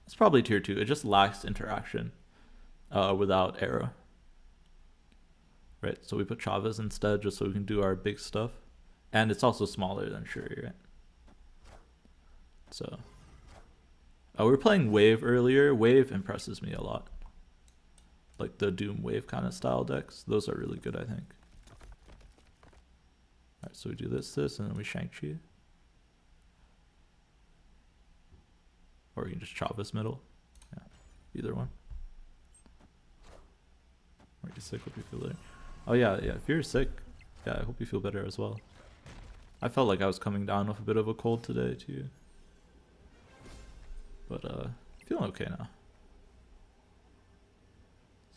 It's probably tier 2. It just lacks interaction without arrow. Right, so we put Chavez instead just so we can do our big stuff. And it's also smaller than Shuri, right? So we were playing Wave earlier. Wave impresses me a lot. Like the Doom Wave kind of style decks. Those are really good, I think. Alright, so we do this, and then we Shang-Chi. Or you can just Chavez middle. Yeah, either one. Are you sick? Hope you feel better. Oh yeah. If you're sick, yeah, I hope you feel better as well. I felt like I was coming down with a bit of a cold today too. But feeling okay now.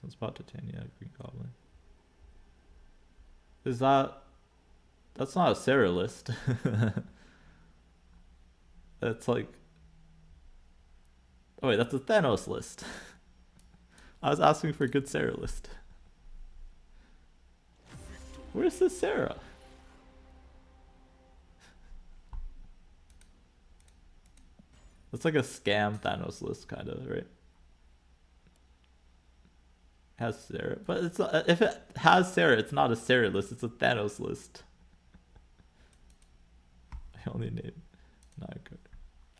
Sunspot, Titania, Green Goblin. Is that's not a Sarah list. That's like, oh wait, that's a Thanos list. I was asking for a good Sarah list. Where's this Sarah? It's like a scam Thanos list, kind of, right? Has Sarah, but it's not, if it has Sarah, it's not a Sarah list. It's a Thanos list. I only name not good.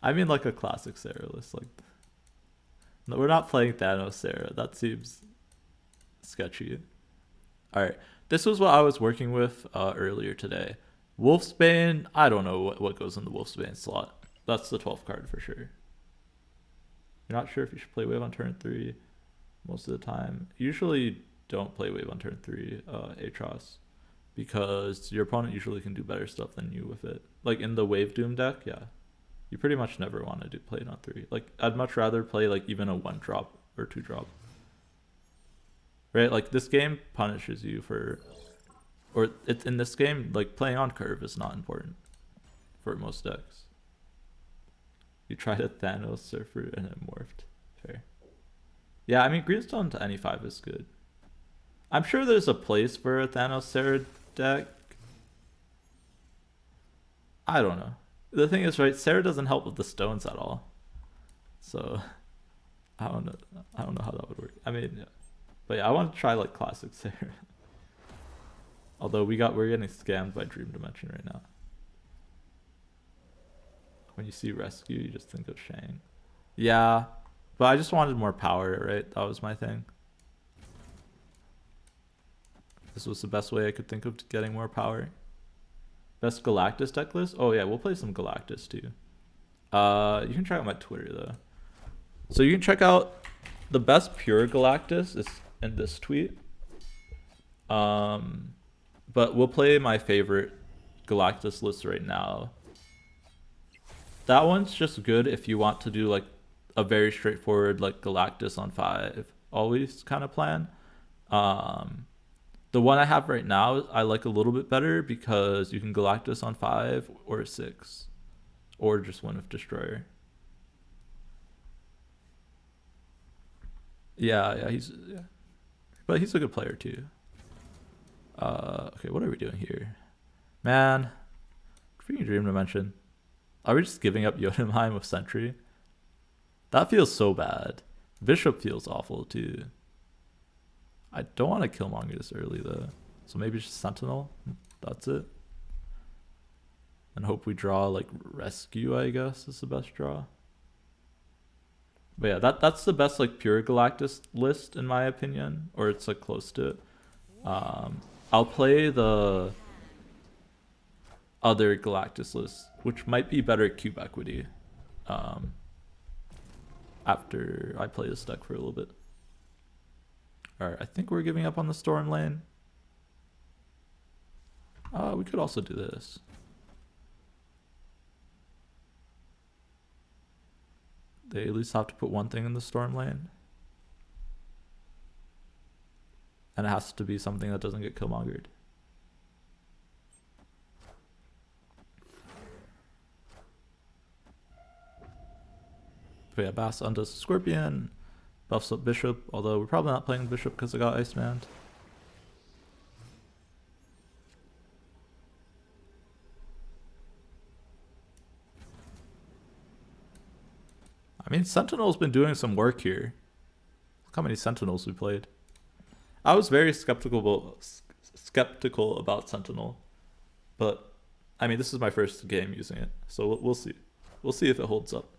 I mean, like a classic Sarah list. Like, no, we're not playing Thanos Sarah. That seems sketchy. All right, this was what I was working with earlier today. Wolfsbane. I don't know what goes in the Wolfsbane slot. That's the 12th card for sure. You're not sure if you should play Wave on turn 3 most of the time. Usually don't play Wave on turn 3 Atros, because your opponent usually can do better stuff than you with it. Like in the Wave Doom deck, yeah. You pretty much never want to play it on 3. Like I'd much rather play like even a 1-drop or 2-drop. Right? Like this game punishes you for, or it's in this game, like playing on curve is not important for most decks. You tried a Thanos Surfer and it morphed. Fair. Yeah, I mean, Greenstone to any 5 is good. I'm sure there's a place for a Thanos Sarah deck. I don't know. The thing is, right, Sarah doesn't help with the stones at all. So, I don't know how that would work. I mean, yeah. But yeah, I want to try like classic Sarah. Although we're getting scammed by Dream Dimension right now. When you see Rescue, you just think of Shang. Yeah, but I just wanted more power, right? That was my thing. This was the best way I could think of getting more power. Best Galactus deck list? Oh yeah, we'll play some Galactus too. You can check out my Twitter though. So you can check out the best pure Galactus is in this tweet. But we'll play my favorite Galactus list right now. That one's just good if you want to do like a very straightforward like Galactus on 5 always kind of plan. The one I have right now I like a little bit better because you can Galactus on 5 or 6 or just one with Destroyer. Yeah, but he's a good player too. Okay, what are we doing here? Man, freaking Dream Dimension. Are we just giving up Jotunheim with Sentry? That feels so bad. Bishop feels awful too. I don't want to Killmonger this early though. So maybe just Sentinel. That's it. And hope we draw like Rescue, I guess, is the best draw. But yeah, that's the best like pure Galactus list in my opinion. Or it's like close to it. I'll play the other Galactus list, which might be better cube equity, after I play this deck for a little bit. Alright, I think we're giving up on the Storm lane. We could also do this. They at least have to put one thing in the Storm lane. And it has to be something that doesn't get Killmongered. But yeah, Bass undoes Scorpion, buffs up Bishop, although we're probably not playing Bishop because I got Iceman. I mean, Sentinel's been doing some work here. Look how many Sentinels we played. I was very skeptical about Sentinel, but I mean, this is my first game using it, so we'll see. We'll see if it holds up.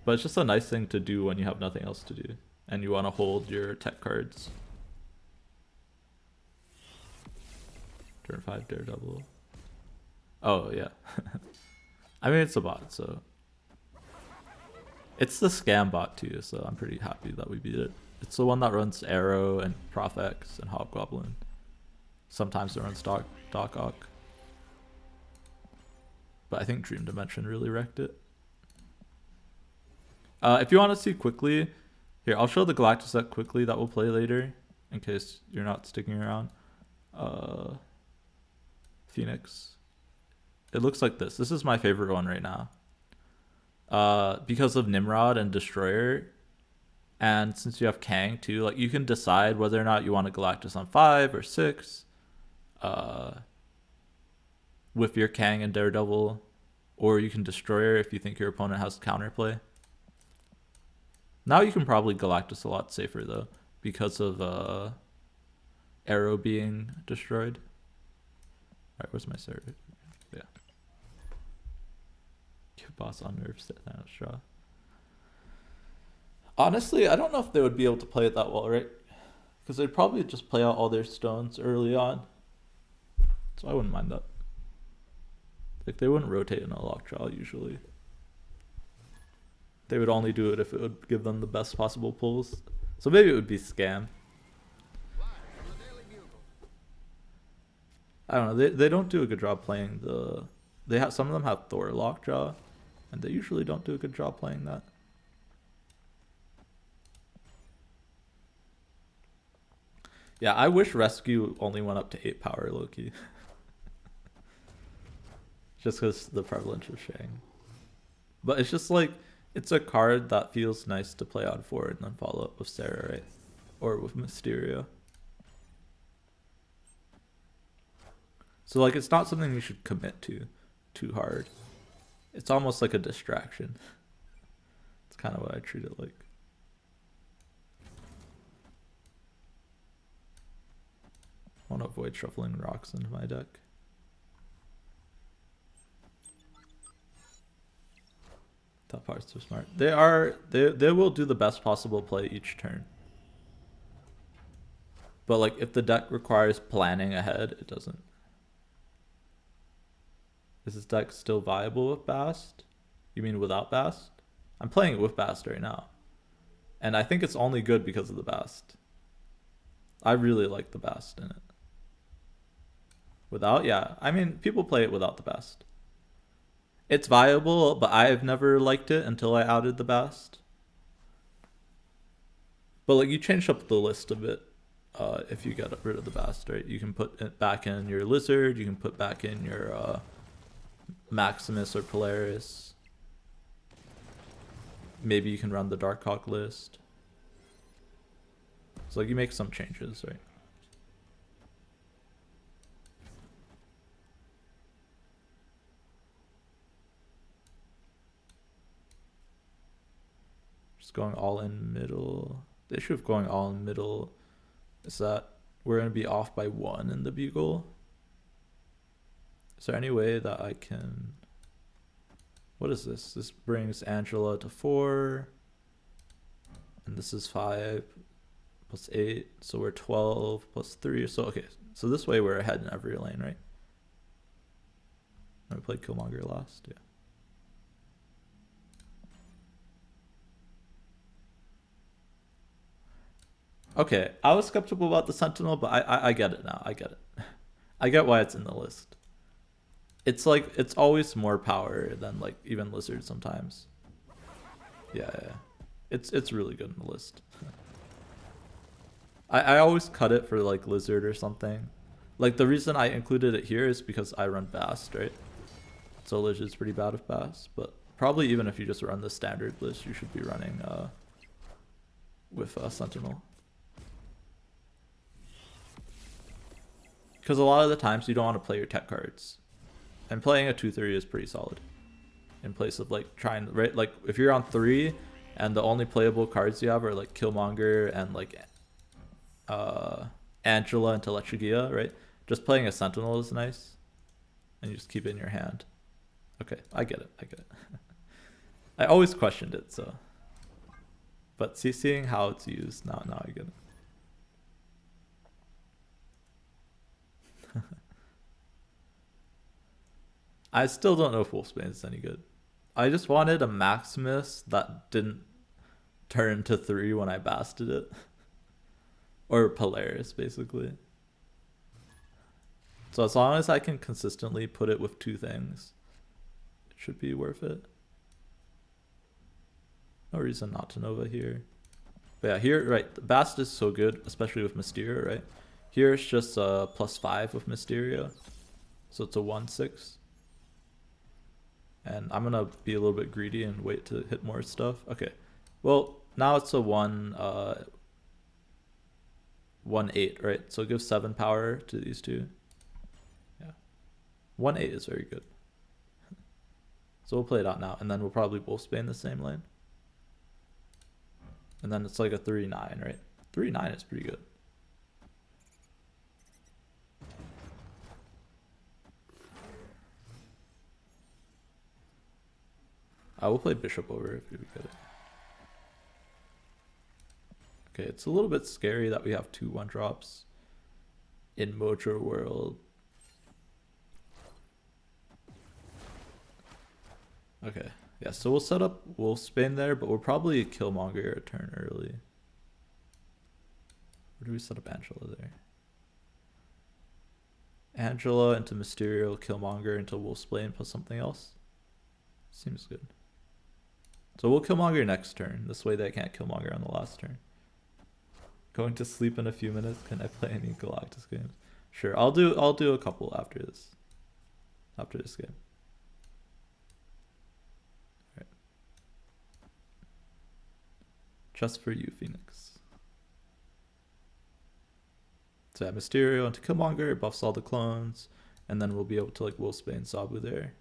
But it's just a nice thing to do when you have nothing else to do and you want to hold your tech cards. Turn 5 Daredevil. Oh, yeah. I mean, it's a bot, so. It's the scam bot too, so I'm pretty happy that we beat it. It's the one that runs Arrow and Profex and Hobgoblin. Sometimes it runs Doc Ock. But I think Dream Dimension really wrecked it. If you want to see quickly, here, I'll show the Galactus set quickly that we'll play later, in case you're not sticking around. Phoenix. It looks like this. This is my favorite one right now. Because of Nimrod and Destroyer, and since you have Kang too, like you can decide whether or not you want a Galactus on 5 or 6, with your Kang and Daredevil, or you can Destroyer if you think your opponent has counterplay. Now you can probably Galactus a lot safer though, because of Arrow being destroyed. Alright, where's my server? Yeah. Boss on nerves that Thanos draw. Honestly, I don't know if they would be able to play it that well, right? Because they'd probably just play out all their stones early on. So I wouldn't mind that. Like, they wouldn't rotate in a lockjaw usually. They would only do it if it would give them the best possible pulls. So maybe it would be scam. I don't know. They don't do a good job playing the. They have some of them have Thor lockjaw, and they usually don't do a good job playing that. Yeah, I wish Rescue only went up to 8 power, Loki. Just because the prevalence of Shang. But it's just like, it's a card that feels nice to play on 4 and then follow up with Sarah, right? Or with Mysterio. So like, it's not something you should commit to too hard. It's almost like a distraction. It's kind of what I treat it like. I want to avoid shuffling rocks into my deck. Top parts are smart. They will do the best possible play each turn. But like, if the deck requires planning ahead, it doesn't. Is this deck still viable with Bast? You mean without Bast? I'm playing it with Bast right now. And I think it's only good because of the Bast. I really like the Bast in it. Without, yeah. I mean, people play it without the Bast. It's viable, but I've never liked it until I added the Bast. But like, you change up the list a bit if you get rid of the Bast, right? You can put it back in your Lizard, you can put back in your Maximus or Polaris. Maybe you can run the Darkhawk list. So like, you make some changes, right? Just going all in middle. The issue of going all in middle is that we're going to be off by 1 in the Bugle. Is there any way that I can... What is this? This brings Angela to 4. And this is 5 plus 8. So we're 12 plus 3. So, okay. So this way we're ahead in every lane, right? I played Killmonger last, yeah. Okay, I was skeptical about the Sentinel, but I get it now. I get it. I get why it's in the list. It's like, it's always more power than like even Lizard sometimes. Yeah. It's really good in the list. I always cut it for like Lizard or something. Like, the reason I included it here is because I run Bast, right? So Lizard's pretty bad with Bast, but Probably even if you just run the standard list, you should be running with Sentinel. Because a lot of the times you don't want to play your tech cards. And playing a 2-3 is pretty solid. In place of like trying, right? Like if you're on 3 and the only playable cards you have are like Killmonger and like Angela and Telechigia, right? Just playing a Sentinel is nice. And you just keep it in your hand. Okay, I get it. I always questioned it, so. But seeing how it's used, now I get it. I still don't know if Wolfsbane is any good. I just wanted a Maximus that didn't turn to 3 when I basted it. Or Polaris, basically. So as long as I can consistently put it with 2 things, it should be worth it. No reason not to Nova here. But yeah, here, right, Bast is so good, especially with Mysterio, right? Here it's just +5 with Mysterio. So it's a 1/6. And I'm gonna be a little bit greedy and wait to hit more stuff. Okay, well, now it's a 1/8, right? So it gives 7 power to these two. Yeah, 1/8 is very good. So we'll play it out now, and then we'll probably Wolfsbane the same lane. And then it's like a 3/9, right? 3/9 is pretty good. I will play Bishop over if we get it. Okay, it's a little bit scary that we have 2 1-drops in Mojo World. Okay, yeah, so we'll set up Wolfsbane there, but we'll probably Killmonger a turn early. Where do we set up Angela there? Angela into Mysterio, Killmonger into Wolfsbane plus something else. Seems good. So we'll Killmonger next turn. This way they can't Killmonger on the last turn. Going to sleep in a few minutes. Can I play any Galactus games? Sure, I'll do a couple after this. After this game. Alright. Just for you, Phoenix. So yeah, Mysterio into Killmonger, buffs all the clones, and then we'll be able to like Wolfsbane Sabu there.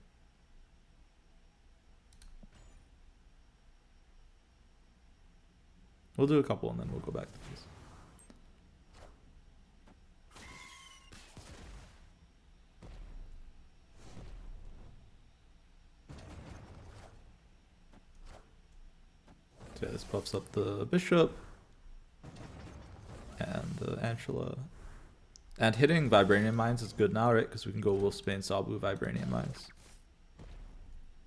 We'll do a couple and then we'll go back to this. So yeah, this buffs up the Bishop and the Angela. And hitting Vibranium Mines is good now, right? Because we can go Wolfsbane Sabu Vibranium Mines,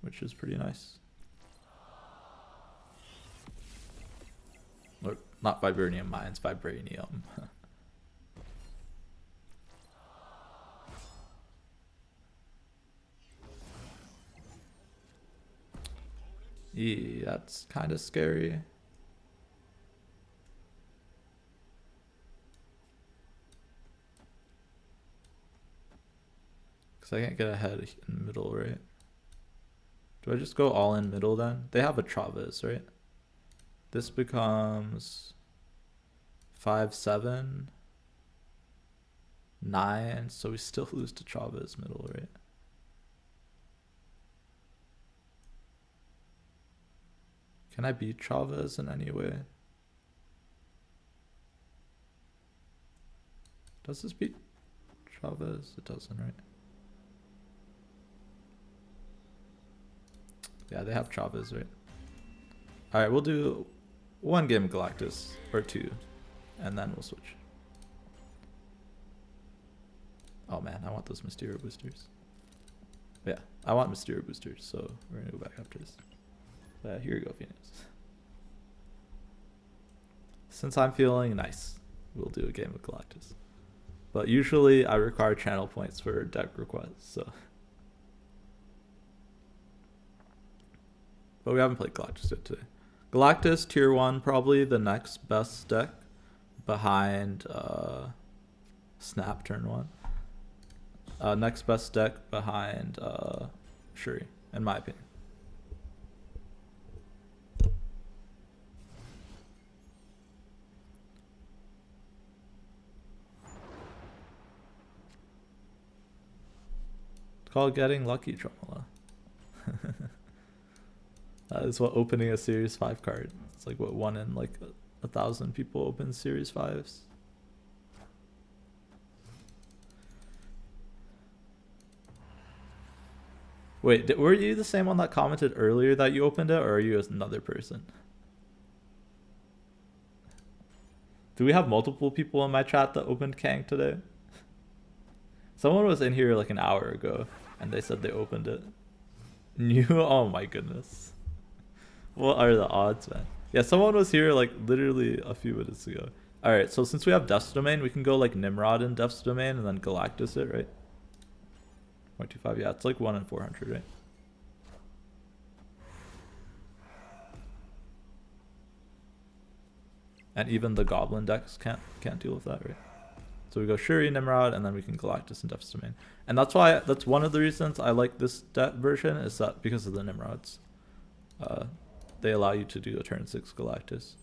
which is pretty nice. Or not Vibranium Mines, Vibranium. Yeah, that's kind of scary. Because I can't get ahead in middle, right? Do I just go all in middle then? They have a Travis, right? This becomes 5, 7, 9. So we still lose to Travis middle, right? Can I beat Chavez in any way? Does this beat Chavez? It doesn't, right? Yeah, they have Chavez, right? Alright, we'll do 1 game Galactus, or 2, and then we'll switch. Oh man, I want those Mysterio boosters. Yeah, I want Mysterio boosters, so we're gonna go back after this. Here you go, Phoenix. Since I'm feeling nice, we'll do a game of Galactus. But usually I require channel points for deck requests, so. But we haven't played Galactus yet today. Galactus, tier 1, probably the next best deck behind Snap turn 1. Next best deck behind Shuri, in my opinion. called getting lucky, Tromala. That is what opening a Series 5 card. It's like what 1 in like 1,000 people open Series 5s. Wait, were you the same one that commented earlier that you opened it, or are you another person? Do we have multiple people in my chat that opened Kang today? Someone was in here like an hour ago, and they said they opened it. New? Oh my goodness. What are the odds, man? Yeah, someone was here like literally a few minutes ago. Alright, so since we have Death's Domain, we can go like Nimrod in Death's Domain and then Galactus it, right? 0.25, yeah, it's like 1 in 400, right? And even the Goblin decks can't deal with that, right? So we go Shuri, Nimrod, and then we can Galactus and Death's Domain. And that's one of the reasons I like this deck version, is that because of the Nimrods. They allow you to do a turn 6 Galactus.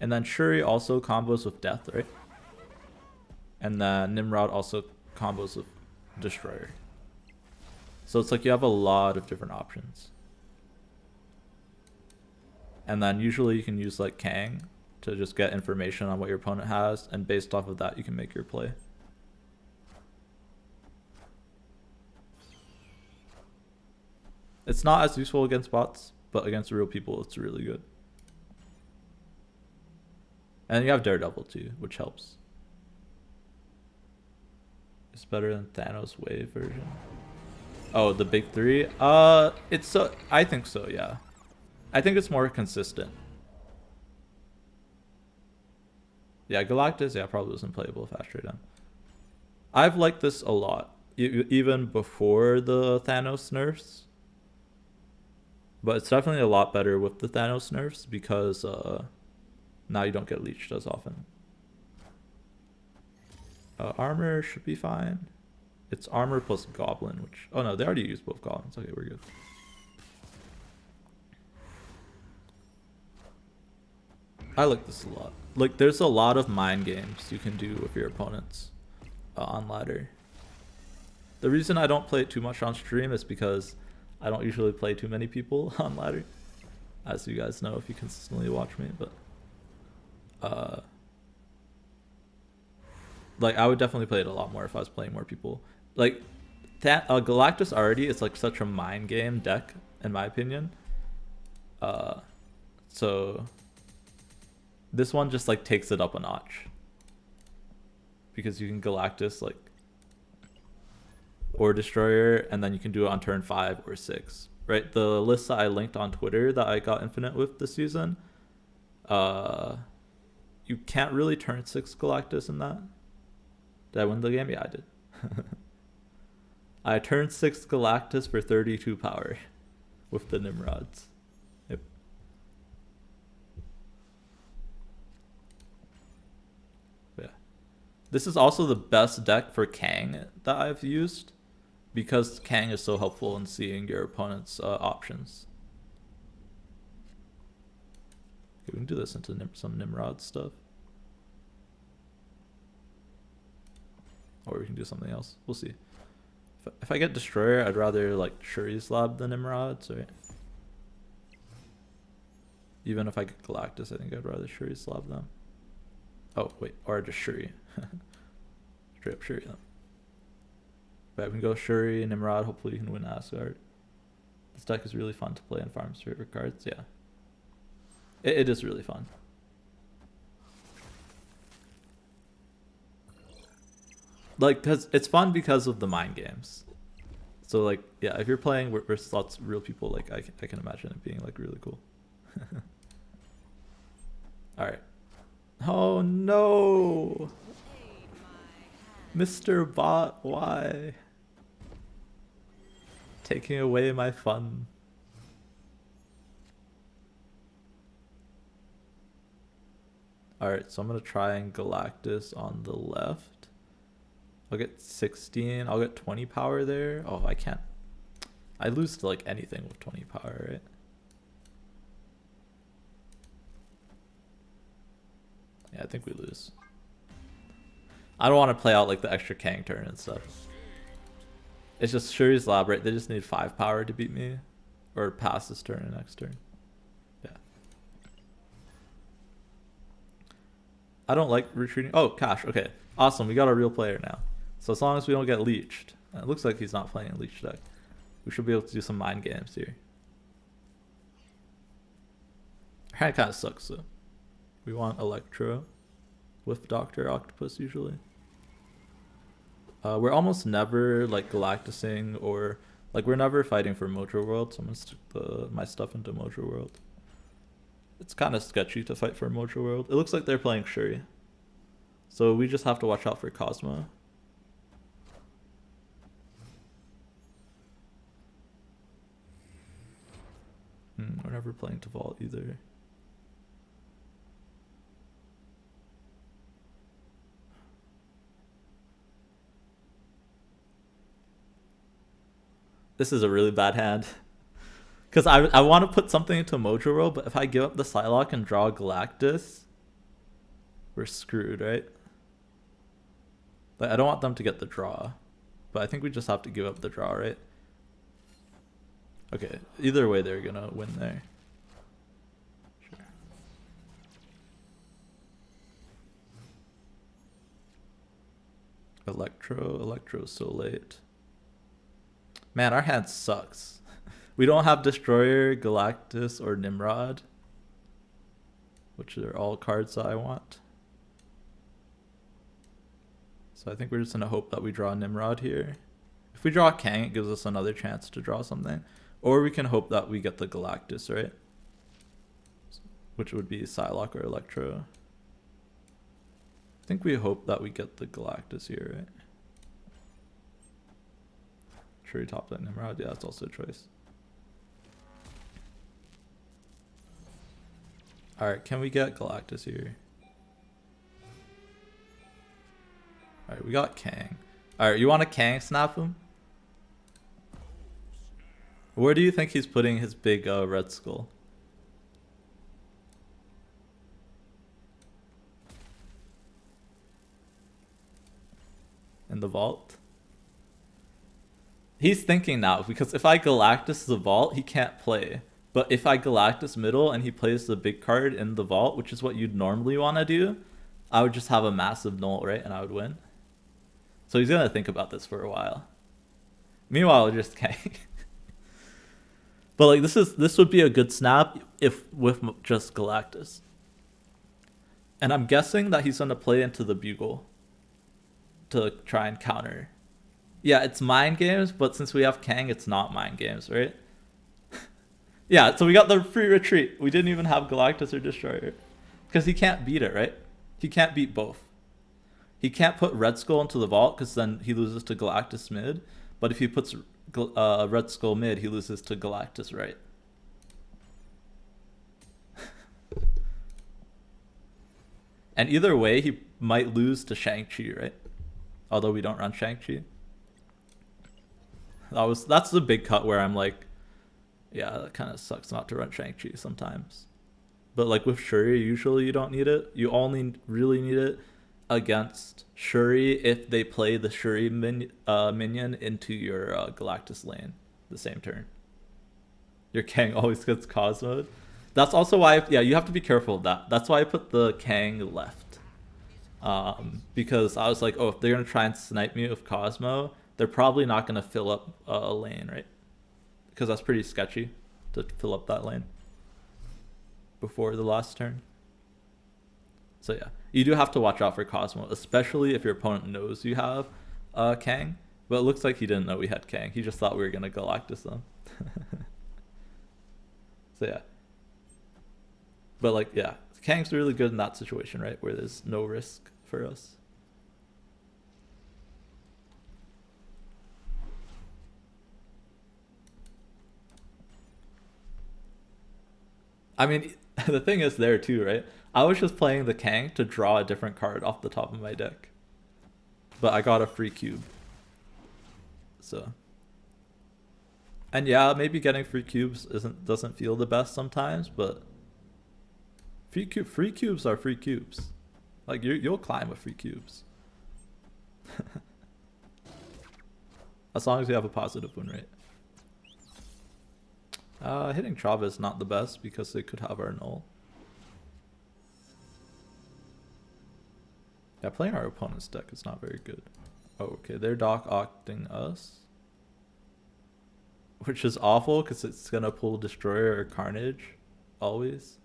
And then Shuri also combos with Death, right? And then Nimrod also combos with Destroyer. So it's like you have a lot of different options. And then usually you can use like Kang to just get information on what your opponent has, and based off of that you can make your play. It's not as useful against bots, but against real people it's really good. And you have Daredevil too, which helps. It's better than Thanos Wave version. Oh, the big three? It's so, I think so, yeah. I think it's more consistent. Yeah, Galactus, yeah, probably wasn't playable with Astro Down. I've liked this a lot, even before the Thanos nerfs. But it's definitely a lot better with the Thanos nerfs because now you don't get leeched as often. Armor should be fine. It's armor plus goblin, which... Oh no, they already used both goblins. Okay, we're good. I like this a lot. Like, there's a lot of mind games you can do with your opponents on ladder. The reason I don't play it too much on stream is because I don't usually play too many people on ladder, as you guys know if you consistently watch me, but like I would definitely play it a lot more if I was playing more people. Like that Galactus already is like such a mind game deck in my opinion. So this one just like takes it up a notch because you can Galactus like or Destroyer, and then you can do it on turn 5 or 6, right? The list that I linked on Twitter that I got Infinite with this season, you can't really turn 6 Galactus in that. Did I win the game? Yeah, I did. I turned 6 Galactus for 32 power with the Nimrods. Yep. Yeah. This is also the best deck for Kang that I've used, because Kang is so helpful in seeing your opponent's options. Okay, we can do this into some Nimrod stuff. Or we can do something else. We'll see. If I get Destroyer, I'd rather like Shuri slab than Nimrods, right? Even if I get Galactus, I think I'd rather Shuri slab them. Oh, wait, or just Shuri. Straight up Shuri them. But we can go Shuri, Nimrod, hopefully you can win Asgard. This deck is really fun to play in Farm's favorite cards, yeah. It is really fun. Like, cause it's fun because of the mind games. So like, yeah, if you're playing versus lots of real people, like I can imagine it being like really cool. Alright. Oh no! Mr. Bot, why? Taking away my fun. Alright, so I'm gonna try and Galactus on the left. I'll get 16, I'll get 20 power there. Oh, I can't. I lose to like anything with 20 power, right? Yeah, I think we lose. I don't want to play out like the extra Kang turn and stuff. It's just Shuri's Lab, right? They just need 5 power to beat me. Or pass this turn and next turn. Yeah. I don't like retreating. Oh, Cash. Okay. Awesome. We got a real player now. So as long as we don't get leeched. And it looks like he's not playing a leech deck. We should be able to do some mind games here. Our hand kind of sucks though. We want Electro with Dr. Octopus usually. We're almost never like Galactusing or like we're never fighting for Mojo World, so I'm gonna stick my stuff into Mojo World. It's kind of sketchy to fight for Mojo World. It looks like they're playing Shuri. So we just have to watch out for Cosmo. We're never playing to Vault either. This is a really bad hand. Because I want to put something into Mojo World, but if I give up the Psylocke and draw Galactus, we're screwed, right? Like, I don't want them to get the draw. But I think we just have to give up the draw, right? Okay, either way they're gonna win there. Sure. Electro's so late. Man, our hand sucks. We don't have Destroyer, Galactus, or Nimrod. Which are all cards that I want. So I think we're just going to hope that we draw Nimrod here. If we draw Kang, it gives us another chance to draw something. Or we can hope that we get the Galactus, right? Which would be Psylocke or Electro. I think we hope that we get the Galactus here, right? Shuri top that Nimrod, yeah, that's also a choice. Alright, can we get Galactus here? Alright, we got Kang. Alright, you want to Kang snap him? Where do you think he's putting his big red skull? In the vault? He's thinking now, because if I Galactus the vault, he can't play. But if I Galactus middle and he plays the big card in the vault, which is what you'd normally want to do, I would just have a massive null, right? And I would win. So he's going to think about this for a while. Meanwhile, just Kang. But like this would be a good snap if with just Galactus. And I'm guessing that he's going to play into the Bugle to try and counter. Yeah, it's mind games, but since we have Kang, it's not mind games, right? Yeah, so we got the free retreat. We didn't even have Galactus or Destroyer. Because he can't beat it, right? He can't beat both. He can't put Red Skull into the vault because then he loses to Galactus mid. But if he puts Red Skull mid, he loses to Galactus right. And either way, he might lose to Shang-Chi, right? Although we don't run Shang-Chi. That's the big cut where I'm like, yeah, that kind of sucks not to run Shang-Chi sometimes. But like with Shuri, usually you don't need it. You only really need it against Shuri if they play the Shuri minion into your Galactus lane the same turn. Your Kang always gets Cosmoed. That's also why, yeah, you have to be careful of that. That's why I put the Kang left. Because I was like, oh, if they're going to try and snipe me with Cosmo, they're probably not going to fill up a lane, right? Because that's pretty sketchy to fill up that lane before the last turn. So yeah, you do have to watch out for Cosmo, especially if your opponent knows you have Kang. But it looks like he didn't know we had Kang. He just thought we were going to Galactus them. So yeah. But like, yeah, Kang's really good in that situation, right? Where there's no risk for us. I mean, the thing is there too, right? I was just playing the Kang to draw a different card off the top of my deck. But I got a free cube. So. And yeah, maybe getting free cubes doesn't feel the best sometimes, but free cubes are free cubes. Like you'll climb with free cubes. As long as you have a positive win rate. Hitting Trava is not the best because they could have our null. Yeah, playing our opponent's deck is not very good. Oh, okay, they're doc-octing us. Which is awful because it's gonna pull Destroyer or Carnage. Always.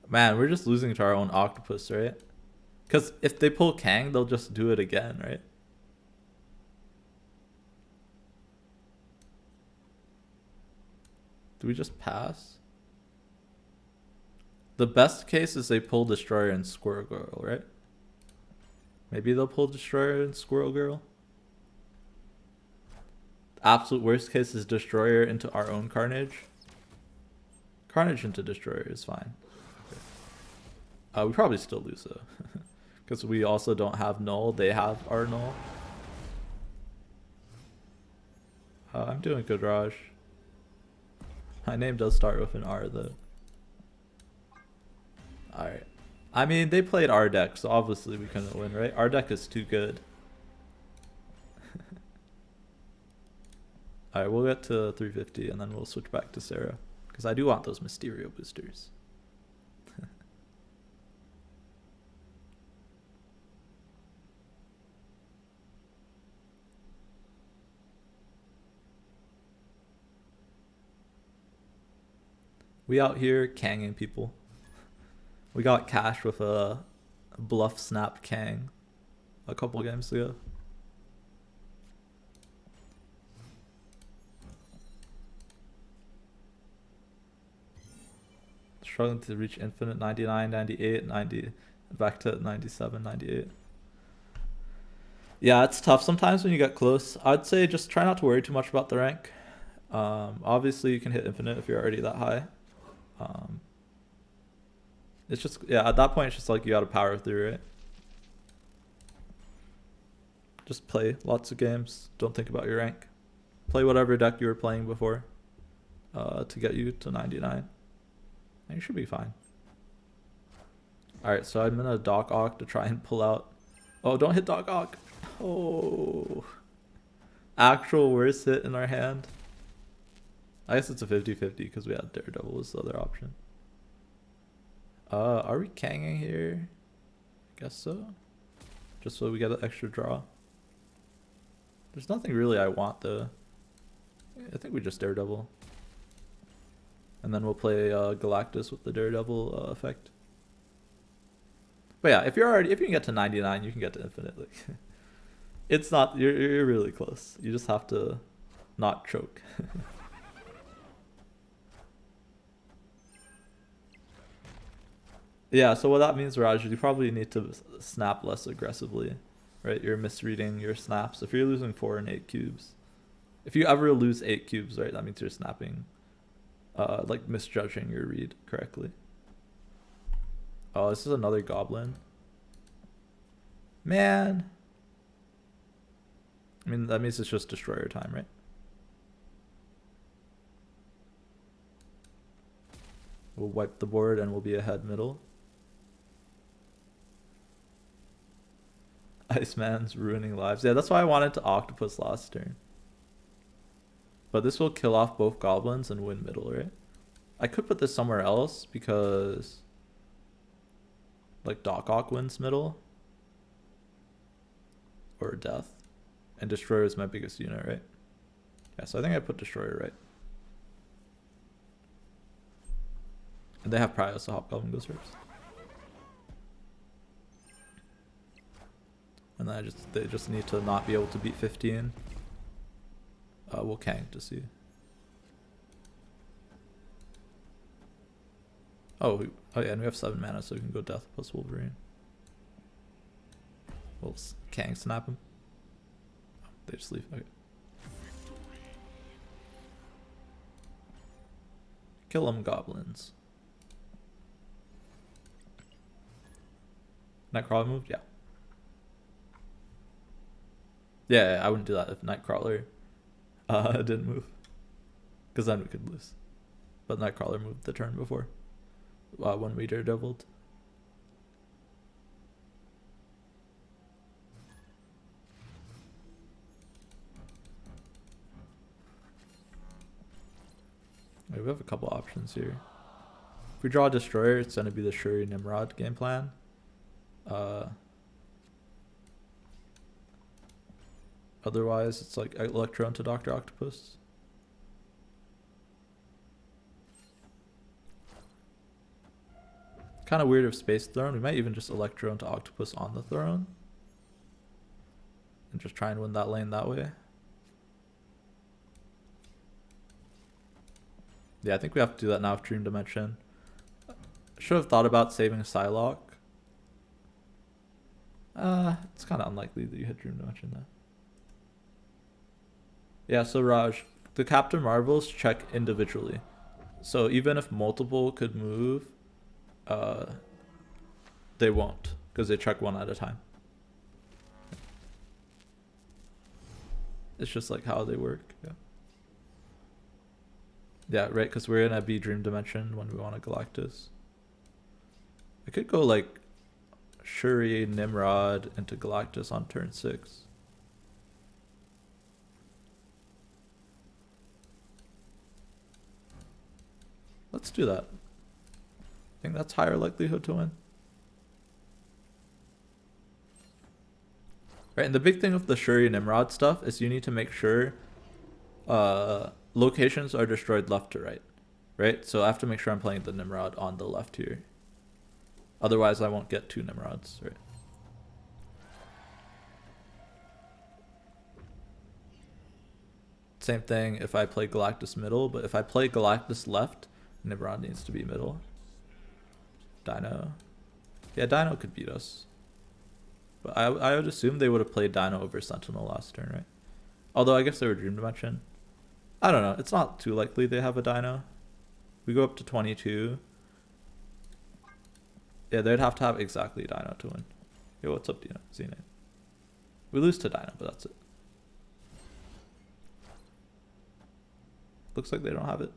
Man, we're just losing to our own Octopus, right? Because if they pull Kang, they'll just do it again, right? Do we just pass? The best case is they pull Destroyer and Squirrel Girl, right? Maybe they'll pull Destroyer and Squirrel Girl. Absolute worst case is Destroyer into our own Carnage. Carnage into Destroyer is fine. Okay. We probably still lose though. Because we also don't have null. They have our null. I'm doing good, Raj. My name does start with an R though. Alright. I mean, they played our deck, so obviously we couldn't win, right? Our deck is too good. Alright, we'll get to 350 and then we'll switch back to Sarah. Because I do want those Mysterio boosters. We out here Kanging people. We got cash with a bluff snap Kang a couple games ago. Struggling to reach infinite 99, 98, 90, back to 97, 98. Yeah, it's tough sometimes when you get close. I'd say just try not to worry too much about the rank. Obviously you can hit infinite if you're already that high. It's just, yeah, at that point it's just like you gotta power through it. Just play lots of games. Don't think about your rank. Play whatever deck you were playing before to get you to 99. And you should be fine. Alright, so I'm gonna Doc Ock to try and pull out. Oh, don't hit Doc Ock. Oh. Actual worst hit in our hand. I guess it's a 50-50 because we had Daredevil was the other option. Are we Kanging here? I guess so. Just so we get an extra draw. There's nothing really I want though. I think we just Daredevil. And then we'll play Galactus with the Daredevil effect. But yeah, if you can get to 99, you can get to infinite. Like, it's not, you're really close. You just have to not choke. Yeah, so what that means, Raj, is you probably need to snap less aggressively, right? You're misreading your snaps. If you're losing 4 and 8 cubes, if you ever lose 8 cubes, right, that means you're snapping, like misjudging your read correctly. Oh, this is another goblin. Man. I mean, that means it's just Destroyer time, right? We'll wipe the board and we'll be ahead middle. Iceman's ruining lives. Yeah, that's why I wanted to Octopus last turn. But this will kill off both goblins and win middle, right? I could put this somewhere else because like Doc Ock wins middle. Or death. And Destroyer is my biggest unit, right? Yeah, so I think I put Destroyer right. And they have Prio, so Hobgoblin goes first. And then they just need to not be able to beat 15. We'll Kang to see. Oh yeah, and we have 7 mana, so we can go Death plus Wolverine. We'll Kang snap him. Oh, they just leave. Okay. Kill them goblins. Nightcrawler moved? Yeah. Yeah, I wouldn't do that if Nightcrawler didn't move. Because then we could lose. But Nightcrawler moved the turn before. When we daredeviled. We have a couple options here. If we draw a Destroyer, it's going to be the Shuri Nimrod game plan. Otherwise, it's like Electro into Dr. Octopus. Kind of weird if Space Throne. We might even just Electro into Octopus on the throne. And just try and win that lane that way. Yeah, I think we have to do that now with Dream Dimension. Should have thought about saving Psylocke. It's kind of unlikely that you hit Dream Dimension though. Yeah, so Raj, the Captain Marvels check individually. So even if multiple could move, they won't, because they check one at a time. It's just like how they work. Yeah. Yeah, right, because we're gonna be Dream Dimension when we want a Galactus. I could go like Shuri, Nimrod into Galactus on turn 6. Let's do that. I think that's higher likelihood to win. Right, and the big thing with the Shuri Nimrod stuff is you need to make sure locations are destroyed left to right. Right? So I have to make sure I'm playing the Nimrod on the left here. Otherwise I won't get 2 Nimrods, right? Same thing if I play Galactus middle, but if I play Galactus left, Nimrod needs to be middle. Dino. Yeah, Dino could beat us. But I would assume they would have played Dino over Sentinel last turn, right? Although I guess they were Dream Dimension. I don't know. It's not too likely they have a Dino. We go up to 22. Yeah, they'd have to have exactly Dino to win. Yo, what's up, Dino? Zenith. We lose to Dino, but that's it. Looks like they don't have it.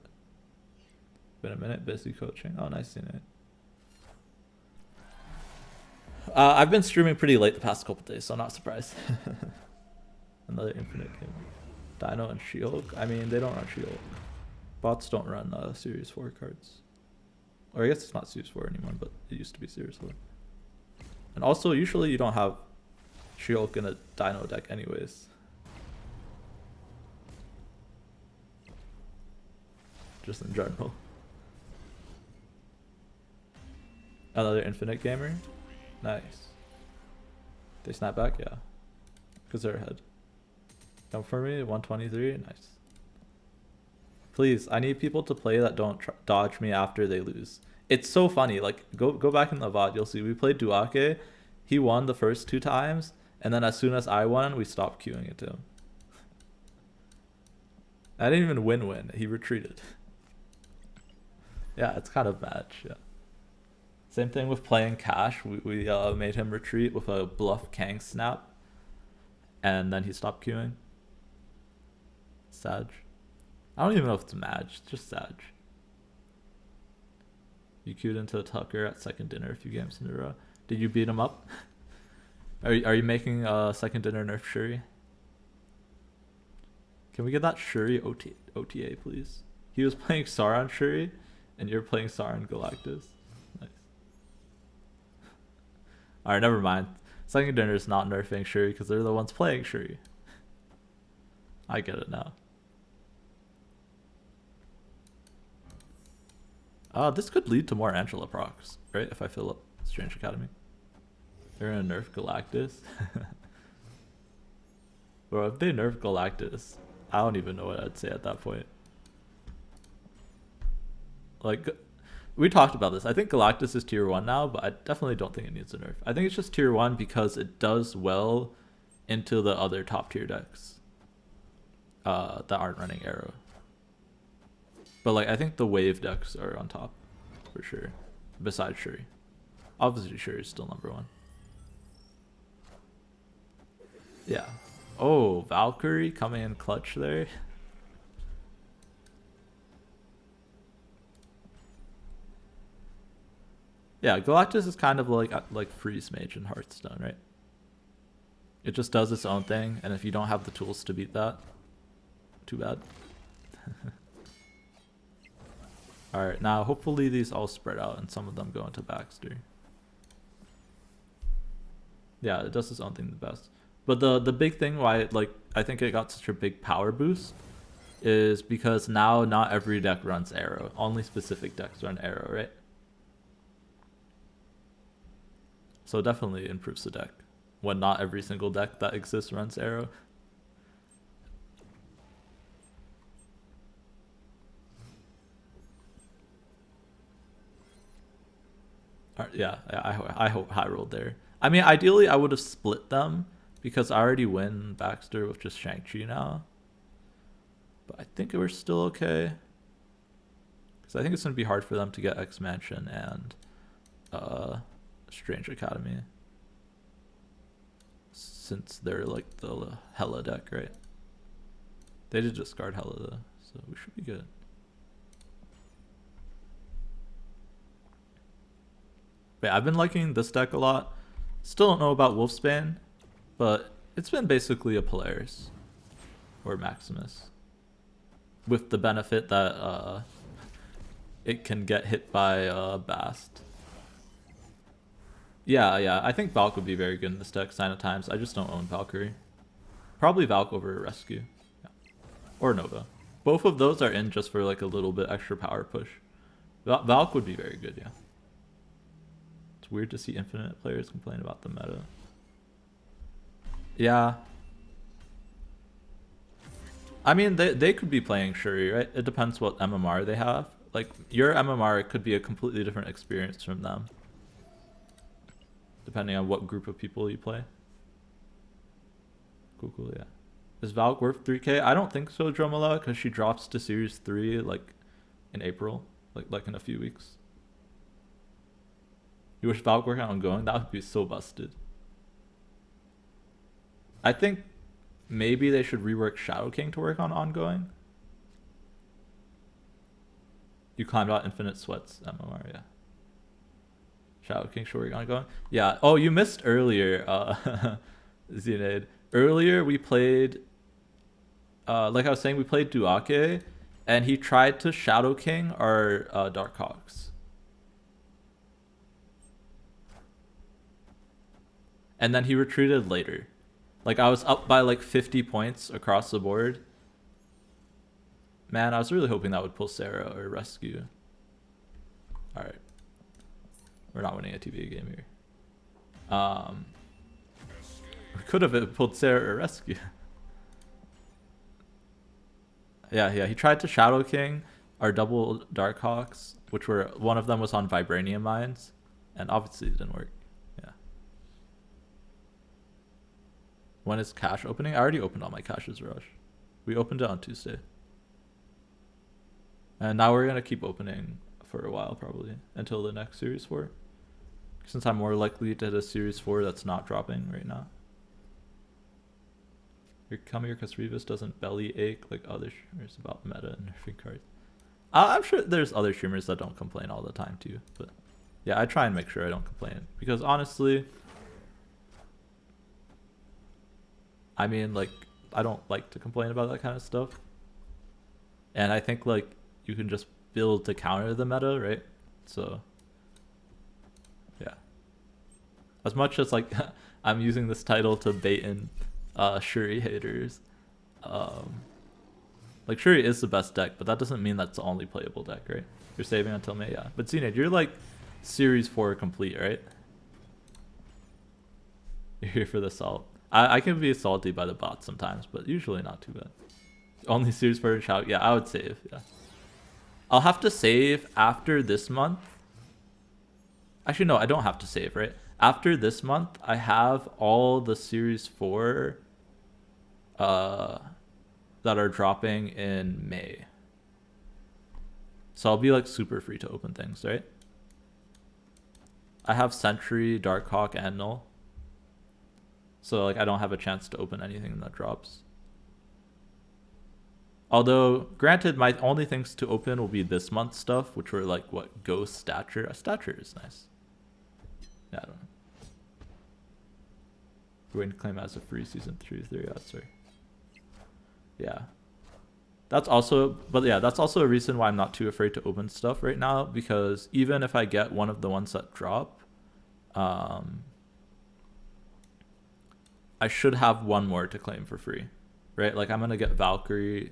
Been a minute, busy coaching. Oh, nice Zenith. I've been streaming pretty late the past couple days, so I'm not surprised. Another Infinite game. Dino and She-Hulk. I mean, they don't run She-Hulk. Bots don't run Series 4 cards. Or I guess it's not Series 4 anymore, but it used to be Series 4. And also, usually you don't have She-Hulk in a Dino deck anyways. Just in general. Another Infinite gamer. Nice. They snap back? Yeah. Because they're ahead. Come for me, 123. Nice. Please, I need people to play that don't dodge me after they lose. It's so funny. Like, go back in the VOD. You'll see we played Duake. He won the first 2 times. And then as soon as I won, we stopped queuing it to him. I didn't even win. He retreated. Yeah, it's kind of match. Yeah. Same thing with playing Cash. We made him retreat with a bluff Kang snap. And then he stopped queuing. Sag. I don't even know if it's Madge. It's just Sag. You queued into Tucker at second dinner a few games in a row. Did you beat him up? Are you making a second dinner nerf Shuri? Can we get that Shuri OTA, please? He was playing Sauron Shuri, and you're playing Sauron Galactus. Nice. Alright, never mind. Second dinner is not nerfing Shuri because they're the ones playing Shuri. I get it now. This could lead to more Angela procs, right? If I fill up Strange Academy. They're gonna nerf Galactus. Bro, if they nerf Galactus, I don't even know what I'd say at that point. Like, we talked about this. I think Galactus is tier 1 now, but I definitely don't think it needs a nerf. I think it's just tier 1 because it does well into the other top tier decks that aren't running Arrow. But like, I think the wave decks are on top for sure, besides Shuri. Obviously Shuri is still number 1. Yeah. Oh, Valkyrie coming in clutch there. Yeah, Galactus is kind of like Freeze Mage in Hearthstone, right? It just does its own thing, and if you don't have the tools to beat that, too bad. Alright, now hopefully these all spread out and some of them go into Baxter. Yeah, it does its own thing the best. But the big thing why I think it got such a big power boost is because now not every deck runs Arrow. Only specific decks run Arrow, right? So it definitely improves the deck when not every single deck that exists runs Arrow. Yeah, I hope high rolled there. I mean, ideally I would have split them because I already win Baxter with just Shang-Chi now. But I think we're still okay. Because I think it's going to be hard for them to get X-Mansion and Strange Academy. Since they're like the Hella deck, right? They did discard Hella though, so we should be good. But yeah, I've been liking this deck a lot. Still don't know about Wolfsbane, but it's been basically a Polaris or Maximus. With the benefit that it can get hit by Bast. Yeah, I think Valk would be very good in this deck, Sign of Times. I just don't own Valkyrie. Probably Valk over Rescue. Yeah. Or Nova. Both of those are in just for like a little bit extra power push. Valk would be very good, yeah. It's weird to see Infinite players complain about the meta. Yeah. I mean, they could be playing Shuri, right? It depends what MMR they have. Like, your MMR could be a completely different experience from them. Depending on what group of people you play. Cool, yeah. Is Valk worth 3k? I don't think so, Dromala, because she drops to Series 3, like, in April. Like in a few weeks. You wish Valk worked on Ongoing? That would be so busted. I think maybe they should rework Shadow King to work on Ongoing. You climbed out Infinite Sweats, MMR, yeah. Shadow King should work on Ongoing. Yeah, oh, you missed earlier, Zenade. Earlier we played, like I was saying, we played Duake, and he tried to Shadow King our Darkhawks. And then he retreated later. Like, I was up by like 50 points across the board. Man, I was really hoping that would pull Sarah or Rescue. Alright. We're not winning a TVA game here. We could have pulled Sarah or Rescue. Yeah, he tried to Shadow King our double Darkhawks, which were, one of them was on Vibranium Mines, and obviously it didn't work. Yeah. When is cash opening? I already opened all my caches, Rush. We opened it on Tuesday. And now we're going to keep opening for a while, probably, until the next Series 4. Since I'm more likely to hit a Series 4 that's not dropping right now. You're coming here because Revis doesn't belly ache like other streamers about meta and nerfing cards. I'm sure there's other streamers that don't complain all the time too, but yeah, I try and make sure I don't complain. Because honestly, I mean, like, I don't like to complain about that kind of stuff. And I think, like, you can just build to counter the meta, right? So, yeah. As much as, like, I'm using this title to bait in Shuri haters. Like, Shuri is the best deck, but that doesn't mean that's the only playable deck, right? You're saving until May, yeah. But Zenade, you're like Series 4 complete, right? You're here for the salt. I can be salty by the bots sometimes, but usually not too bad. Only Series 4 shout. Yeah, I would save, yeah. I'll have to save after this month. Actually, no, I don't have to save, right? After this month, I have all the Series 4 that are dropping in May. So I'll be like super free to open things, right? I have Sentry, Darkhawk, and Null. So like I don't have a chance to open anything that drops. Although, granted, my only things to open will be this month's stuff, which were like, what, Ghost, Stature? Stature is nice. Yeah, I don't know. We're waiting to claim as a free season 3. Yeah, sorry. Yeah. That's also, but yeah, that's also a reason why I'm not too afraid to open stuff right now, because even if I get one of the ones that drop, I should have one more to claim for free, right? Like I'm gonna get Valkyrie.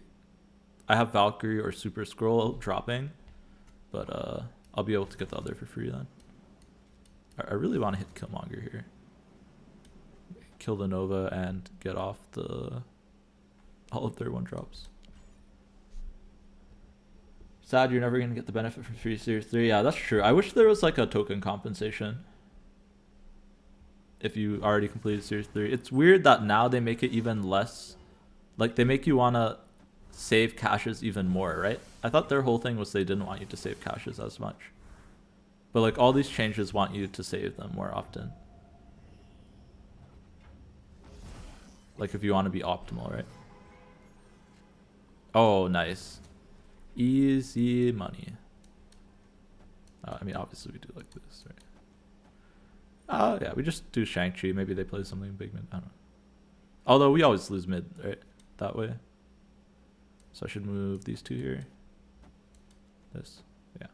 I have Valkyrie or Super Scroll dropping, but I'll be able to get the other for free then. I really want to hit Killmonger here. Kill the Nova and get off all of their 1-drops. Sad you're never gonna get the benefit from free Series 3. Yeah, that's true. I wish there was like a token compensation if you already completed Series 3. It's weird that now they make it even less. Like they make you wanna save caches even more, right? I thought their whole thing was they didn't want you to save caches as much. But like all these changes want you to save them more often. Like if you want to be optimal, right? Oh, nice. Easy money. I mean, obviously we do like this, right? Yeah, we just do Shang-Chi. Maybe they play something big mid. I don't know. Although we always lose mid, right? That way. So I should move these two here. This. Yeah.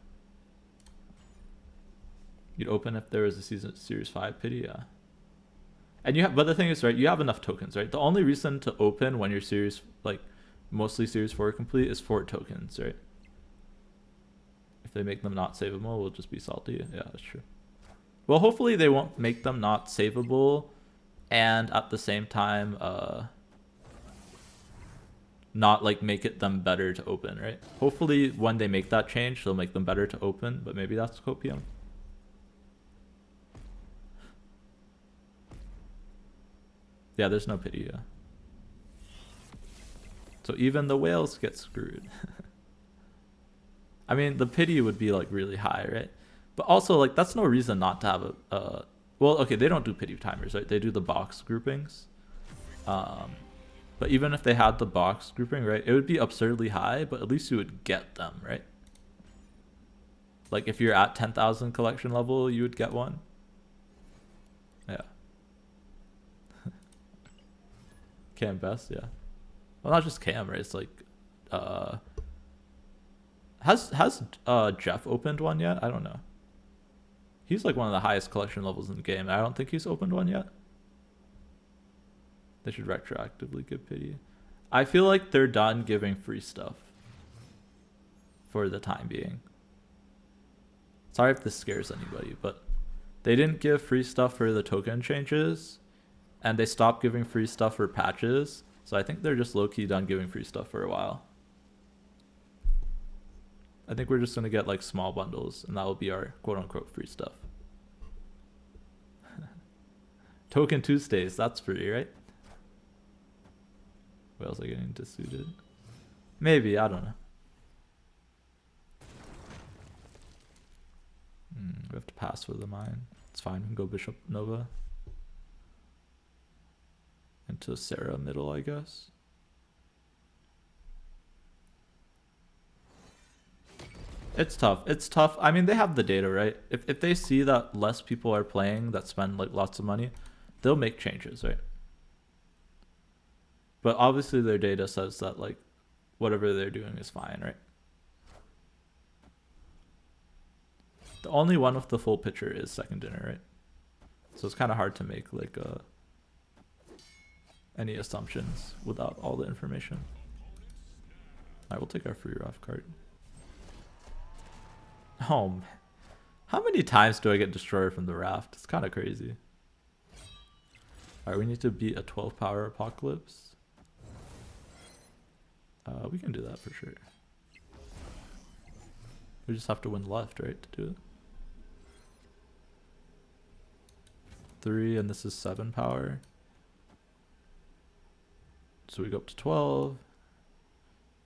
You'd open if there was a Series 5 pity, yeah. And you have, but the thing is, right, you have enough tokens, right? The only reason to open when you're series, like, mostly Series 4 complete is 4 tokens, right? If they make them not savable, we'll just be salty. Yeah, that's true. Well, hopefully they won't make them not savable and at the same time, not like make it them better to open, right? Hopefully when they make that change, they'll make them better to open, but maybe that's copium. Yeah, there's no pity, yeah. So even the whales get screwed. I mean, the pity would be like really high, right? But also like that's no reason not to have a well, okay, they don't do pity timers, right? They do the box groupings. But even if they had the box grouping, right, it would be absurdly high, but at least you would get them, right? Like if you're at 10,000 collection level, you would get one. Yeah. Cam best, yeah. Well, not just Cam, right? It's like, has Jeff opened one yet? I don't know. He's like one of the highest collection levels in the game. I don't think he's opened one yet. They should retroactively give pity. I feel like they're done giving free stuff for the time being. Sorry if this scares anybody, but they didn't give free stuff for the token changes, and they stopped giving free stuff for patches. So I think they're just low-key done giving free stuff for a while. I think we're just going to get like small bundles, and that will be our quote-unquote free stuff. Token Tuesdays, that's free, right? Whales are getting dissuited. Maybe, I don't know. We have to pass for the mine. It's fine, we can go Bishop Nova. Into Sarah middle, I guess. It's tough. It's tough. I mean, they have the data, right? If they see that less people are playing that spend like lots of money, they'll make changes, right? But obviously their data says that like whatever they're doing is fine, right? The only one with the full picture is second dinner, right? So it's kind of hard to make like any assumptions without all the information. I will take our free Raf card. Oh, how many times do I get destroyed from the raft? It's kind of crazy. Alright, we need to beat a 12 power apocalypse. We can do that for sure. We just have to win left, right, to do it. 3, and this is 7 power. So we go up to 12.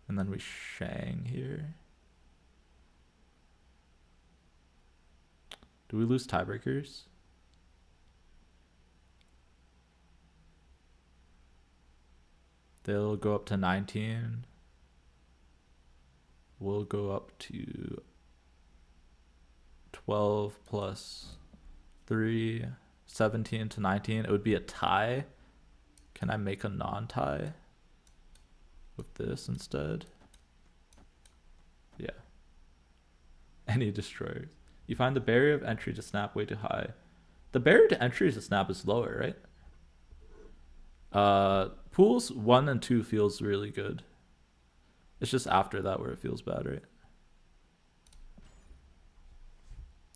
And then we Shang here. Do we lose tiebreakers? They'll go up to 19. We'll go up to 12 plus 3, 17 to 19. It would be a tie. Can I make a non-tie with this instead? Yeah. Any destroyers. You find the barrier of entry to snap way too high. The barrier to entry to snap is lower, right? Pools 1 and 2 feels really good. It's just after that where it feels bad, right?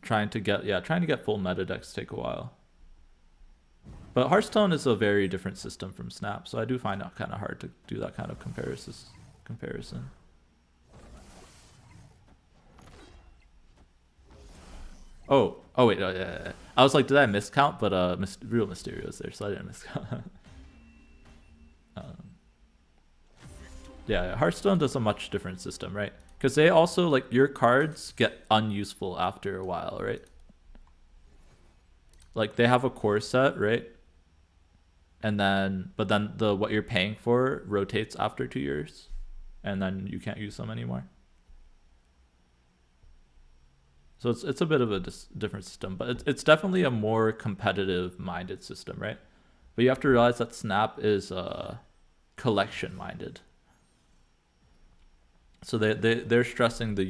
Trying to get full meta decks take a while. But Hearthstone is a very different system from Snap, so I do find it kind of hard to do that kind of comparison. Oh wait, yeah. I was like, did I miscount? But Real Mysterio is there, so I didn't miscount. Yeah, Hearthstone does a much different system, right? Because they also, like, your cards get unuseful after a while, right? Like, they have a core set, right? And then, but then what you're paying for rotates after 2 years, and then you can't use them anymore. So it's a bit of a different system, but it's definitely a more competitive minded system, right? But you have to realize that Snap is collection minded. So they're stressing the